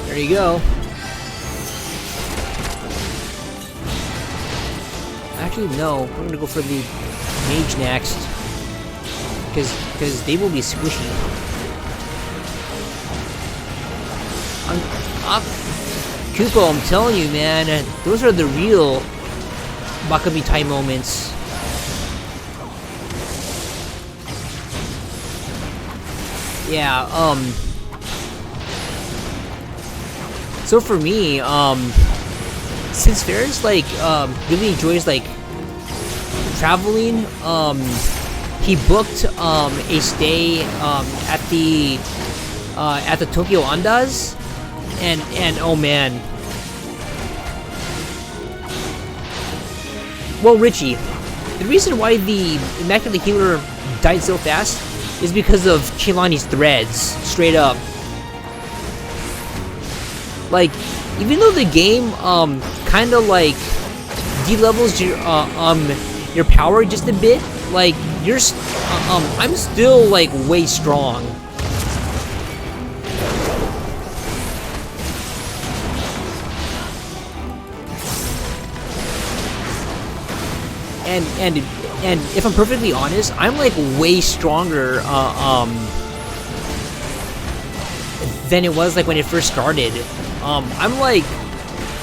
There you go. Actually, no. I'm gonna go for the mage next, because they will be squishy. Kupo, I'm telling you, man, those are the real Bakamitai moments. Yeah. So for me, since Ferris like really enjoys like traveling, he booked a stay at the Tokyo Andaz, and oh man. Well, Richie, the reason why the Immaculate Healer died so fast is because of Cheylani's threads, straight up. Like, even though the game kind of like de-levels your power just a bit, like I'm still like way strong. And if I'm perfectly honest, I'm like way stronger than it was like when it first started. I'm like,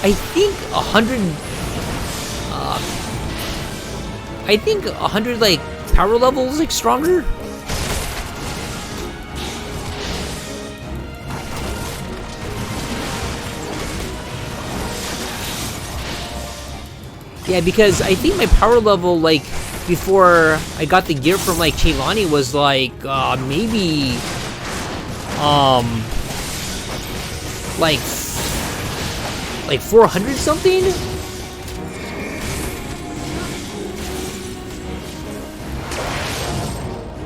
I think 100 like power levels like stronger. Yeah, because I think my power level like before I got the gear from like Cheylani was like maybe like 400 something.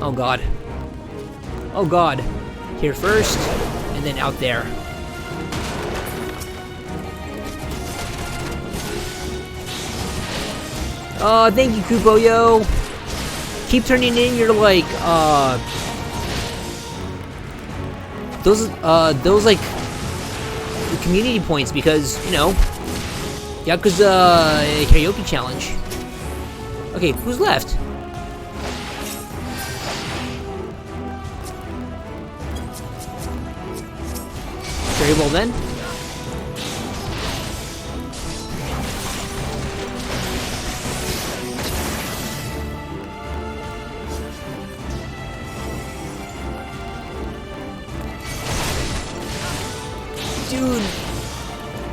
Oh god. Oh god. Here first, and then out there. Oh, thank you, Kupo, yo. keep turning in your like those like community points because you know Yakuza karaoke challenge. Okay, who's left? Very well then. Dude,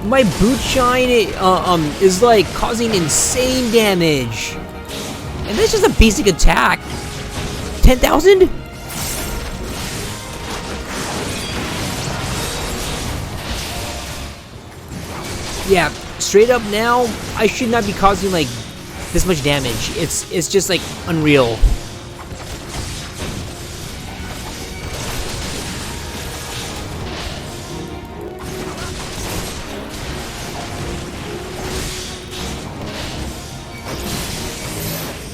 my boot shine is like causing insane damage, and that's just a basic attack. 10,000? Yeah, straight up now, I should not be causing like this much damage. It's just like unreal.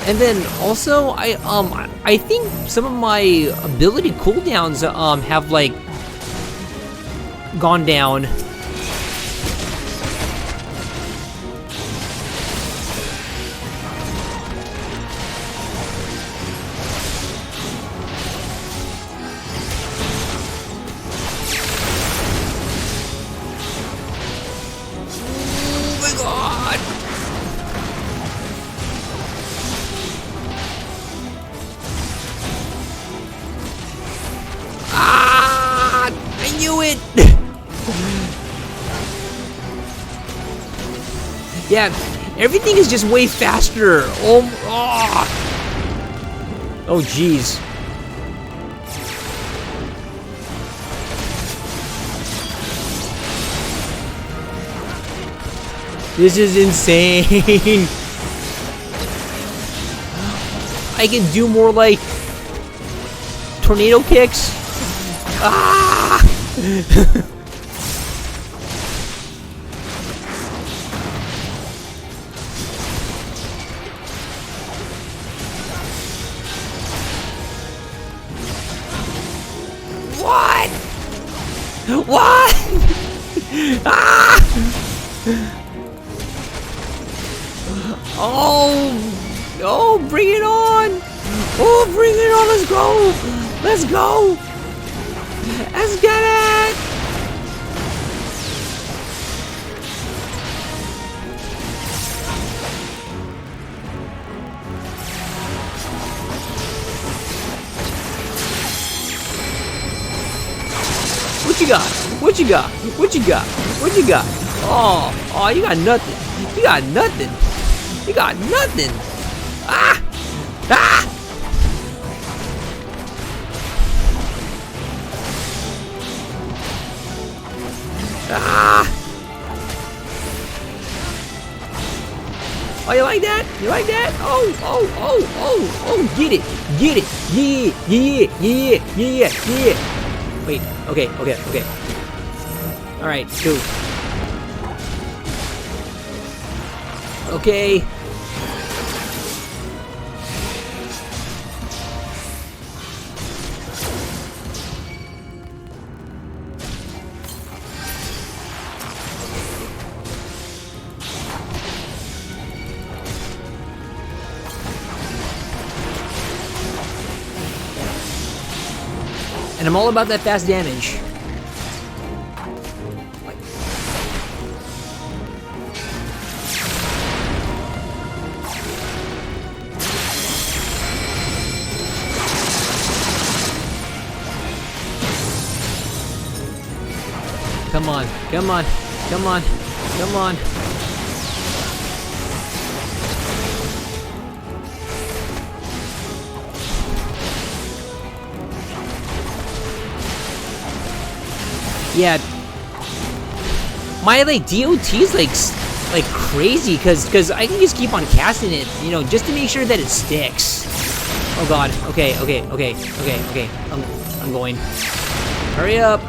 And then also, I think some of my ability cooldowns have like gone down. Oh my god! I knew it! Yeah, everything is just way faster. Oh jeez. This is insane. I can do more like tornado kicks. Ah! What? What? Ah! Oh, bring it on! Oh, bring it on! Let's go! Let's go! Let's get it! What you got? What you got? What you got? What you got? Oh, you got nothing. You got nothing. You got nothing. Ah! Ah! Ah! Oh, you like that? You like that? Oh, get it. Get it. Yeah. Wait, okay. Alright, go. Okay. And I'm all about that fast damage. Come on, come on, come on, come on. Yeah, my like DOT is like crazy because I can just keep on casting it, you know, just to make sure that it sticks. Oh god. Okay. I'm going. Hurry up.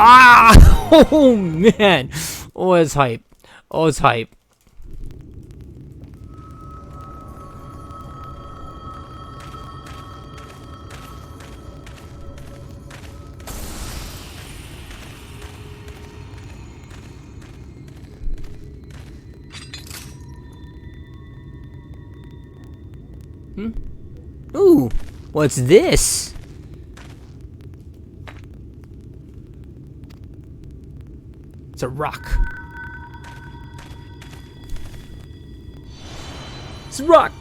Ah! Oh, man. Oh, it's hype. Oh, it's hype. Ooh, what's this? It's a rock. It's a rock.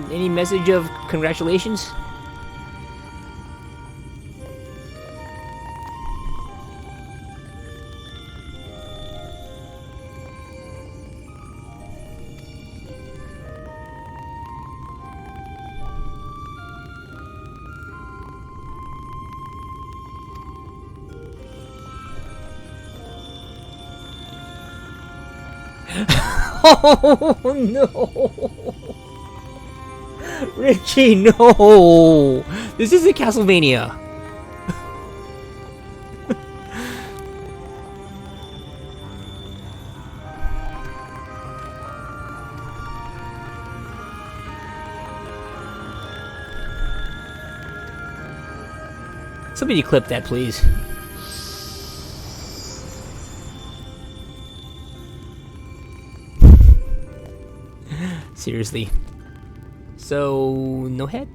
Any message of congratulations? Oh no! Richie, no! This isn't Castlevania. Somebody clip that, please. Seriously. So, no head?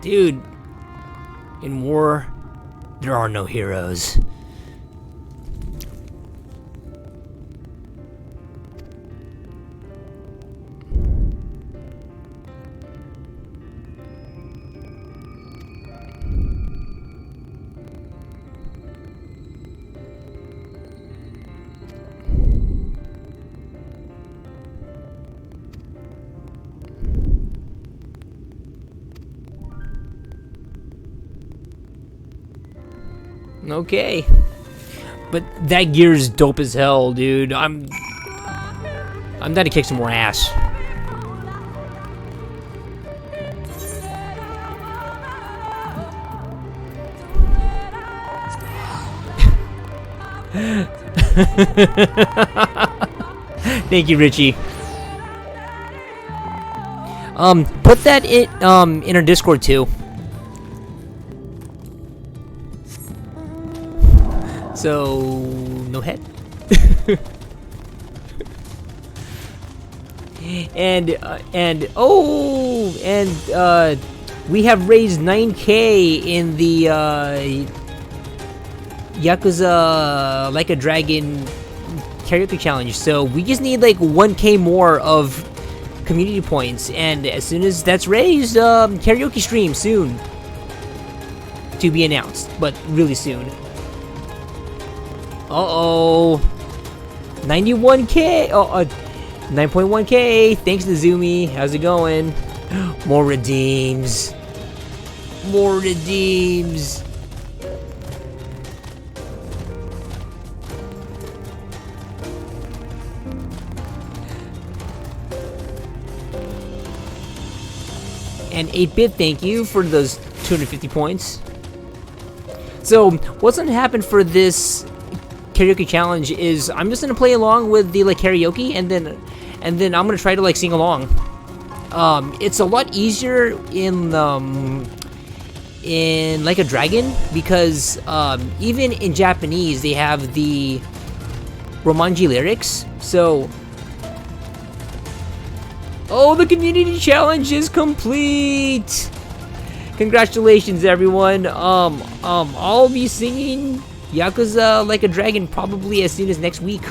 Dude, in war, there are no heroes. Okay. But that gear's dope as hell, dude. I'm down to kick some more ass. Thank you, Richie. Put that in our Discord too. So, no head. and we have raised 9K in the Yakuza Like a Dragon karaoke challenge. So we just need like 1K more of community points, and as soon as that's raised, karaoke stream soon to be announced, but really soon. Uh-oh. 91K. 9.1K. Thanks to Zoomy. How's it going? More redeems. More redeems. And 8-Bit, thank you for those 250 points. So, what's gonna happen for this karaoke challenge is I'm just gonna play along with the like karaoke, and then I'm gonna try to like sing along. It's a lot easier in Like a Dragon because even in Japanese they have the Romanji lyrics. So, oh, the community challenge is complete. Congratulations, everyone. I'll be singing Yakuza Like a Dragon probably as soon as next week.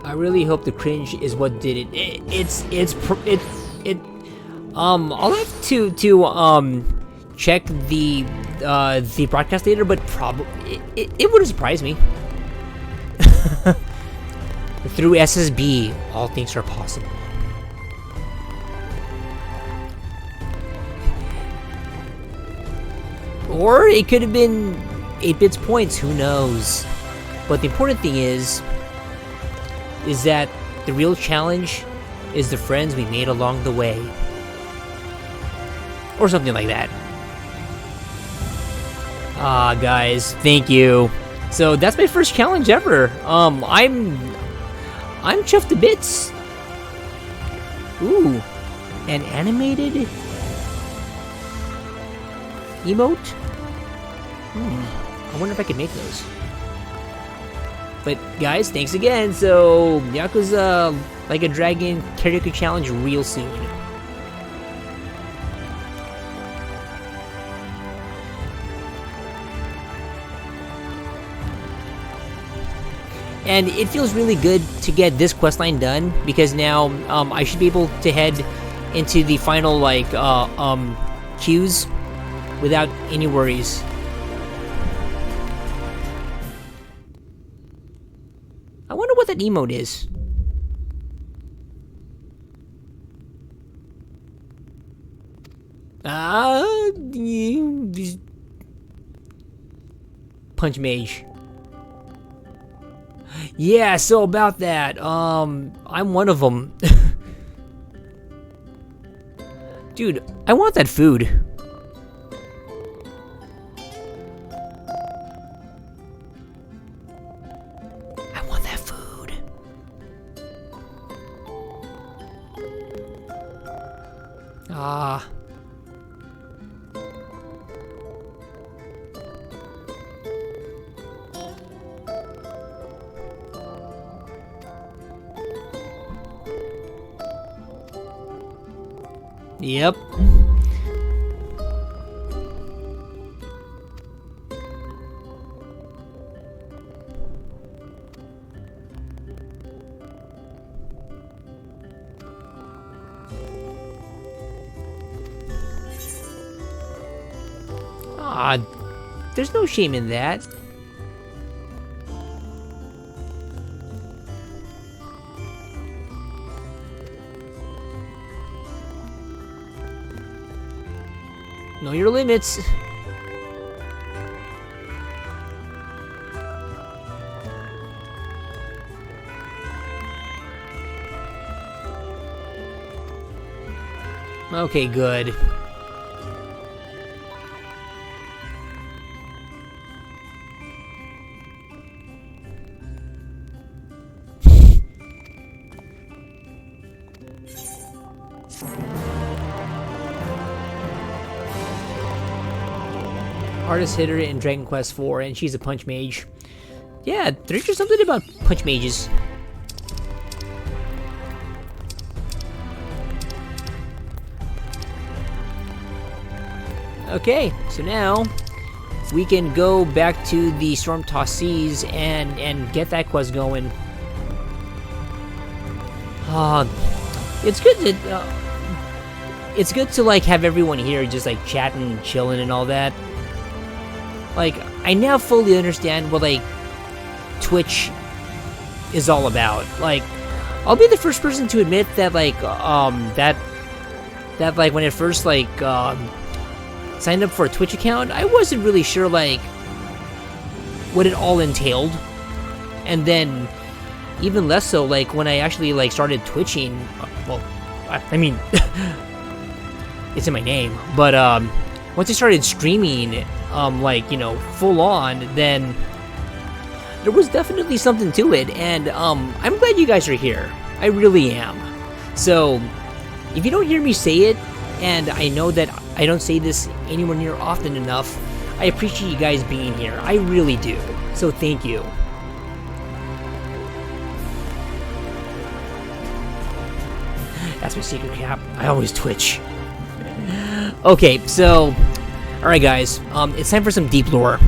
I really hope the cringe is what did it. I'll have to check the broadcast later, but probably it wouldn't surprise me. Through SSB, all things are possible. Or it could have been 8-bits points, who knows? But the important thing is that the real challenge is the friends we made along the way. Or something like that. Ah, guys, thank you. So that's my first challenge ever. I'm chuffed to bits. Ooh, an animated emote? I wonder if I could make those. But guys, thanks again. So Yakuza Like a Dragon karaoke challenge real soon. And it feels really good to get this questline done, because now I should be able to head into the final queues without any worries. I wonder what that emote is. Punch Mage. Yeah, so about that, I'm one of them. Dude, I want that food. I want that food. Ah. Yep. Ah, there's no shame in that. Know your limits. Okay, good. Hardest hitter in Dragon Quest IV, and she's a punch mage. Yeah, there's just something about punch mages. Okay, so now we can go back to the Storm-Tossed Seas and get that quest going. It's good to like have everyone here just like chatting and chilling and all that. Like, I now fully understand what, like, Twitch is all about. Like, I'll be the first person to admit that, like, that when I first, like, signed up for a Twitch account, I wasn't really sure, like, what it all entailed. And then, even less so, like, when I actually, like, started twitching, well, I mean, it's in my name, but, once I started streaming, like, you know, full on, then there was definitely something to it, and I'm glad you guys are here. I really am. So, if you don't hear me say it, and I know that I don't say this anywhere near often enough, I appreciate you guys being here. I really do. So thank you. That's my secret cap. I always twitch. Okay, so, alright guys, it's time for some deep lore.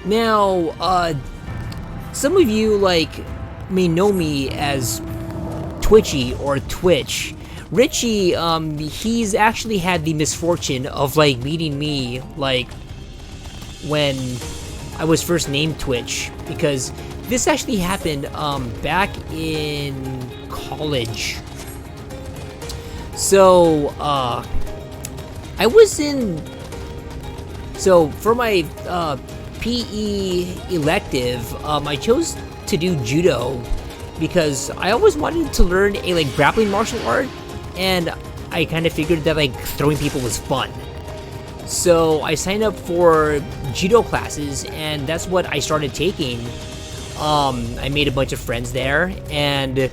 Now, some of you like may know me as Twitchy or Twitch. Richie, he's actually had the misfortune of like meeting me like when I was first named Twitch, because this actually happened back in college. So I was in, so for my PE elective, I chose to do judo because I always wanted to learn a like grappling martial art, and I kind of figured that like throwing people was fun. So I signed up for judo classes, and that's what I started taking. I made a bunch of friends there, and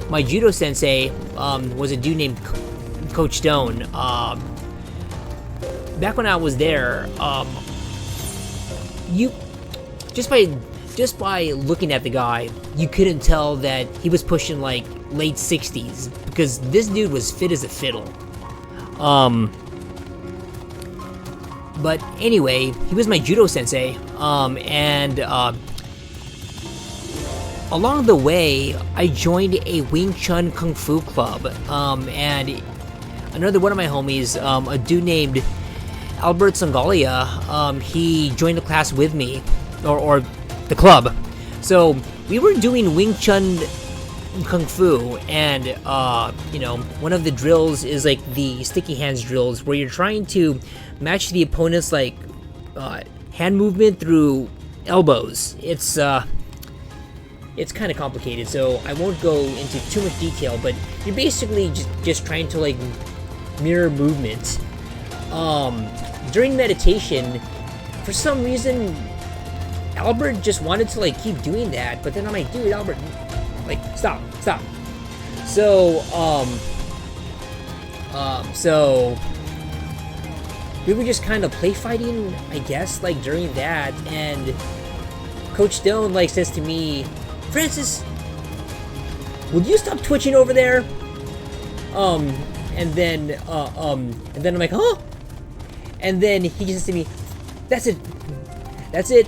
my judo sensei was a dude named Coach Stone. Back when I was there, you just by looking at the guy, you couldn't tell that he was pushing like late 60s, because this dude was fit as a fiddle. But anyway, he was my judo sensei, and along the way, I joined a Wing Chun Kung Fu club, and another one of my homies, a dude named Albert Sangalia, he joined the class with me, or the club. So we were doing Wing Chun Kung Fu, and you know, one of the drills is like the sticky hands drills, where you're trying to match the opponent's like hand movement through elbows. It's kind of complicated, so I won't go into too much detail, but you're basically just trying to like mirror movement. During meditation, for some reason, Albert just wanted to like keep doing that, but then I'm like, dude, Albert, like, stop. So, so we were just kind of play fighting, I guess, like during that, and Coach Stone like says to me, Francis, would you stop twitching over there? And then I'm like, huh? And then he says to me, that's it,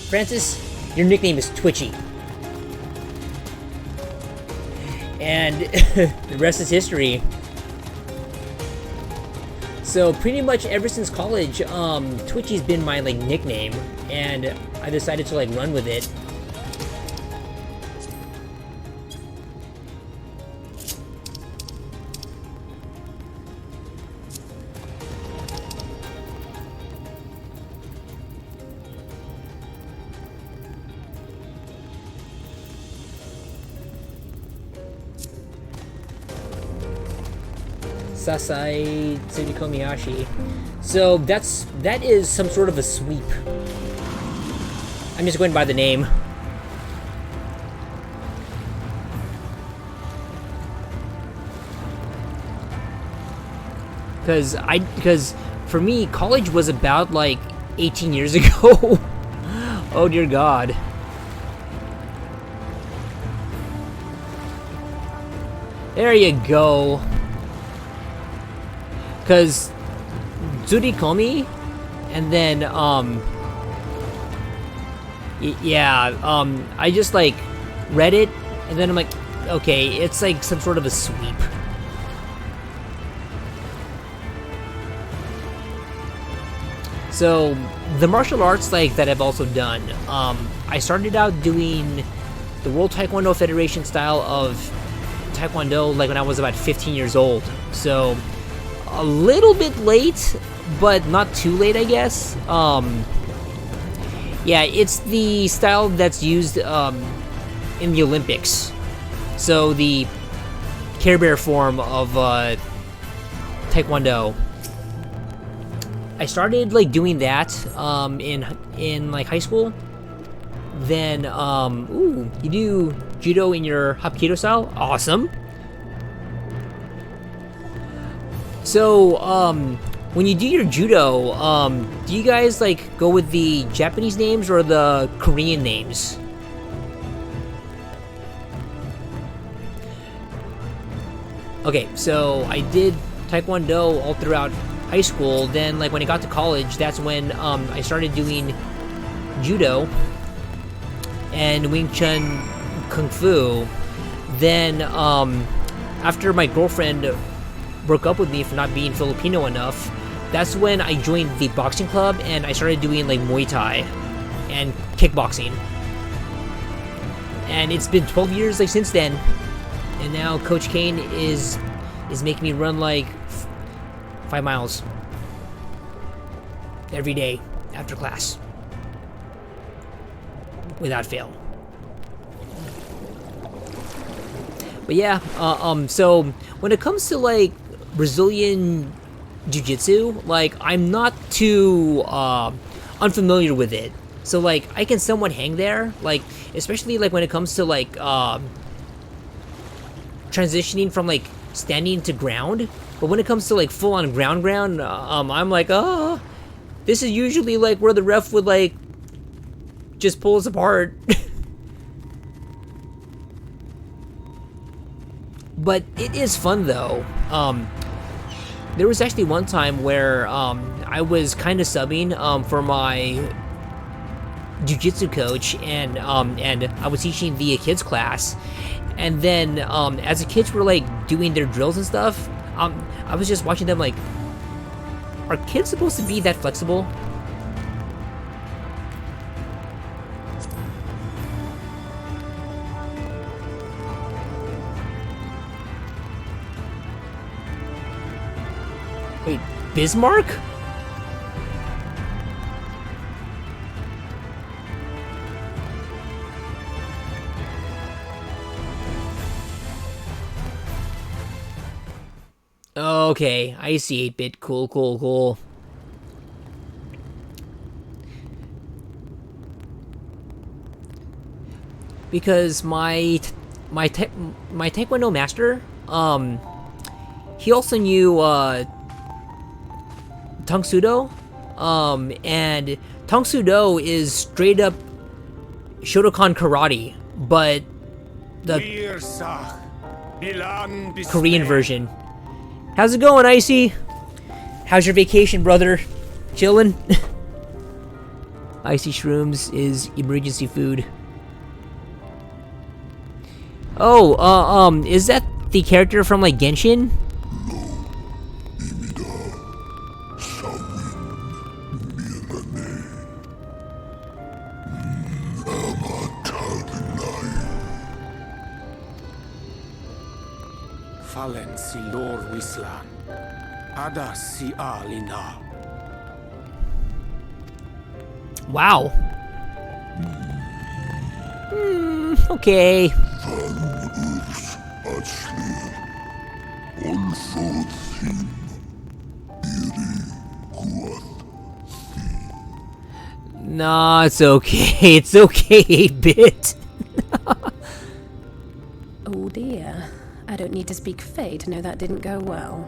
Francis, your nickname is Twitchy. And the rest is history. So pretty much ever since college, Twitchy's been my like nickname, and I decided to like run with it. Sasai Tsurikomiyashi. So that is some sort of a sweep. I'm just going by the name. Because for me, college was about like 18 years ago. Oh dear God. There you go. Because Tsurikomi, and then I just like read it, and then I'm like, okay, it's like some sort of a sweep. So the martial arts like that I've also done, I started out doing the World Taekwondo Federation style of Taekwondo like when I was about 15 years old. So a little bit late, but not too late, I guess. Yeah, it's the style that's used in the Olympics. So the Care Bear form of Taekwondo. I started like doing that in like high school. Then you do judo in your Hapkido style. Awesome. So, when you do your judo, do you guys, like, go with the Japanese names or the Korean names? Okay, so I did Taekwondo all throughout high school. Then, like, when I got to college, that's when I started doing judo. and Wing Chun Kung Fu. Then after my girlfriend broke up with me for not being Filipino enough, that's when I joined the boxing club and I started doing like Muay Thai and kickboxing. And it's been 12 years like since then, and now Coach Kane is making me run like 5 miles every day after class without fail. But yeah, so when it comes to like Brazilian Jiu-Jitsu, like I'm not too unfamiliar with it. So like I can somewhat hang there, like especially like when it comes to like transitioning from like standing to ground. But when it comes to like full on ground, I'm like, oh, this is usually like where the ref would like just pull us apart. But it is fun though. There was actually one time where I was kind of subbing for my jiu-jitsu coach, and I was teaching the kids class, and then as the kids were like doing their drills and stuff, I was just watching them like, are kids supposed to be that flexible? Wait, Bismarck? Okay, I see 8-bit. Cool. Because my Taekwondo master, he also knew Tang Sudo, and Tang Sudo is straight up Shotokan karate, but the Korean version. How's it going, Icy? How's your vacation, brother? Chillin'? Icy Shrooms is emergency food. Oh, is that the character from like Genshin? Fallen si lor wislan. Ada si alina. Wow. Okay. Nah, it's okay. It's okay, 8-bit. Oh dear. I don't need to speak Fey to know that didn't go well.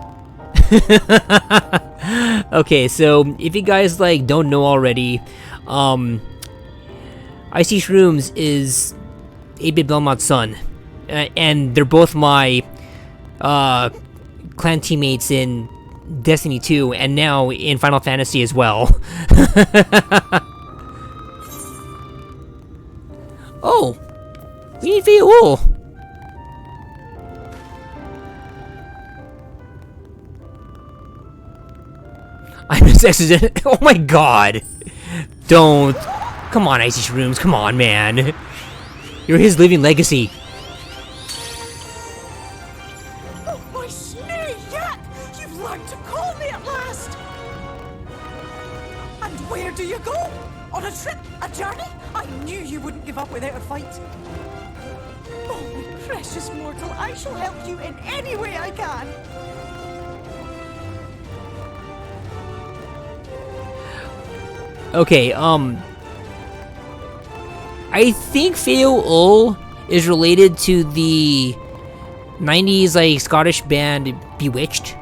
Okay, so if you guys like don't know already, Icy Shrooms is 8-bit Belmont's son, and they're both my clan teammates in Destiny 2 and now in Final Fantasy as well. Oh, we need fuel. I'm a sexist. Oh my god. Don't. Come on, Icy Shrooms. Come on, man. You're his living legacy. Oh, my snoo yak! You've learned to call me at last! And where do you go? On a trip? A journey? I knew you wouldn't give up without a fight. Oh, my precious mortal, I shall help you in any way I can. Okay, I think Feo Ul is related to the 90s like Scottish band Bewitched,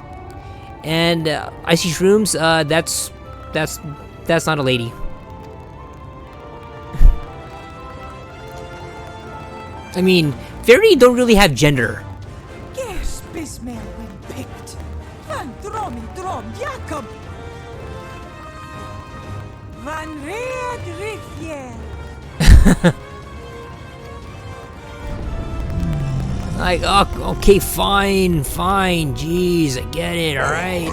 and Icy Shrooms, that's not a lady. I mean, fairy don't really have gender. Yes, Bismel when picked. Van Drom Jacob. Van Red Rivier. Like, oh, okay, fine. Jeez, I get it, alright.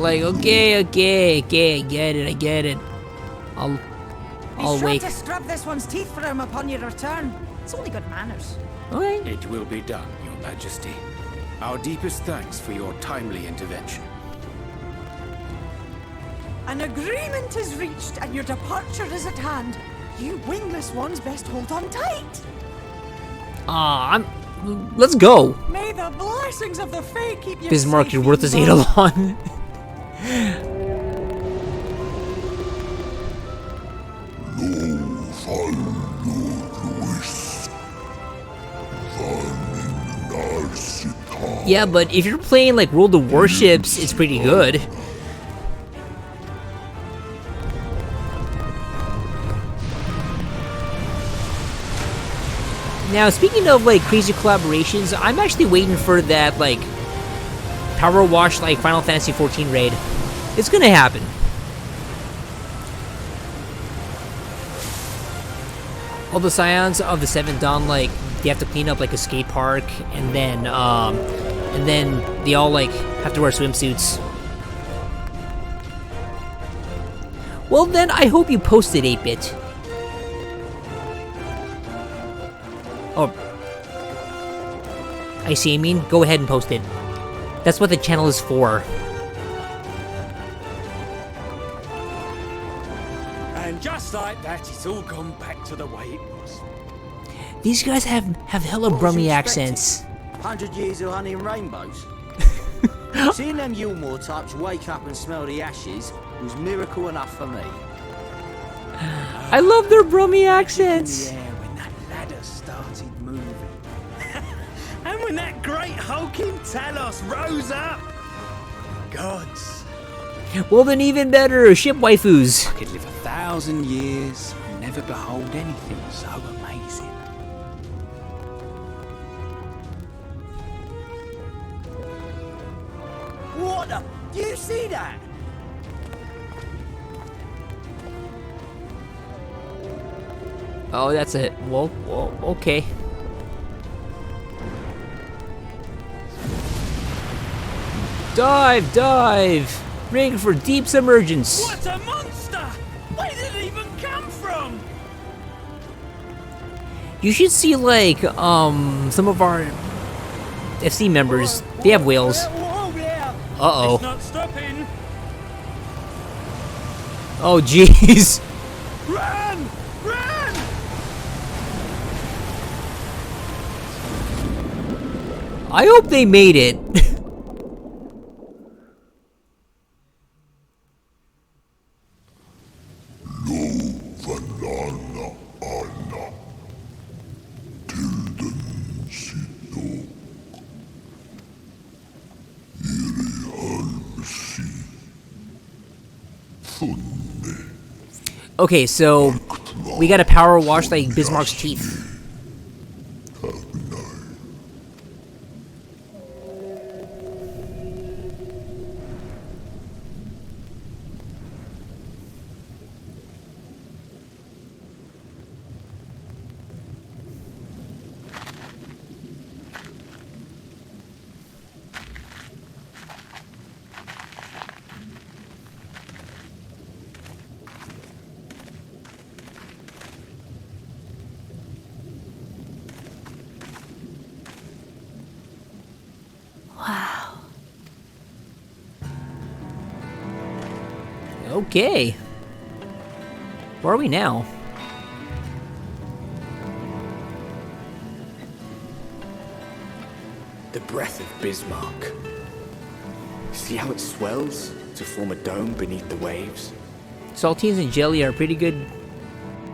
Like, okay, I get it. I'll Be wait. sure to scrub this one's teeth for him upon your return. It's only good manners. Okay. It will be done, Your Majesty. Our deepest thanks for your timely intervention. An agreement is reached and your departure is at hand. You wingless ones best hold on tight. Let's go. May the blessings of the Fae keep you Bismarck, safe, you're worth this you Eidolon. Yeah, but if you're playing like World of Warships, it's pretty good. Now, speaking of like crazy collaborations, I'm actually waiting for that like Power Wash like Final Fantasy XIV raid. It's gonna happen. All the Scions of the Seventh Dawn, like they have to clean up like a skate park, and then they all like have to wear swimsuits. Well, then I hope you posted 8-bit. Oh, I see. I mean, go ahead and post it. That's what the channel is for. And just like that, it's all gone back to the way it was. These guys have hella Brummy accents. 100 years of honey and rainbows. Seeing them Yulmore types wake up and smell the ashes was miracle enough for me. I love their Brummy accents. Yeah, when that ladder started moving. And when that great hulking Talos rose up. Gods. Well, then even better, ship waifus. I could live 1,000 years and never behold anything so amazing. What the? Do you see that? Oh, that's it. Well, okay. Dive! Rig for deep submergence. What a monster! Where did it even come from? You should see like some of our FC members. They have whales. Uh-oh. It's not stopping. Oh, jeez. Run! Run! I hope they made it. Okay, so we gotta power wash like Bismarck's teeth. Wow. Okay. Where are we now? The breath of Bismarck. See how it swells to form a dome beneath the waves? Saltines and jelly are pretty good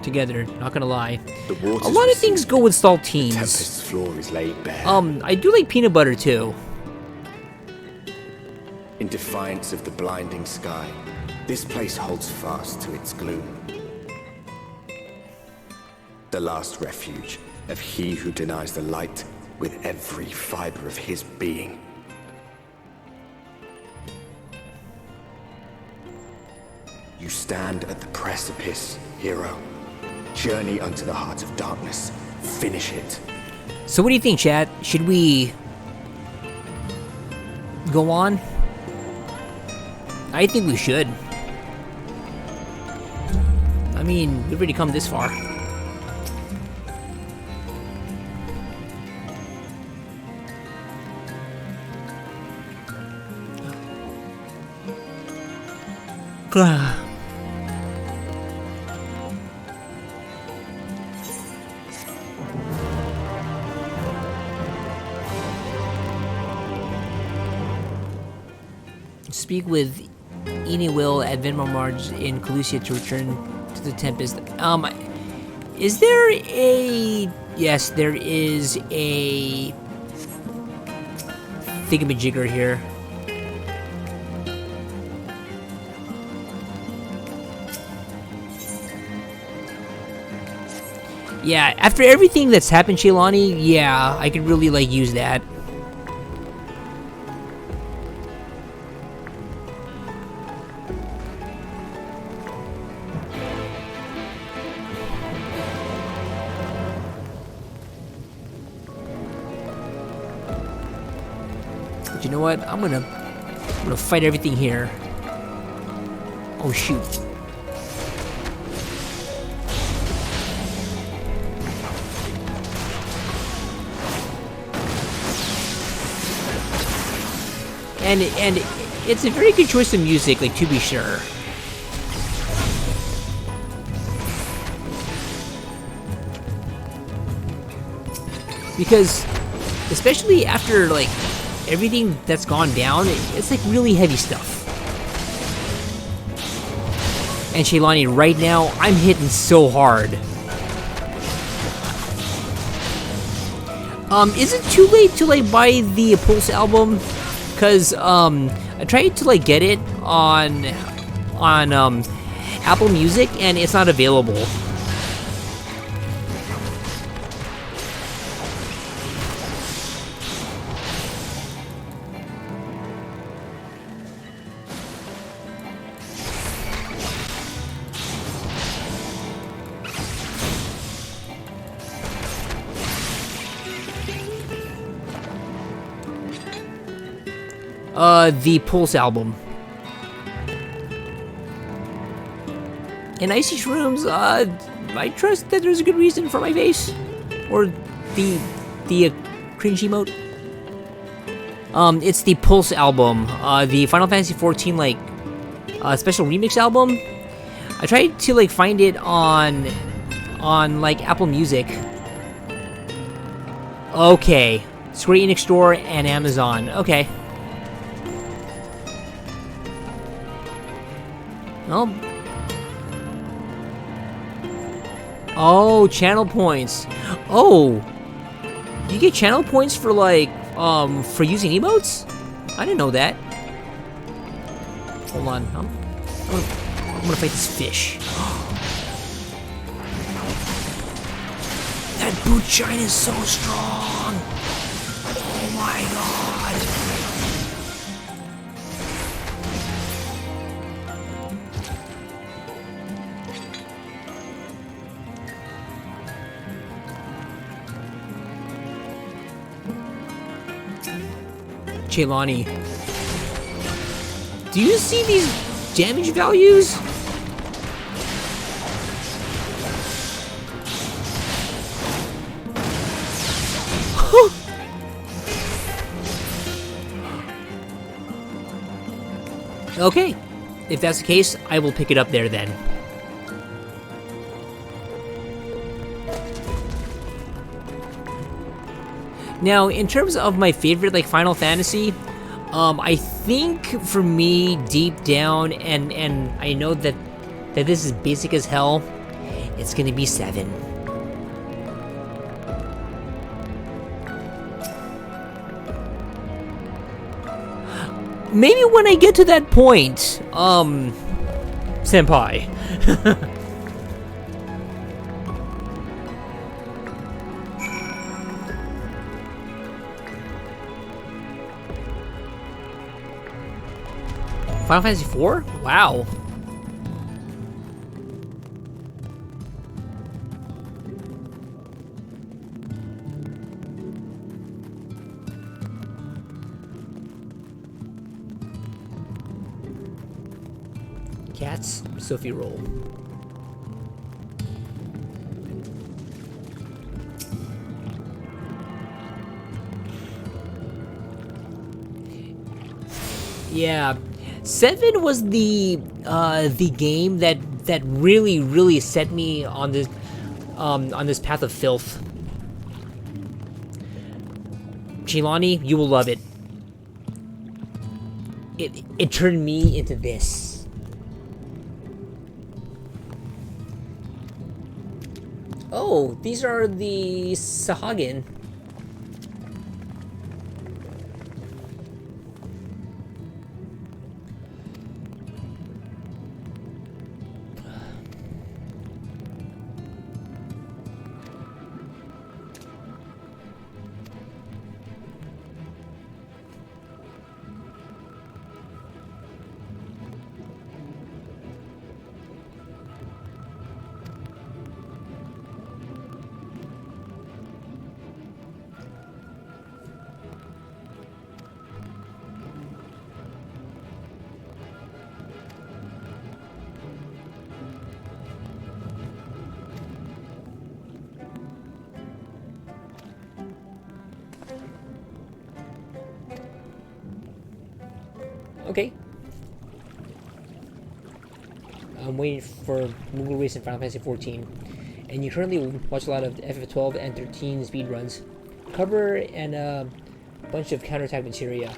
together, not gonna lie. The waters A lot of recede. things go with The saltines. Tempest's floor is laid bare. I do like peanut butter too. In defiance of the blinding sky, this place holds fast to its gloom. The last refuge of he who denies the light with every fiber of his being. You stand at the precipice, hero. Journey unto the heart of darkness. Finish it. So what do you think, chat? Should we go on? I think we should. I mean, we've already come this far. Speak with Will at Venmo Marge in Calusia to return to the Tempest. Is there a... Yes, there is a... thingamajigger here. Yeah, after everything that's happened, Shaylani, yeah, I could really, like, use that. But you know what? I'm gonna fight everything here. Oh, shoot. And it's a very good choice of music, like, to be sure. Because, especially after, like, everything that's gone down, it's, like, really heavy stuff. And Shaylani, right now, I'm hitting so hard. Is it too late to, like, buy the Pulse album? Because, I tried to, like, get it on Apple Music, and it's not available. The Pulse album. And Icy Shrooms, I trust that there's a good reason for my face. Or the cringe emote. It's the Pulse album. The Final Fantasy XIV, like, special remix album. I tried to, like, find it on like, Apple Music. Okay. Square Enix Store and Amazon. Okay. Oh. Oh, channel points. Oh. You get channel points for, like, for using emotes? I didn't know that. Hold on. I'm gonna fight this fish. That boot shine is so strong. Oh my god. Shaylani, do you see these damage values? Okay, if that's the case, I will pick it up there then. Now, in terms of my favorite, like, Final Fantasy, I think for me, deep down, and I know that this is basic as hell, it's gonna be 7. Maybe when I get to that point, senpai. Final Fantasy IV? Wow. Cats, Sophie roll. Yeah, 7 was the game that really set me on this path of filth. Chilani, you will love it. It turned me into this. Oh, these are the Sahagin. Okay. I'm waiting for Moogle Race in Final Fantasy 14. And you currently watch a lot of FF12 and 13 speedruns. Cover and a bunch of counterattack materia.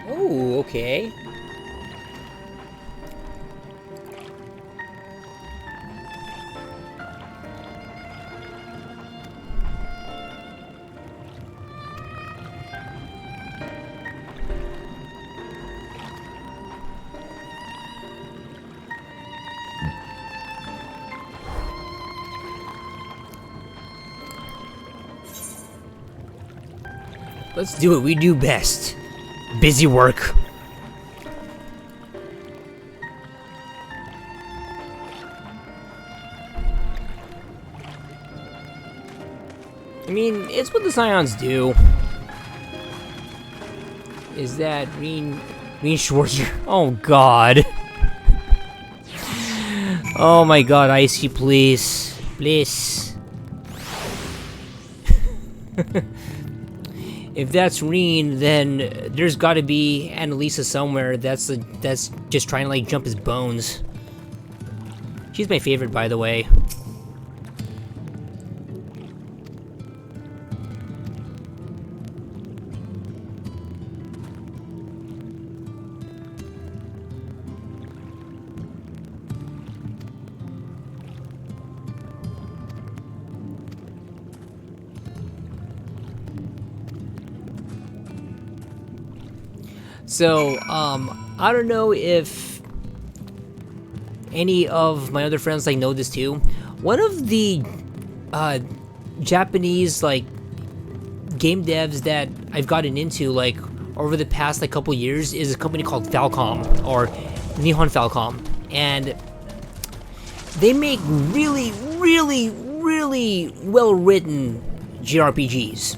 Oh, okay. Let's do what we do best. Busy work. I mean, it's what the Scions do. Is that Reen Schwarzer? Oh god. Oh my god, Icy, please. Please. If that's Reen, then there's gotta be Annalisa somewhere that's just trying to like jump his bones. She's my favorite, by the way. So, I don't know if any of my other friends like know this too. One of the Japanese like game devs that I've gotten into like over the past like couple years is a company called Falcom, or Nihon Falcom, and they make really well written JRPGs.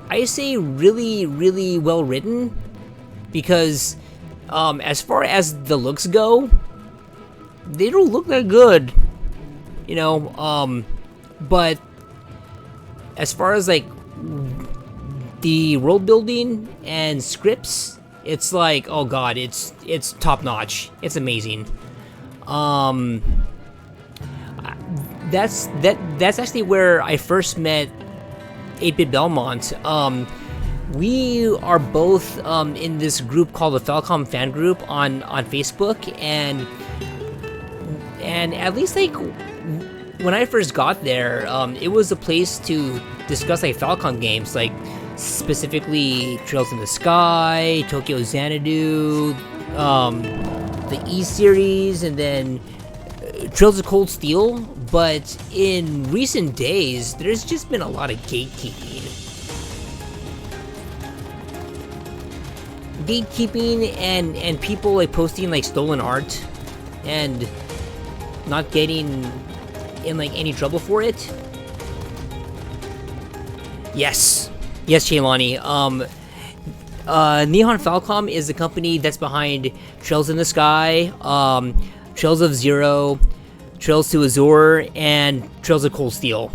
I say really well written because as far as the looks go, they don't look that good, you know, but as far as like the world building and scripts, it's like, oh god, it's top notch. It's amazing. That's actually where I first met 8-Bit Belmont. We are both in this group called the Falcom fan group on Facebook, and at least like when I first got there, it was a place to discuss like Falcom games, like specifically Trails in the Sky, Tokyo Xanadu, the E series, and then Trails of Cold Steel, but in recent days, there's just been a lot of gatekeeping. And people like posting like stolen art and not getting in like any trouble for it. Yes, Shaylani. Neon Falcom is the company that's behind Trails in the Sky, Trails of Zero, Trails to Azure, and Trails of Cold Steel.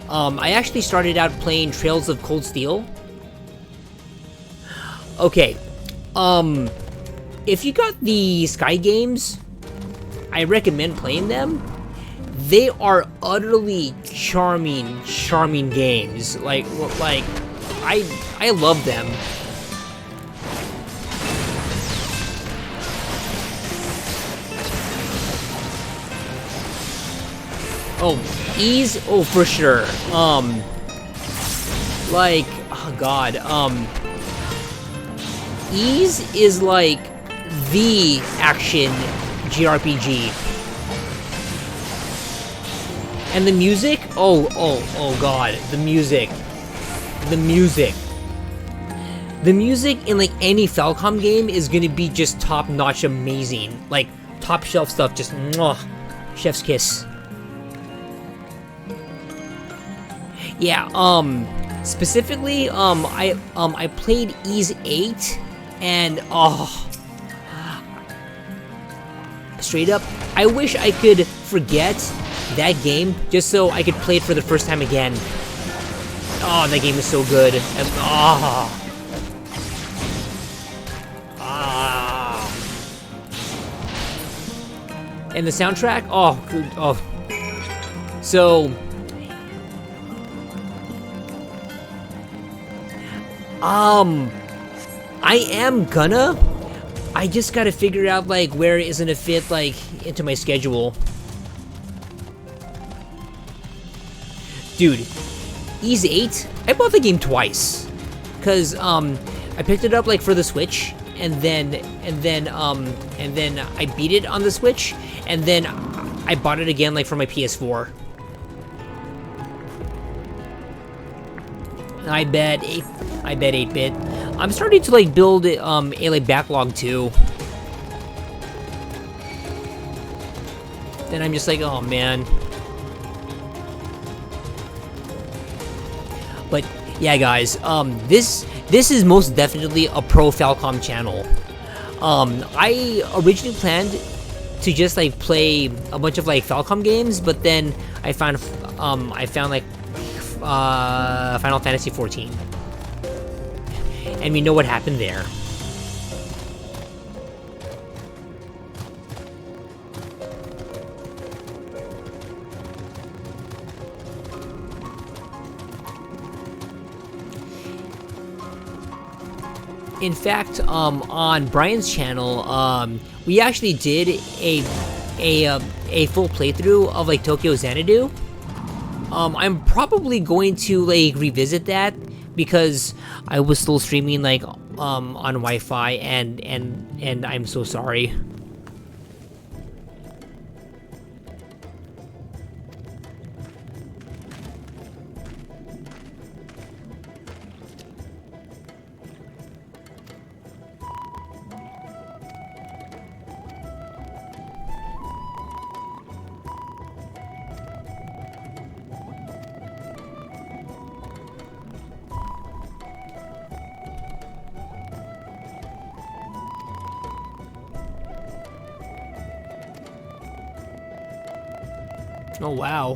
I actually started out playing Trails of Cold Steel. Okay, if you got the Sky games, I recommend playing them. They are utterly charming games. Like I love them. Oh, Ease? Oh, for sure. Like, oh god, Ease is like the action JRPG. And the music? Oh god, the music. The music in like any Falcom game is gonna be just top-notch amazing. Like, top shelf stuff, just mwah, chef's kiss. Yeah, specifically, I played Ease 8, and, straight up, I wish I could forget that game just so I could play it for the first time again. Oh, that game is so good. And, and the soundtrack, oh, good, oh. So, I just gotta figure out, like, where it isn't a fit, like, into my schedule. Dude, Ease 8, I bought the game twice. Cause, I picked it up, like, for the Switch, and then I beat it on the Switch, and then I bought it again, like, for my PS4. I bet 8-bit. I'm starting to like build a like backlog too. Then I'm just like, oh man. But yeah, guys, this is most definitely a pro Falcom channel. I originally planned to just like play a bunch of like Falcom games, but then I found like Final Fantasy 14. And we know what happened there. In fact, on Brian's channel, we actually did a full playthrough of like Tokyo Xanadu. I'm probably going to like revisit that because I was still streaming like on Wi-Fi and I'm so sorry. Oh, wow.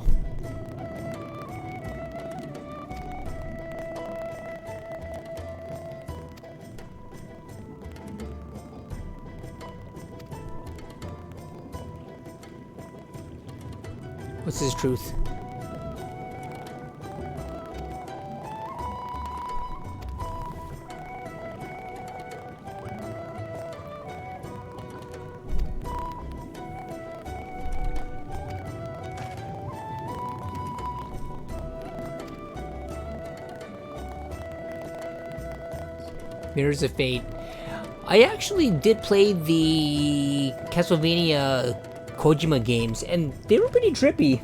What's his truth? Mirrors of Fate. I actually did play the Castlevania Kojima games, and they were pretty trippy.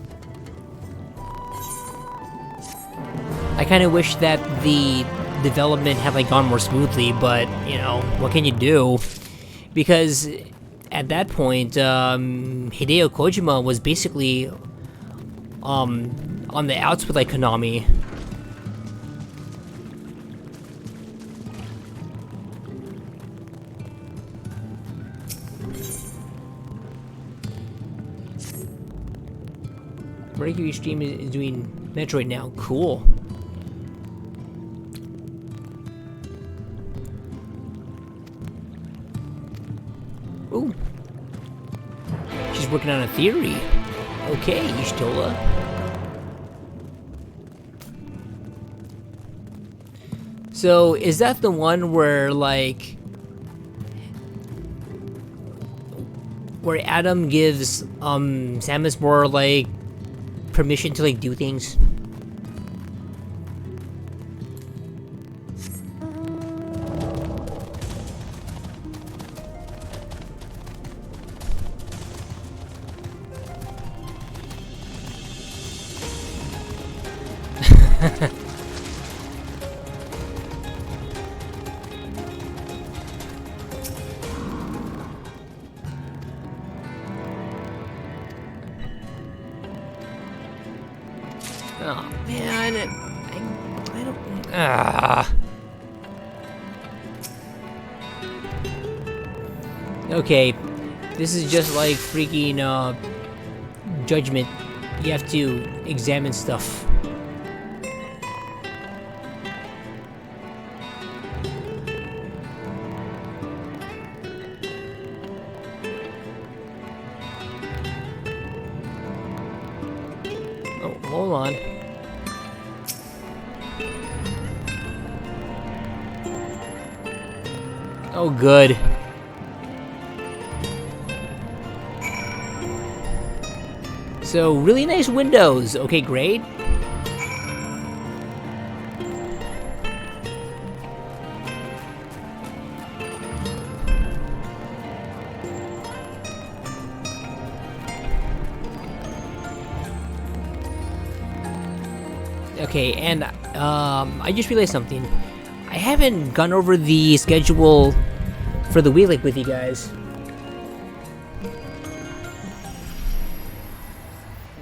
I kind of wish that the development had like gone more smoothly, but you know, what can you do? Because at that point, Hideo Kojima was basically on the outs with like Konami. Mercury Stream is doing Metroid now. Cool. Ooh. She's working on a theory. Okay, Ishtola. So, is that the one where, like, where Adam gives, Samus more, like, permission to, like, do things? Oh man, I don't. Okay, this is just like freaking Judgment. You have to examine stuff. Oh, hold on. Oh, good. So, really nice windows. Okay, great. Okay, and I just realized something. I haven't gone over the schedule for the week like with you guys.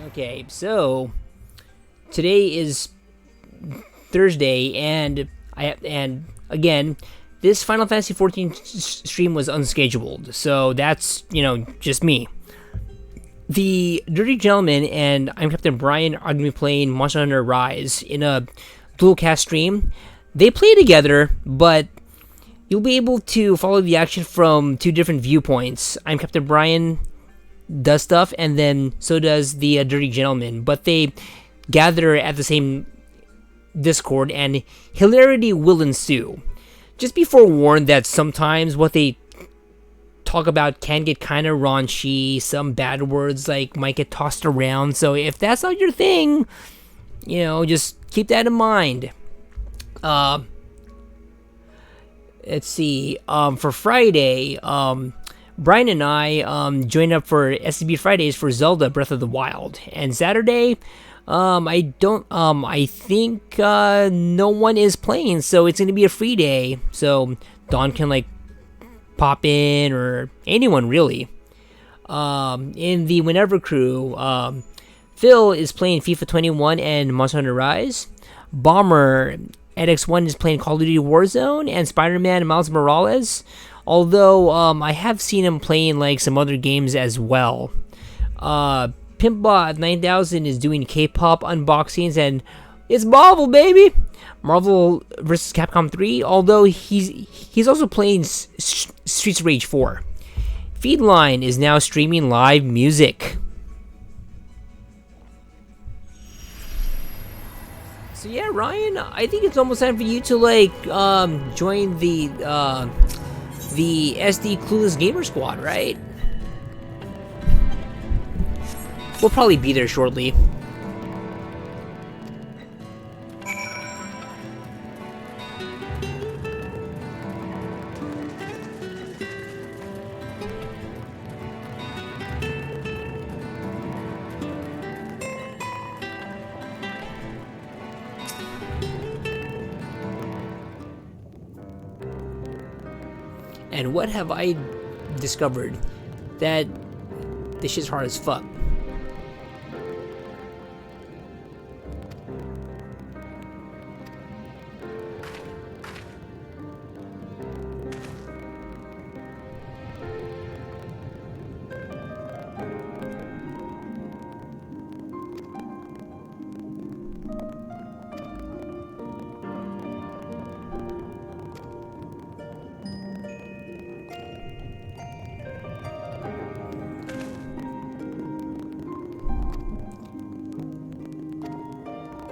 Okay, so today is Thursday, and again, this Final Fantasy XIV stream was unscheduled, so that's, you know, just me. The Dirty Gentleman and I'm Captain Brian are going to be playing Monster Hunter Rise in a dual cast stream. They play together, but you'll be able to follow the action from two different viewpoints. I'm Captain Brian does stuff, and then so does the Dirty Gentleman, but they gather at the same Discord, and hilarity will ensue. Just be forewarned that sometimes what they talk about can get kind of raunchy. Some bad words like might get tossed around, so if that's not your thing, you know, just keep that in mind. Let's see, for Friday, Brian and I joined up for SCB Fridays for Zelda Breath of the Wild, and Saturday, I think no one is playing, so it's gonna be a free day, so Dawn can like pop in, or anyone really. In the Whenever crew, Phil is playing FIFA 21 and Monster Hunter Rise. Bomber at X1 is playing Call of Duty Warzone and Spider-Man and Miles Morales. Although I have seen him playing like some other games as well. Pimpbot 9000 is doing K-pop unboxings, and it's Marvel, baby. Marvel vs. Capcom 3. Although he's also playing Streets of Rage 4. Feedline is now streaming live music. So yeah, Ryan, I think it's almost time for you to like join the SD Clueless Gamer Squad, right? We'll probably be there shortly. And what have I discovered? That this shit's hard as fuck.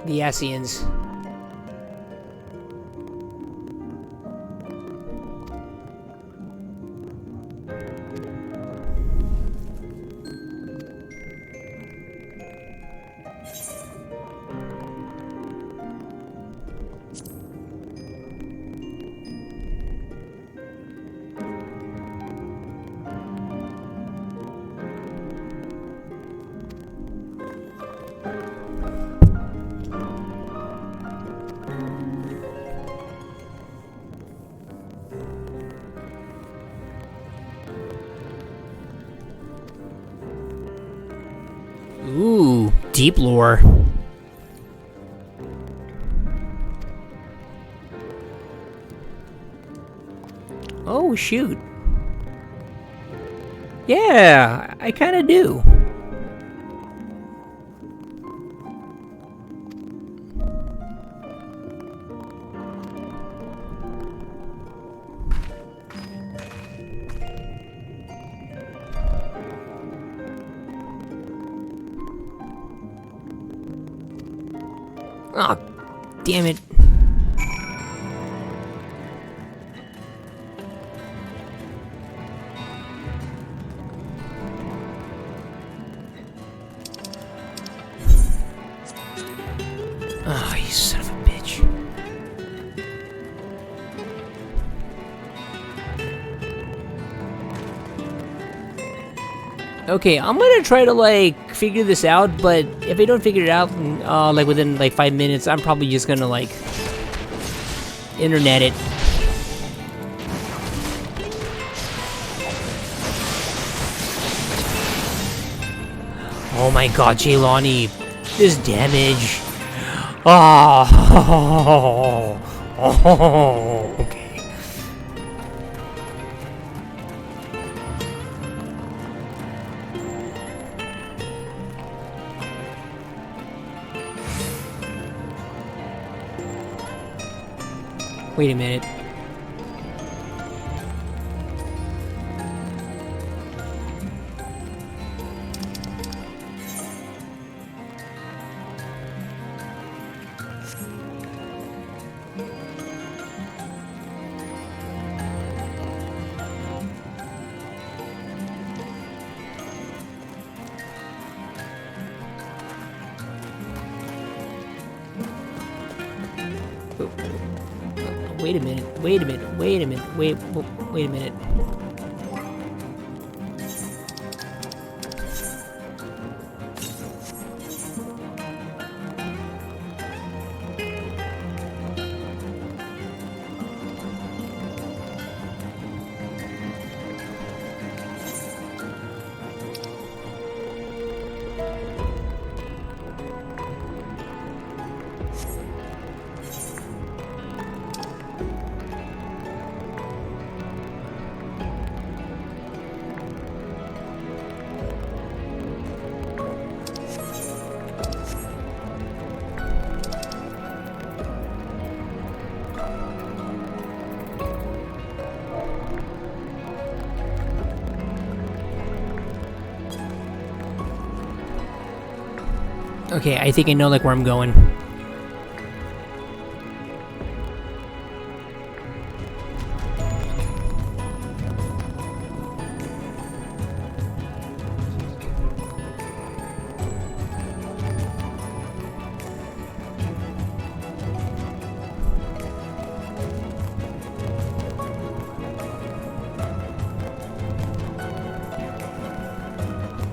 The Asians. Ooh, deep lore. Oh, shoot. Yeah, I kind of do. Oh, damn it. Oh, you son of a bitch. Okay, I'm gonna try to, like, figure this out, but if I don't figure it out, like, within, like, 5 minutes, I'm probably just gonna, like, internet it. Oh my god, Jaylani, this damage. Oh, okay. Wait a minute. Wait a minute, wait a minute, wait a minute, wait a minute. Okay, I think I know, like, where I'm going.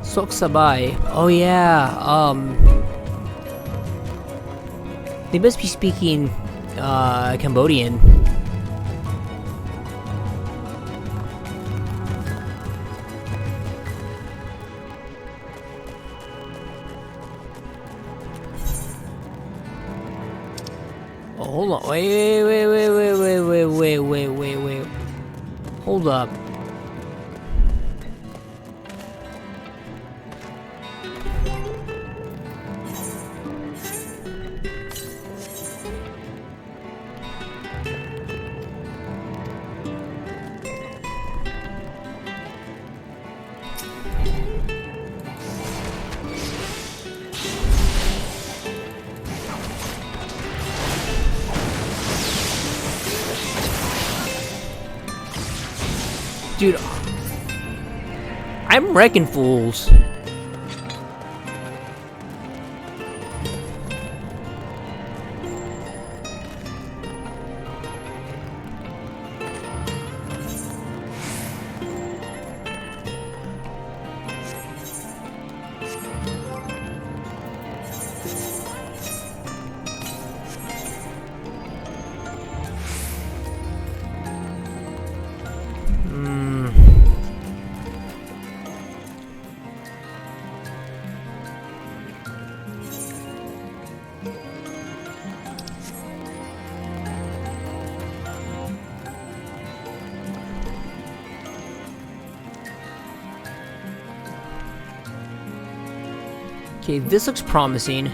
Soksabay. Oh yeah, they must be speaking Cambodian. Oh, hold on. Wait. Hold up. Dude, I'm wrecking fools. Okay, this looks promising.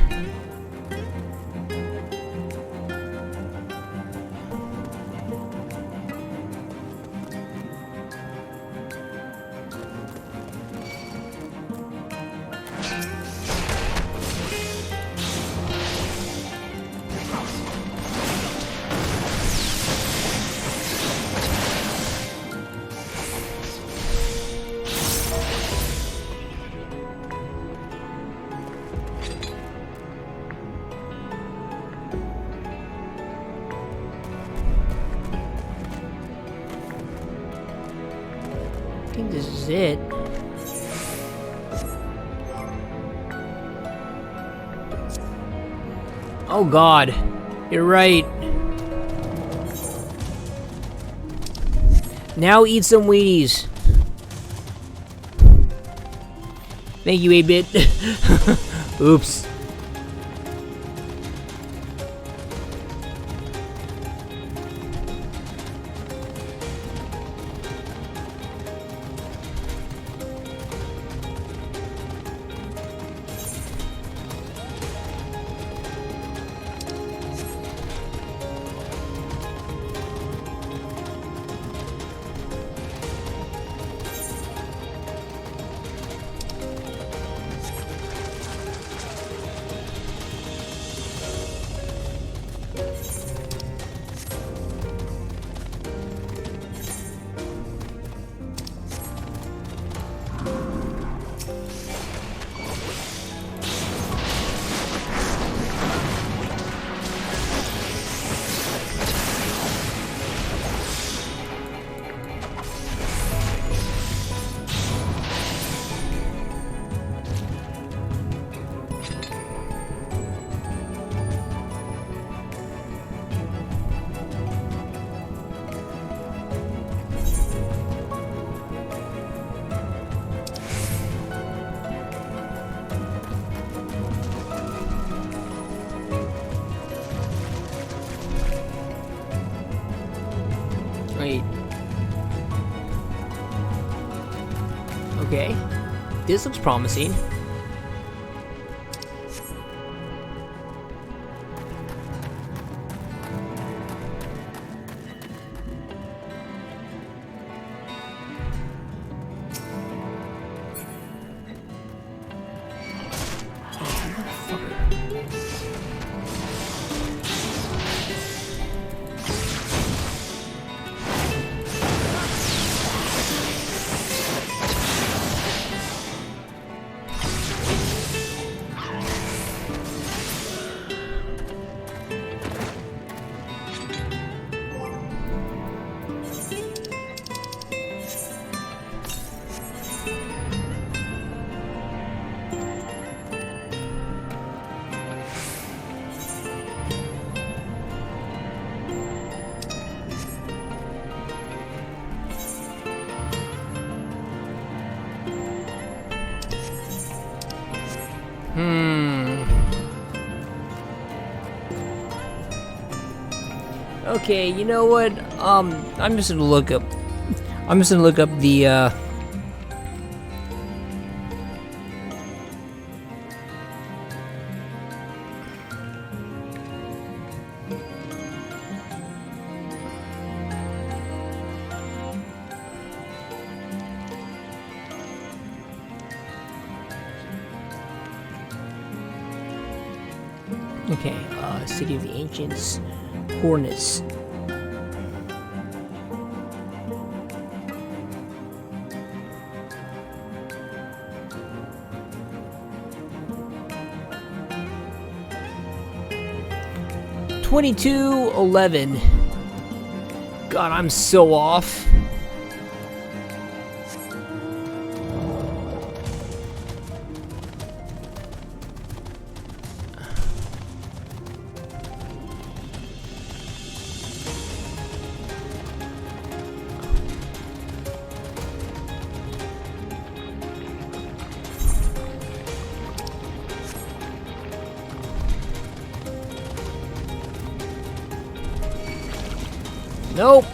I think this is it. Oh God, you're right. Now eat some Wheaties. Thank you, 8-bit. Oops. Wait. Okay. This looks promising. Okay, you know what? I'm just gonna look up. I'm just gonna look up the. Okay, City of the Ancients, Hornets. $22.11. God, I'm so off. Nope.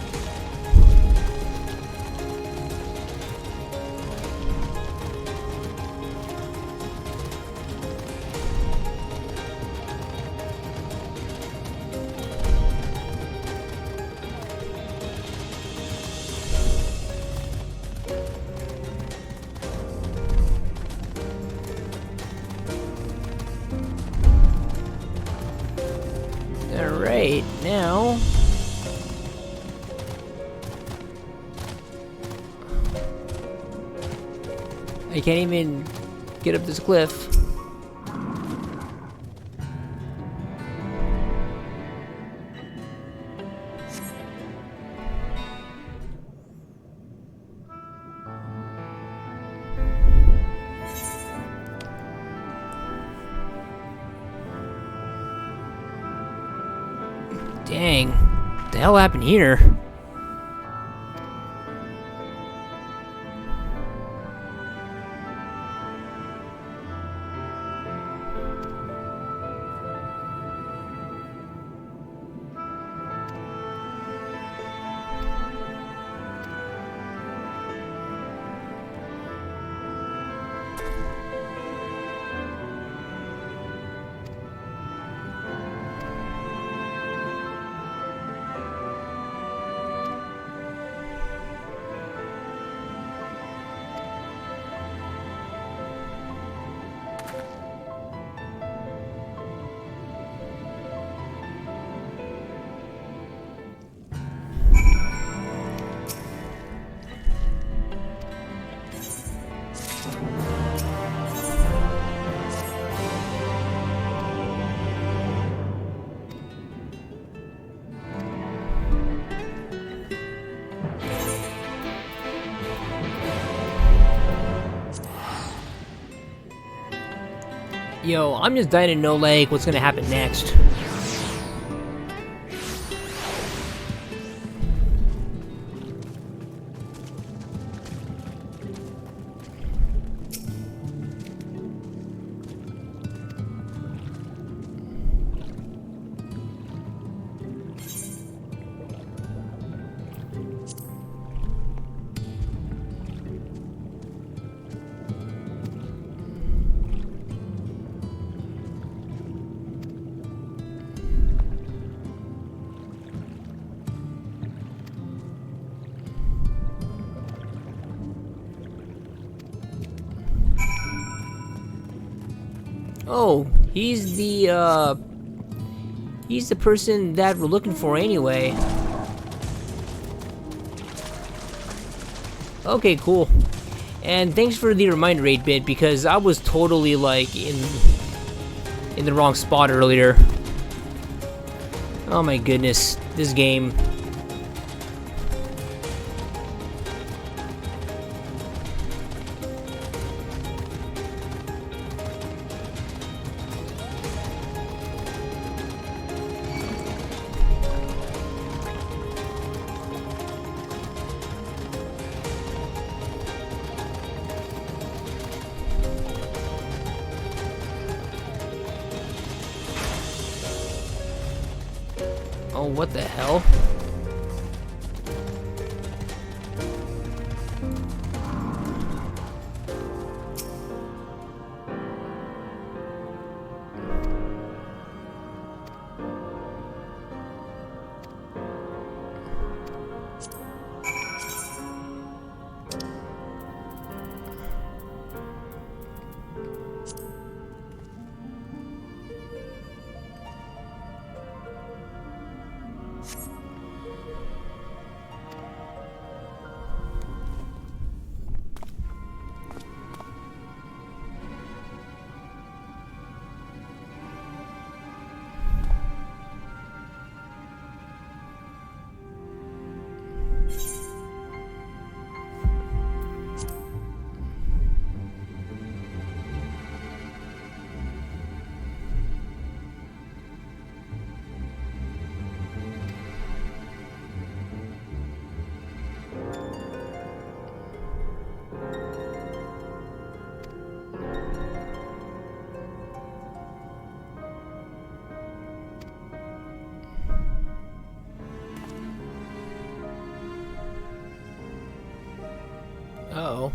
All right, now. I can't even get up this cliff. Dang, what the hell happened here? Yo, I'm just dying to know, like, what's gonna happen next. Oh, he's the person that we're looking for anyway. Okay, cool. And thanks for the reminder, 8-Bit, because I was totally, like, in the wrong spot earlier. Oh my goodness, this game. Oh, what the hell? Uh-oh.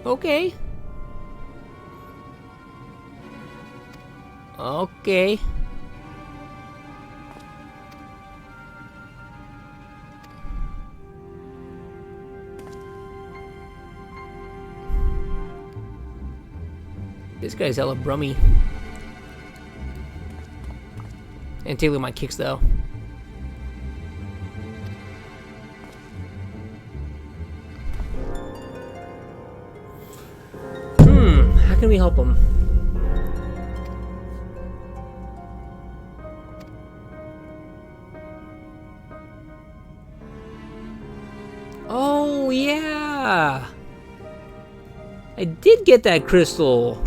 Okay. Okay. This guy's hella brummy. And Taylor my kicks though. How can we help him? Oh yeah, I did get that crystal.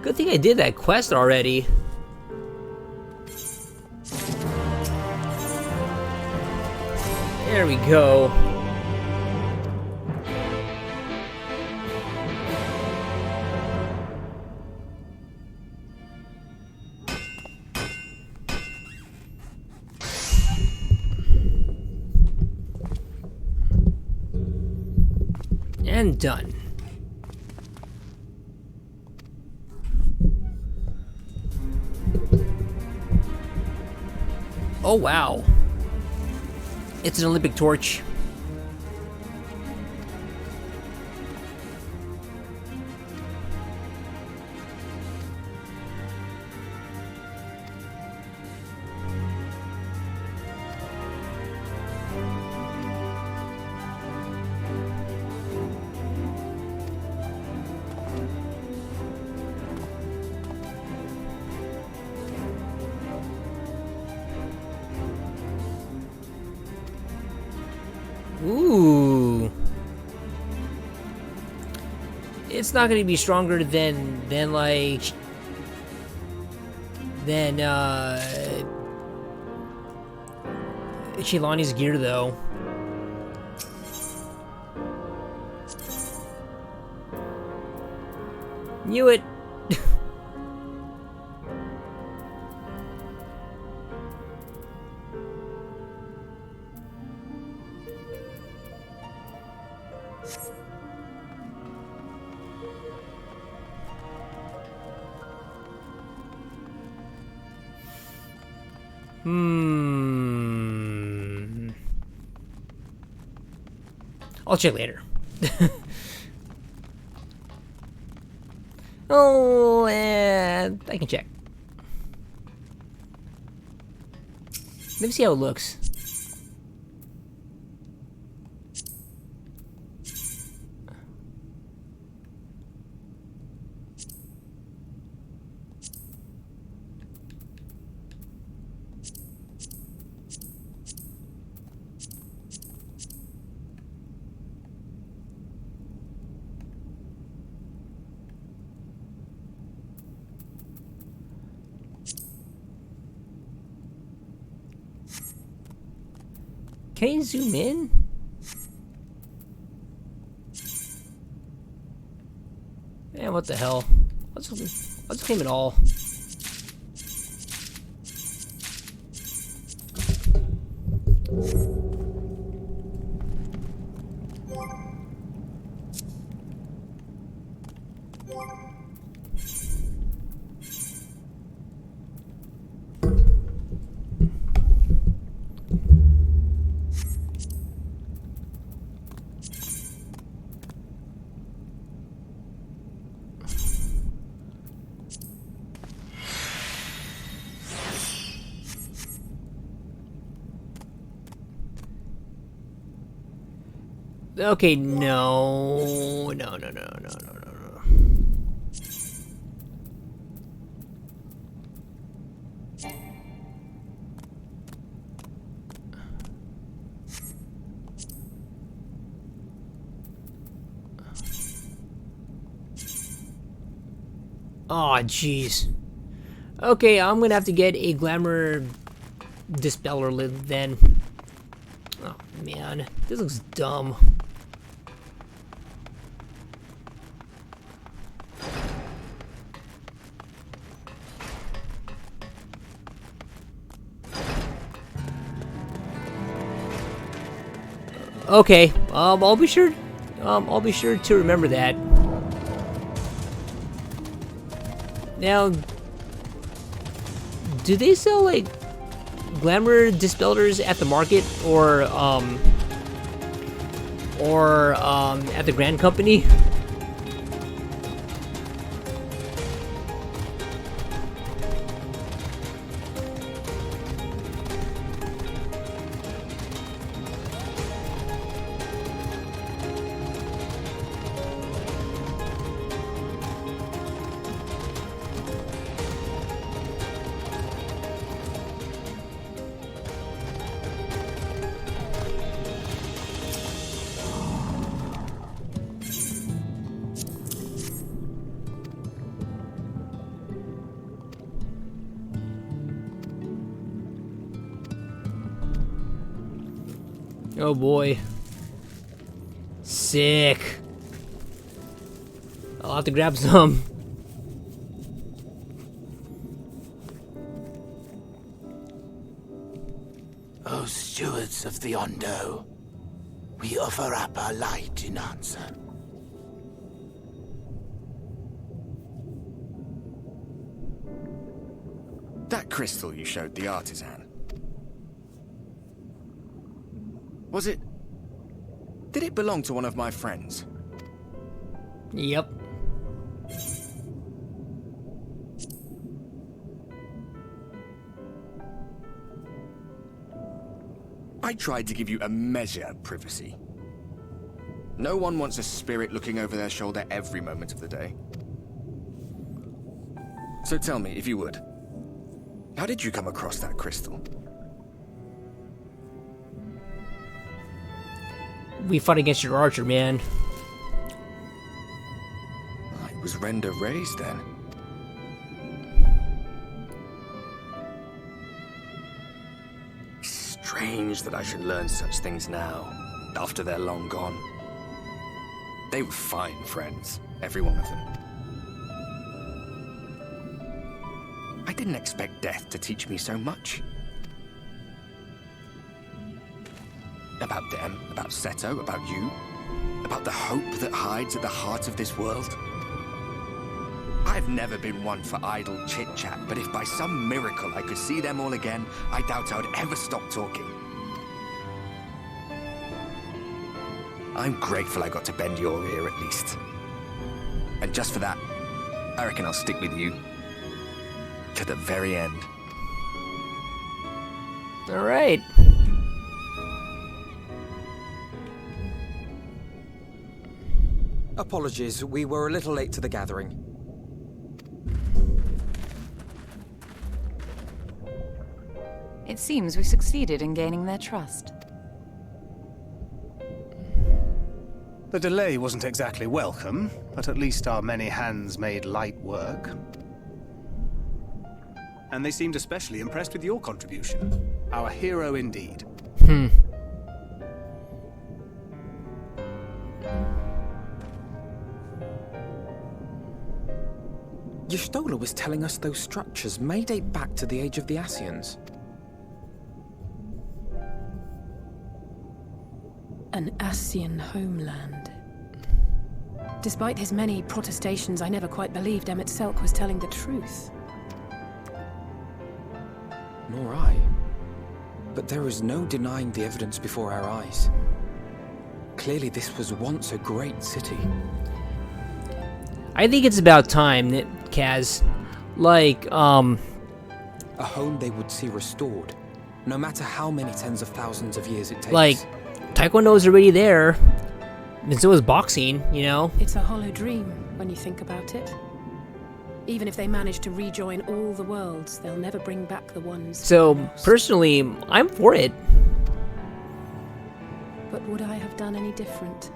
Good thing I did that quest already. There we go. And done. Oh wow. It's an Olympic torch. Ooh. It's not gonna be stronger than Shilani's gear though. Knew it. I'll check later. Oh, I can check. Let me see how it looks. Can you zoom in? Man, what the hell? Let's claim it all. Okay, no. Aw, jeez. Okay, I'm gonna have to get a glamour dispeller lid then. Oh man, this looks dumb. Okay, I'll be sure to remember that. Now, do they sell like glamour dispellers at the market or at the Grand Company? Oh boy. Sick. I'll have to grab some. O stewards of the Ondo, we offer up our light in answer. That crystal you showed the artisan. Was it... Did it belong to one of my friends? Yep. I tried to give you a measure of privacy. No one wants a spirit looking over their shoulder every moment of the day. So tell me, if you would, how did you come across that crystal? We fought against your archer, man. It was render raised then. Strange that I should learn such things now, after they're long gone. They were fine friends, every one of them. I didn't expect death to teach me so much. About them, about Seto, about you, about the hope that hides at the heart of this world. I've never been one for idle chit-chat, but if by some miracle I could see them all again, I doubt I would ever stop talking. I'm grateful I got to bend your ear at least. And just for that, I reckon I'll stick with you to the very end. All right. Apologies, we were a little late to the gathering. It seems we succeeded in gaining their trust. The delay wasn't exactly welcome, but at least our many hands made light work. And they seemed especially impressed with your contribution. Our hero indeed. Y'shtola was telling us those structures may date back to the age of the Ascians. An Ascian homeland. Despite his many protestations, I never quite believed Emmett Selk was telling the truth. Nor I. But there is no denying the evidence before our eyes. Clearly this was once a great city. I think it's about time that Kaz, like, a home they would see restored, no matter how many tens of thousands of years it takes. like, Taekwondo's already there, and so is boxing, you know? It's a hollow dream when you think about it. Even if they manage to rejoin all the worlds, they'll never bring back the ones. So, personally, I'm for it. But would I have done any different?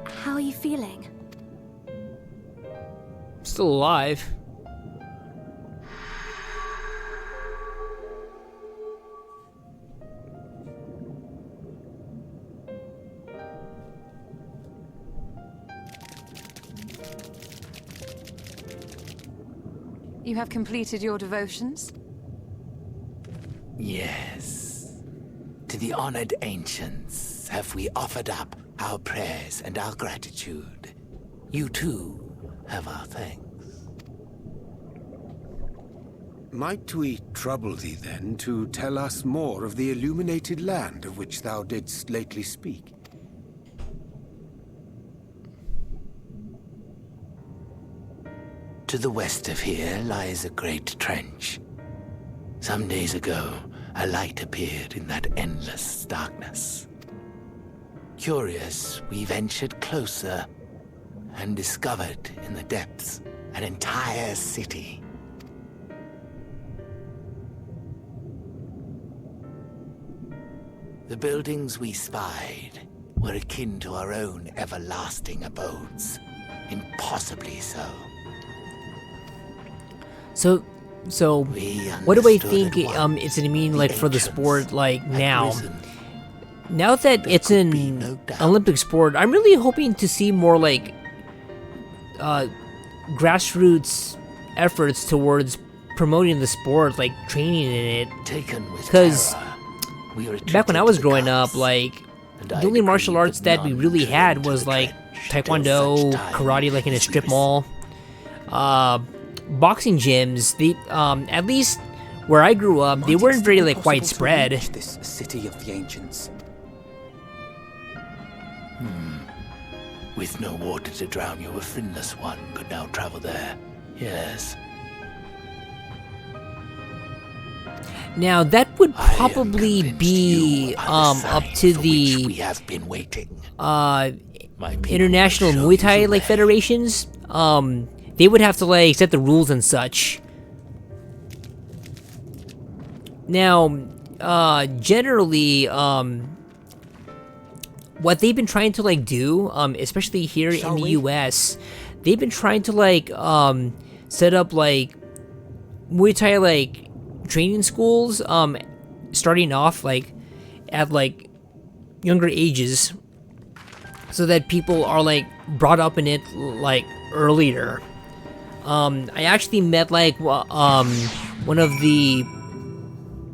How are you feeling? Still alive. You have completed your devotions? Yes. To the honored ancients have we offered up our prayers and our gratitude. You too have our thanks. Might we trouble thee then to tell us more of the illuminated land of which thou didst lately speak? To the west of here lies a great trench. Some days ago, a light appeared in that endless darkness. Curious, we ventured closer and discovered in the depths an entire city. The buildings we spied were akin to our own everlasting abodes, impossibly so. So, what do I think it's gonna mean, like, for the sport, like, now? Now that it's an Olympic sport, I'm really hoping to see more, like, grassroots efforts towards promoting the sport, like, training in it. Because back when I was growing up, like, the only martial arts that we really had was, like, Taekwondo, karate, like, in a strip mall. Boxing gyms, they, at least where I grew up, they weren't very, like, widespread. This city of the ancients. With no water to drown you, a finless one could now travel there. Yes. Now that would probably be up to the we have been waiting. international Muay Thai like federations. They would have to like set the rules and such. Now, generally, what they've been trying to like do, especially here in the US, they've been trying to like set up like Muay Thai like training schools, starting off like at like younger ages, so that people are like brought up in it like earlier. I actually met like one of the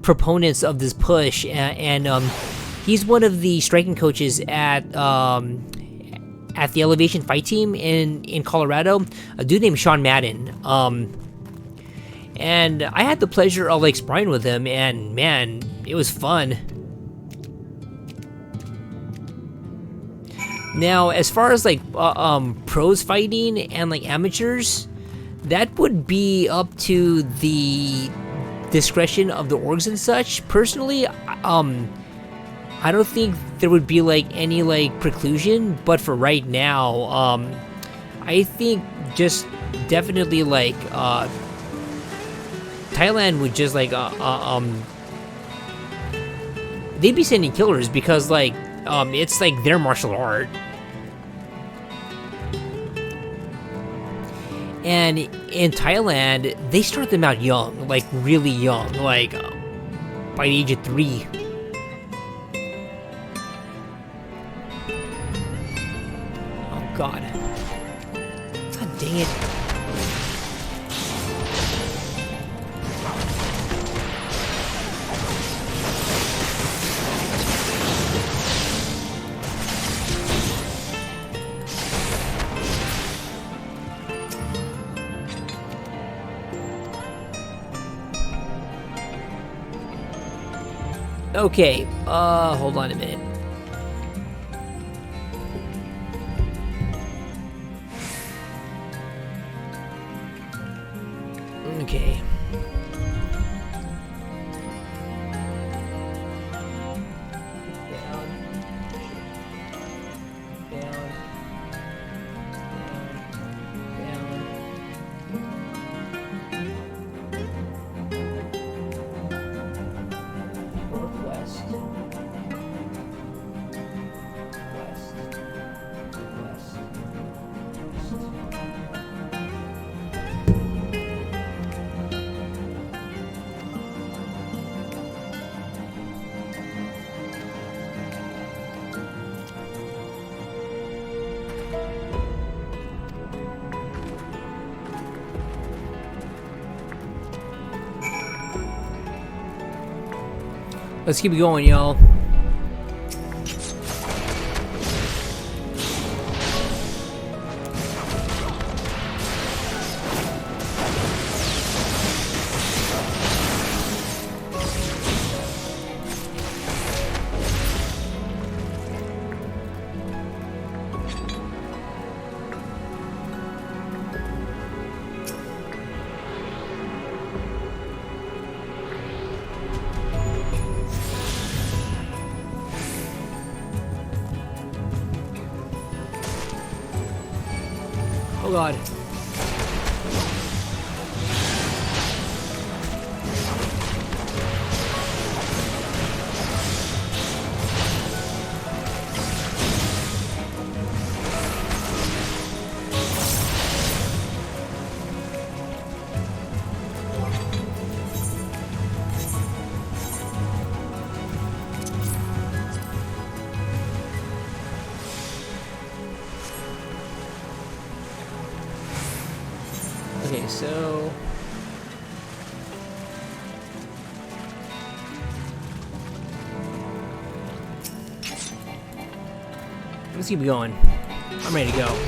proponents of this push, and he's one of the striking coaches at the Elevation Fight Team in Colorado, a dude named Sean Madden. And I had the pleasure of like sparring with him, and man, it was fun. Now, as far as like pros fighting and like amateurs, that would be up to the discretion of the orgs and such. Personally, I don't think there would be like any like preclusion, but for right now, I think just definitely like Thailand would just like they'd be sending killers because like it's like their martial art. And in Thailand, they start them out young, like really young, like by the age of 3. God. God dang it. Okay, hold on a minute. Okay. Let's keep it going, y'all. Oh God. Okay, so let's keep going. I'm ready to go.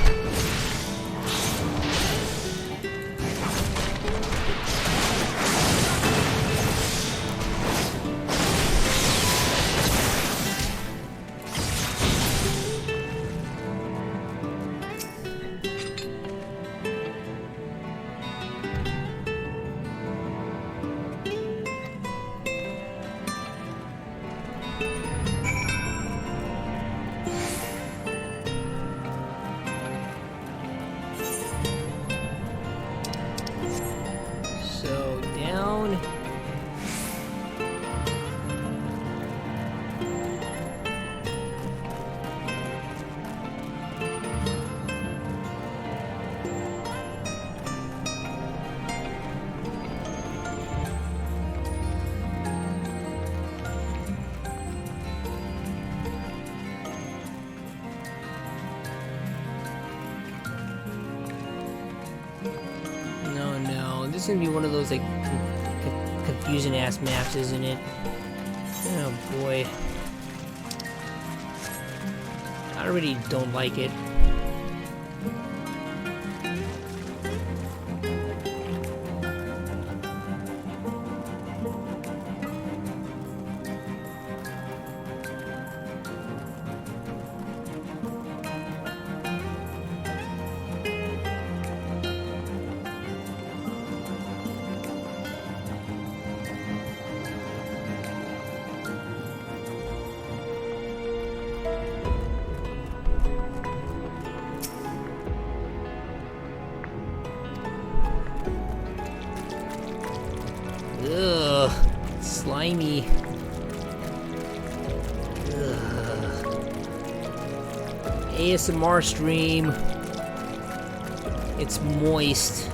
So down. No, this is gonna be one of those like confusing ass maps, isn't it? Oh boy. I really don't like it. Ugh, slimy. Ugh. ASMR stream. It's moist.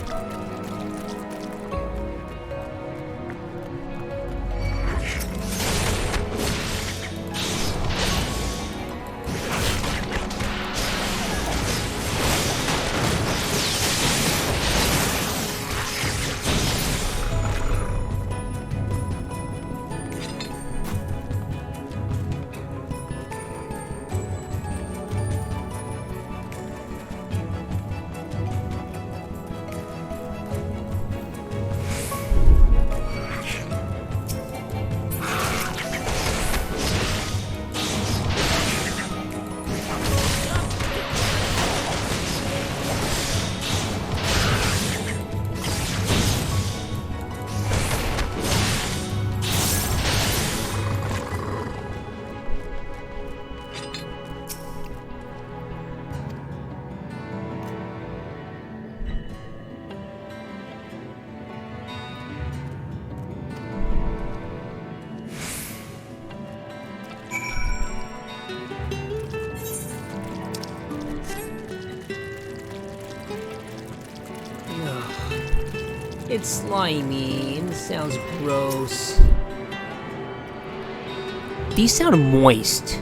It's slimy and it sounds gross. These sound moist.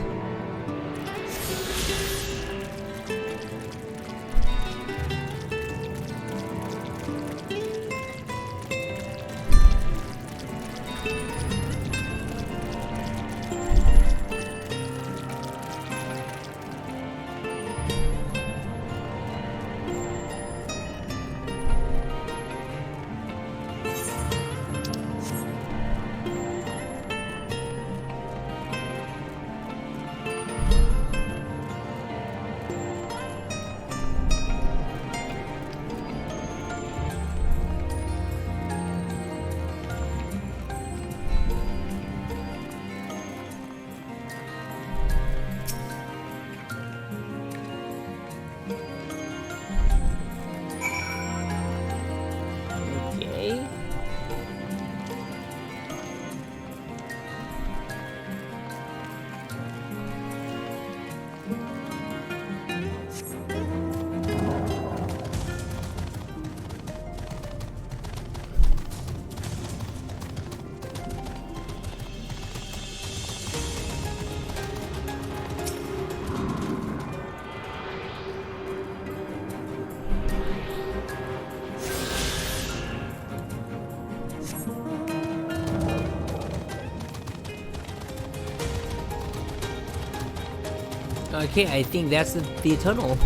Okay, I think that's the tunnel.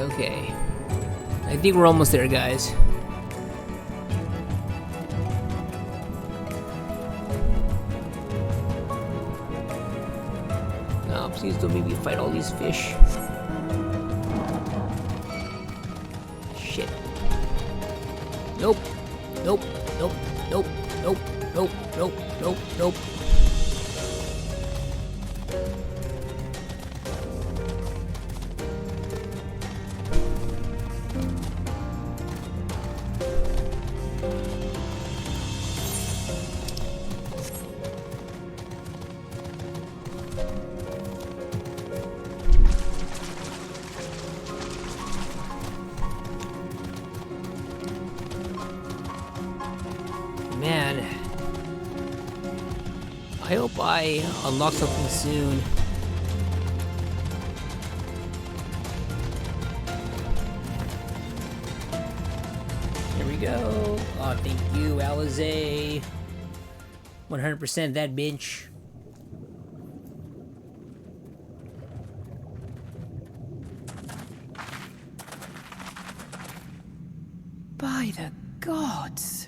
Okay. I think we're almost there, guys. No, please don't make me fight all these fish. Shit. Nope. Nope. Nope. Nope. Nope. Nope. Nope. Nope. Nope. Man, I hope I unlock something soon. Here we go. Oh, thank you, Alizé. 100% that bitch. By the gods.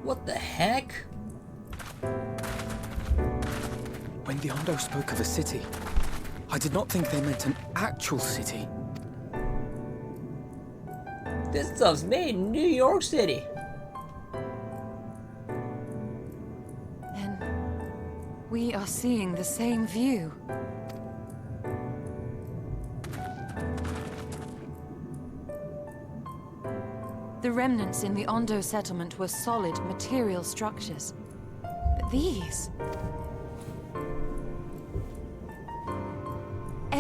What the heck? When the Ondo spoke of a city, I did not think they meant an actual city. This stuff's made in New York City. Then we are seeing the same view. The remnants in the Ondo settlement were solid material structures. But these...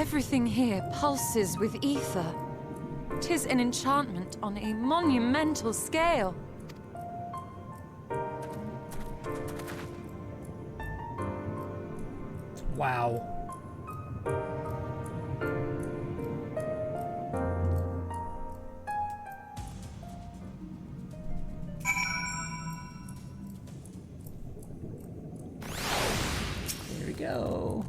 Everything here pulses with ether. 'Tis an enchantment on a monumental scale. Wow. There we go.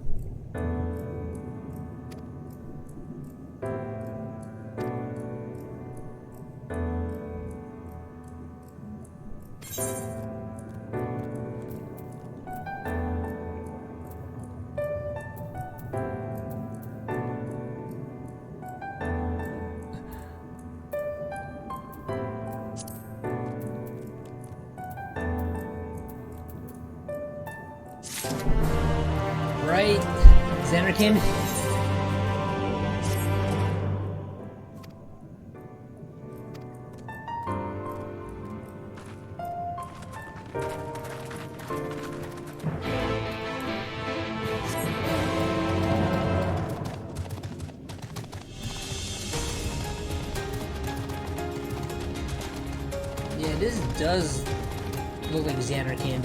Right, Xanarkin? Yeah, this does look like Xanarkin.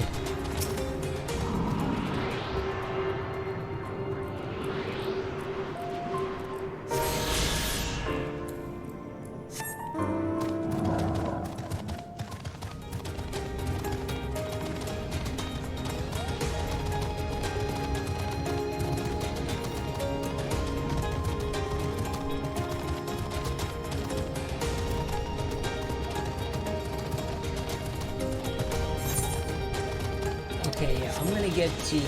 Okay, I'm gonna get to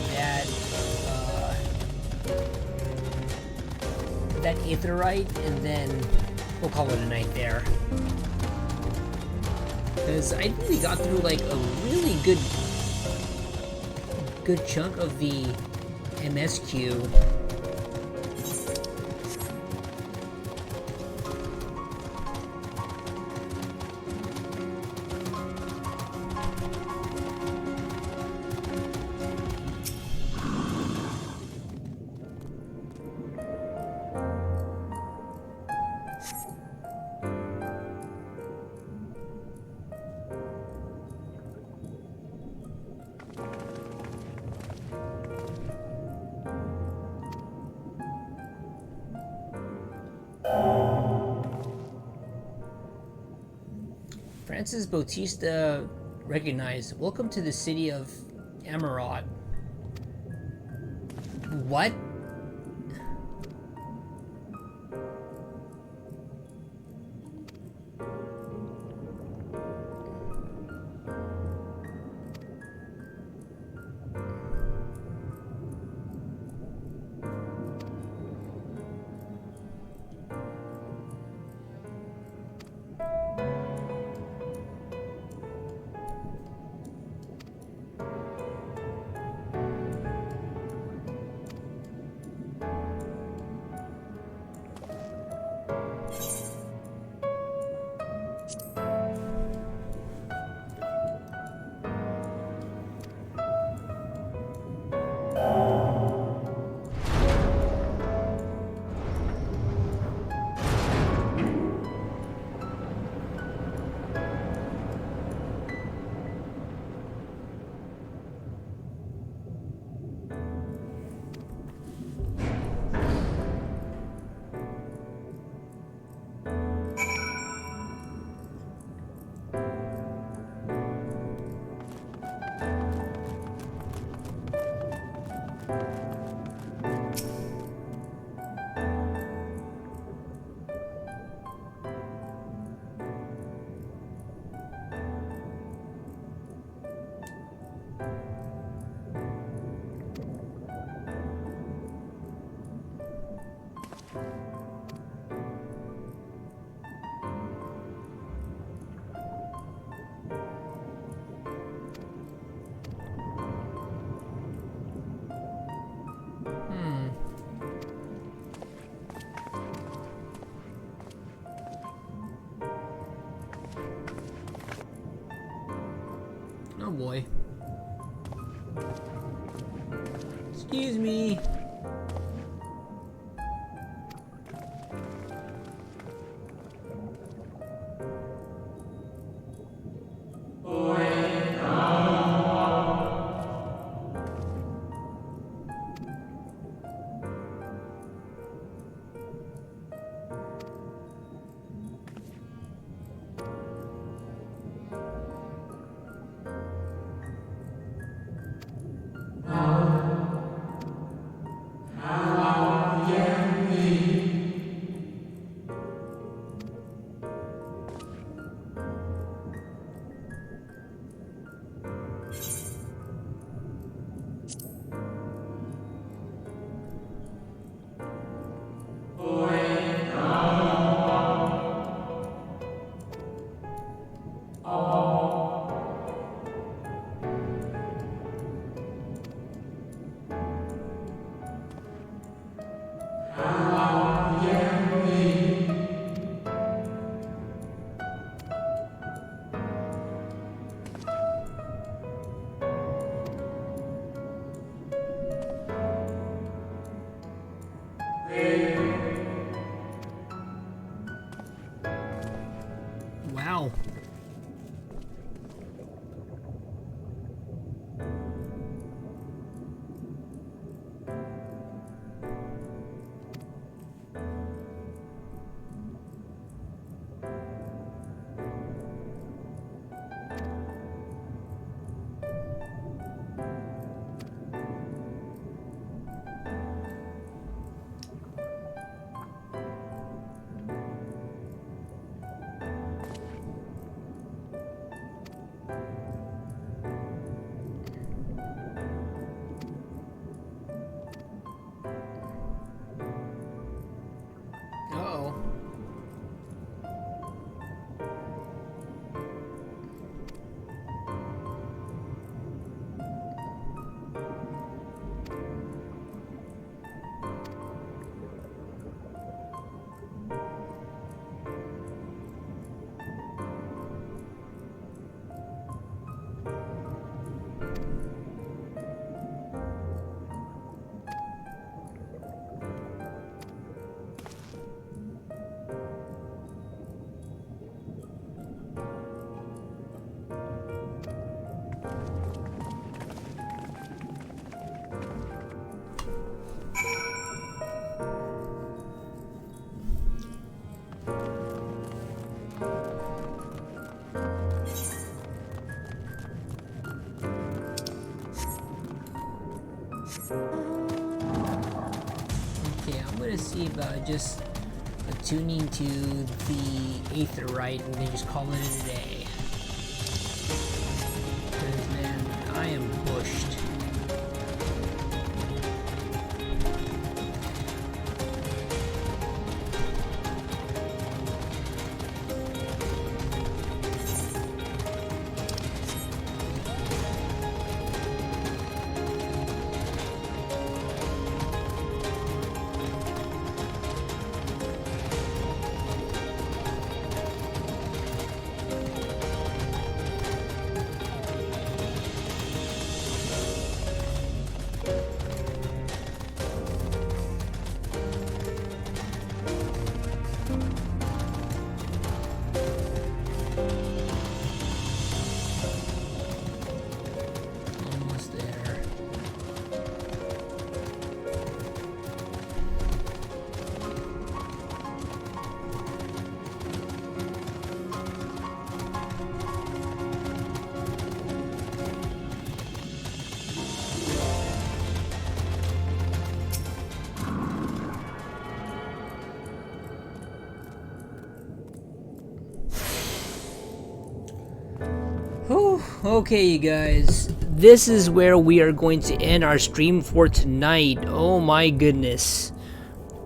that aetherite, and then we'll call it a night there. Because I think we got through like a really good chunk of the MSQ. Francis Bautista recognized. Welcome to the city of Amarat. What? Oh boy. Excuse me. Okay, I'm gonna see about just attuning to the Aetherite and then just call it a day. Because, man, I am bushed. Almost there. Whew, okay, you guys, this is where we are going to end our stream for tonight. Oh my goodness,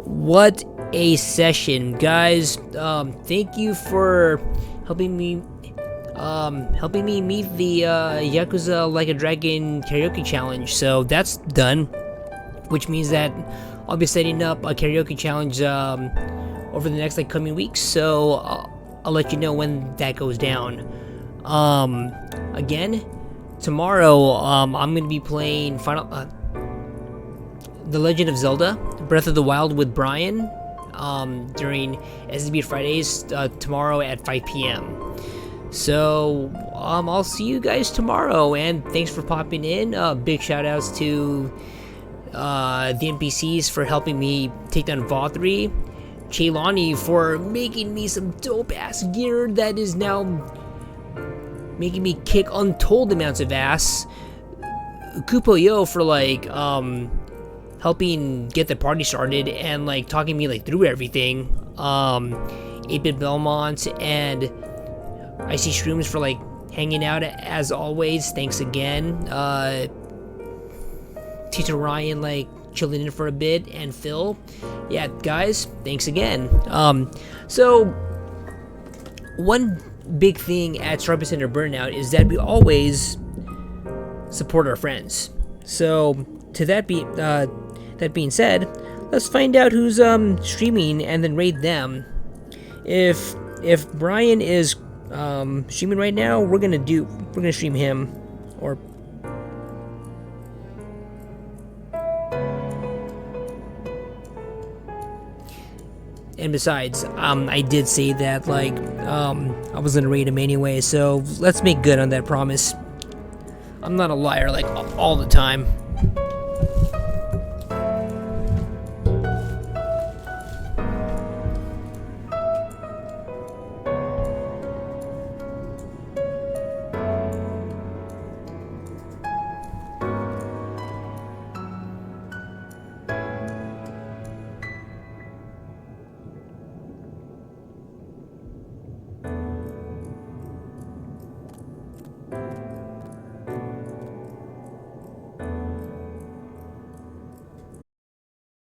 what a session, guys. Thank you for helping me meet the Yakuza Like a Dragon karaoke challenge. So that's done, which means that I'll be setting up a karaoke challenge over the next coming weeks. So I'll let you know when that goes down. Again, tomorrow, I'm gonna be playing The Legend of Zelda Breath of the Wild with Brian, during SSB Fridays, tomorrow at 5 p.m. So, I'll see you guys tomorrow, and thanks for popping in. Big shout outs to, the NPCs for helping me take down Vauthry, Chaylani for making me some dope ass gear that is now making me kick untold amounts of ass, Kupo-yo for helping get the party started and talking me through everything, 8-Bit Belmont and Icy Shrooms for hanging out as always, thanks again, Tita Ryan chilling in for a bit, and Phil, yeah guys, thanks again. So one big thing at Sharpest Center Burnout is that we always support our friends. So to that being said, let's find out who's streaming and then raid them. If Brian is streaming right now, we're gonna stream him. Or and besides, I did say that I was gonna raid him anyway, so let's make good on that promise. I'm not a liar all the time.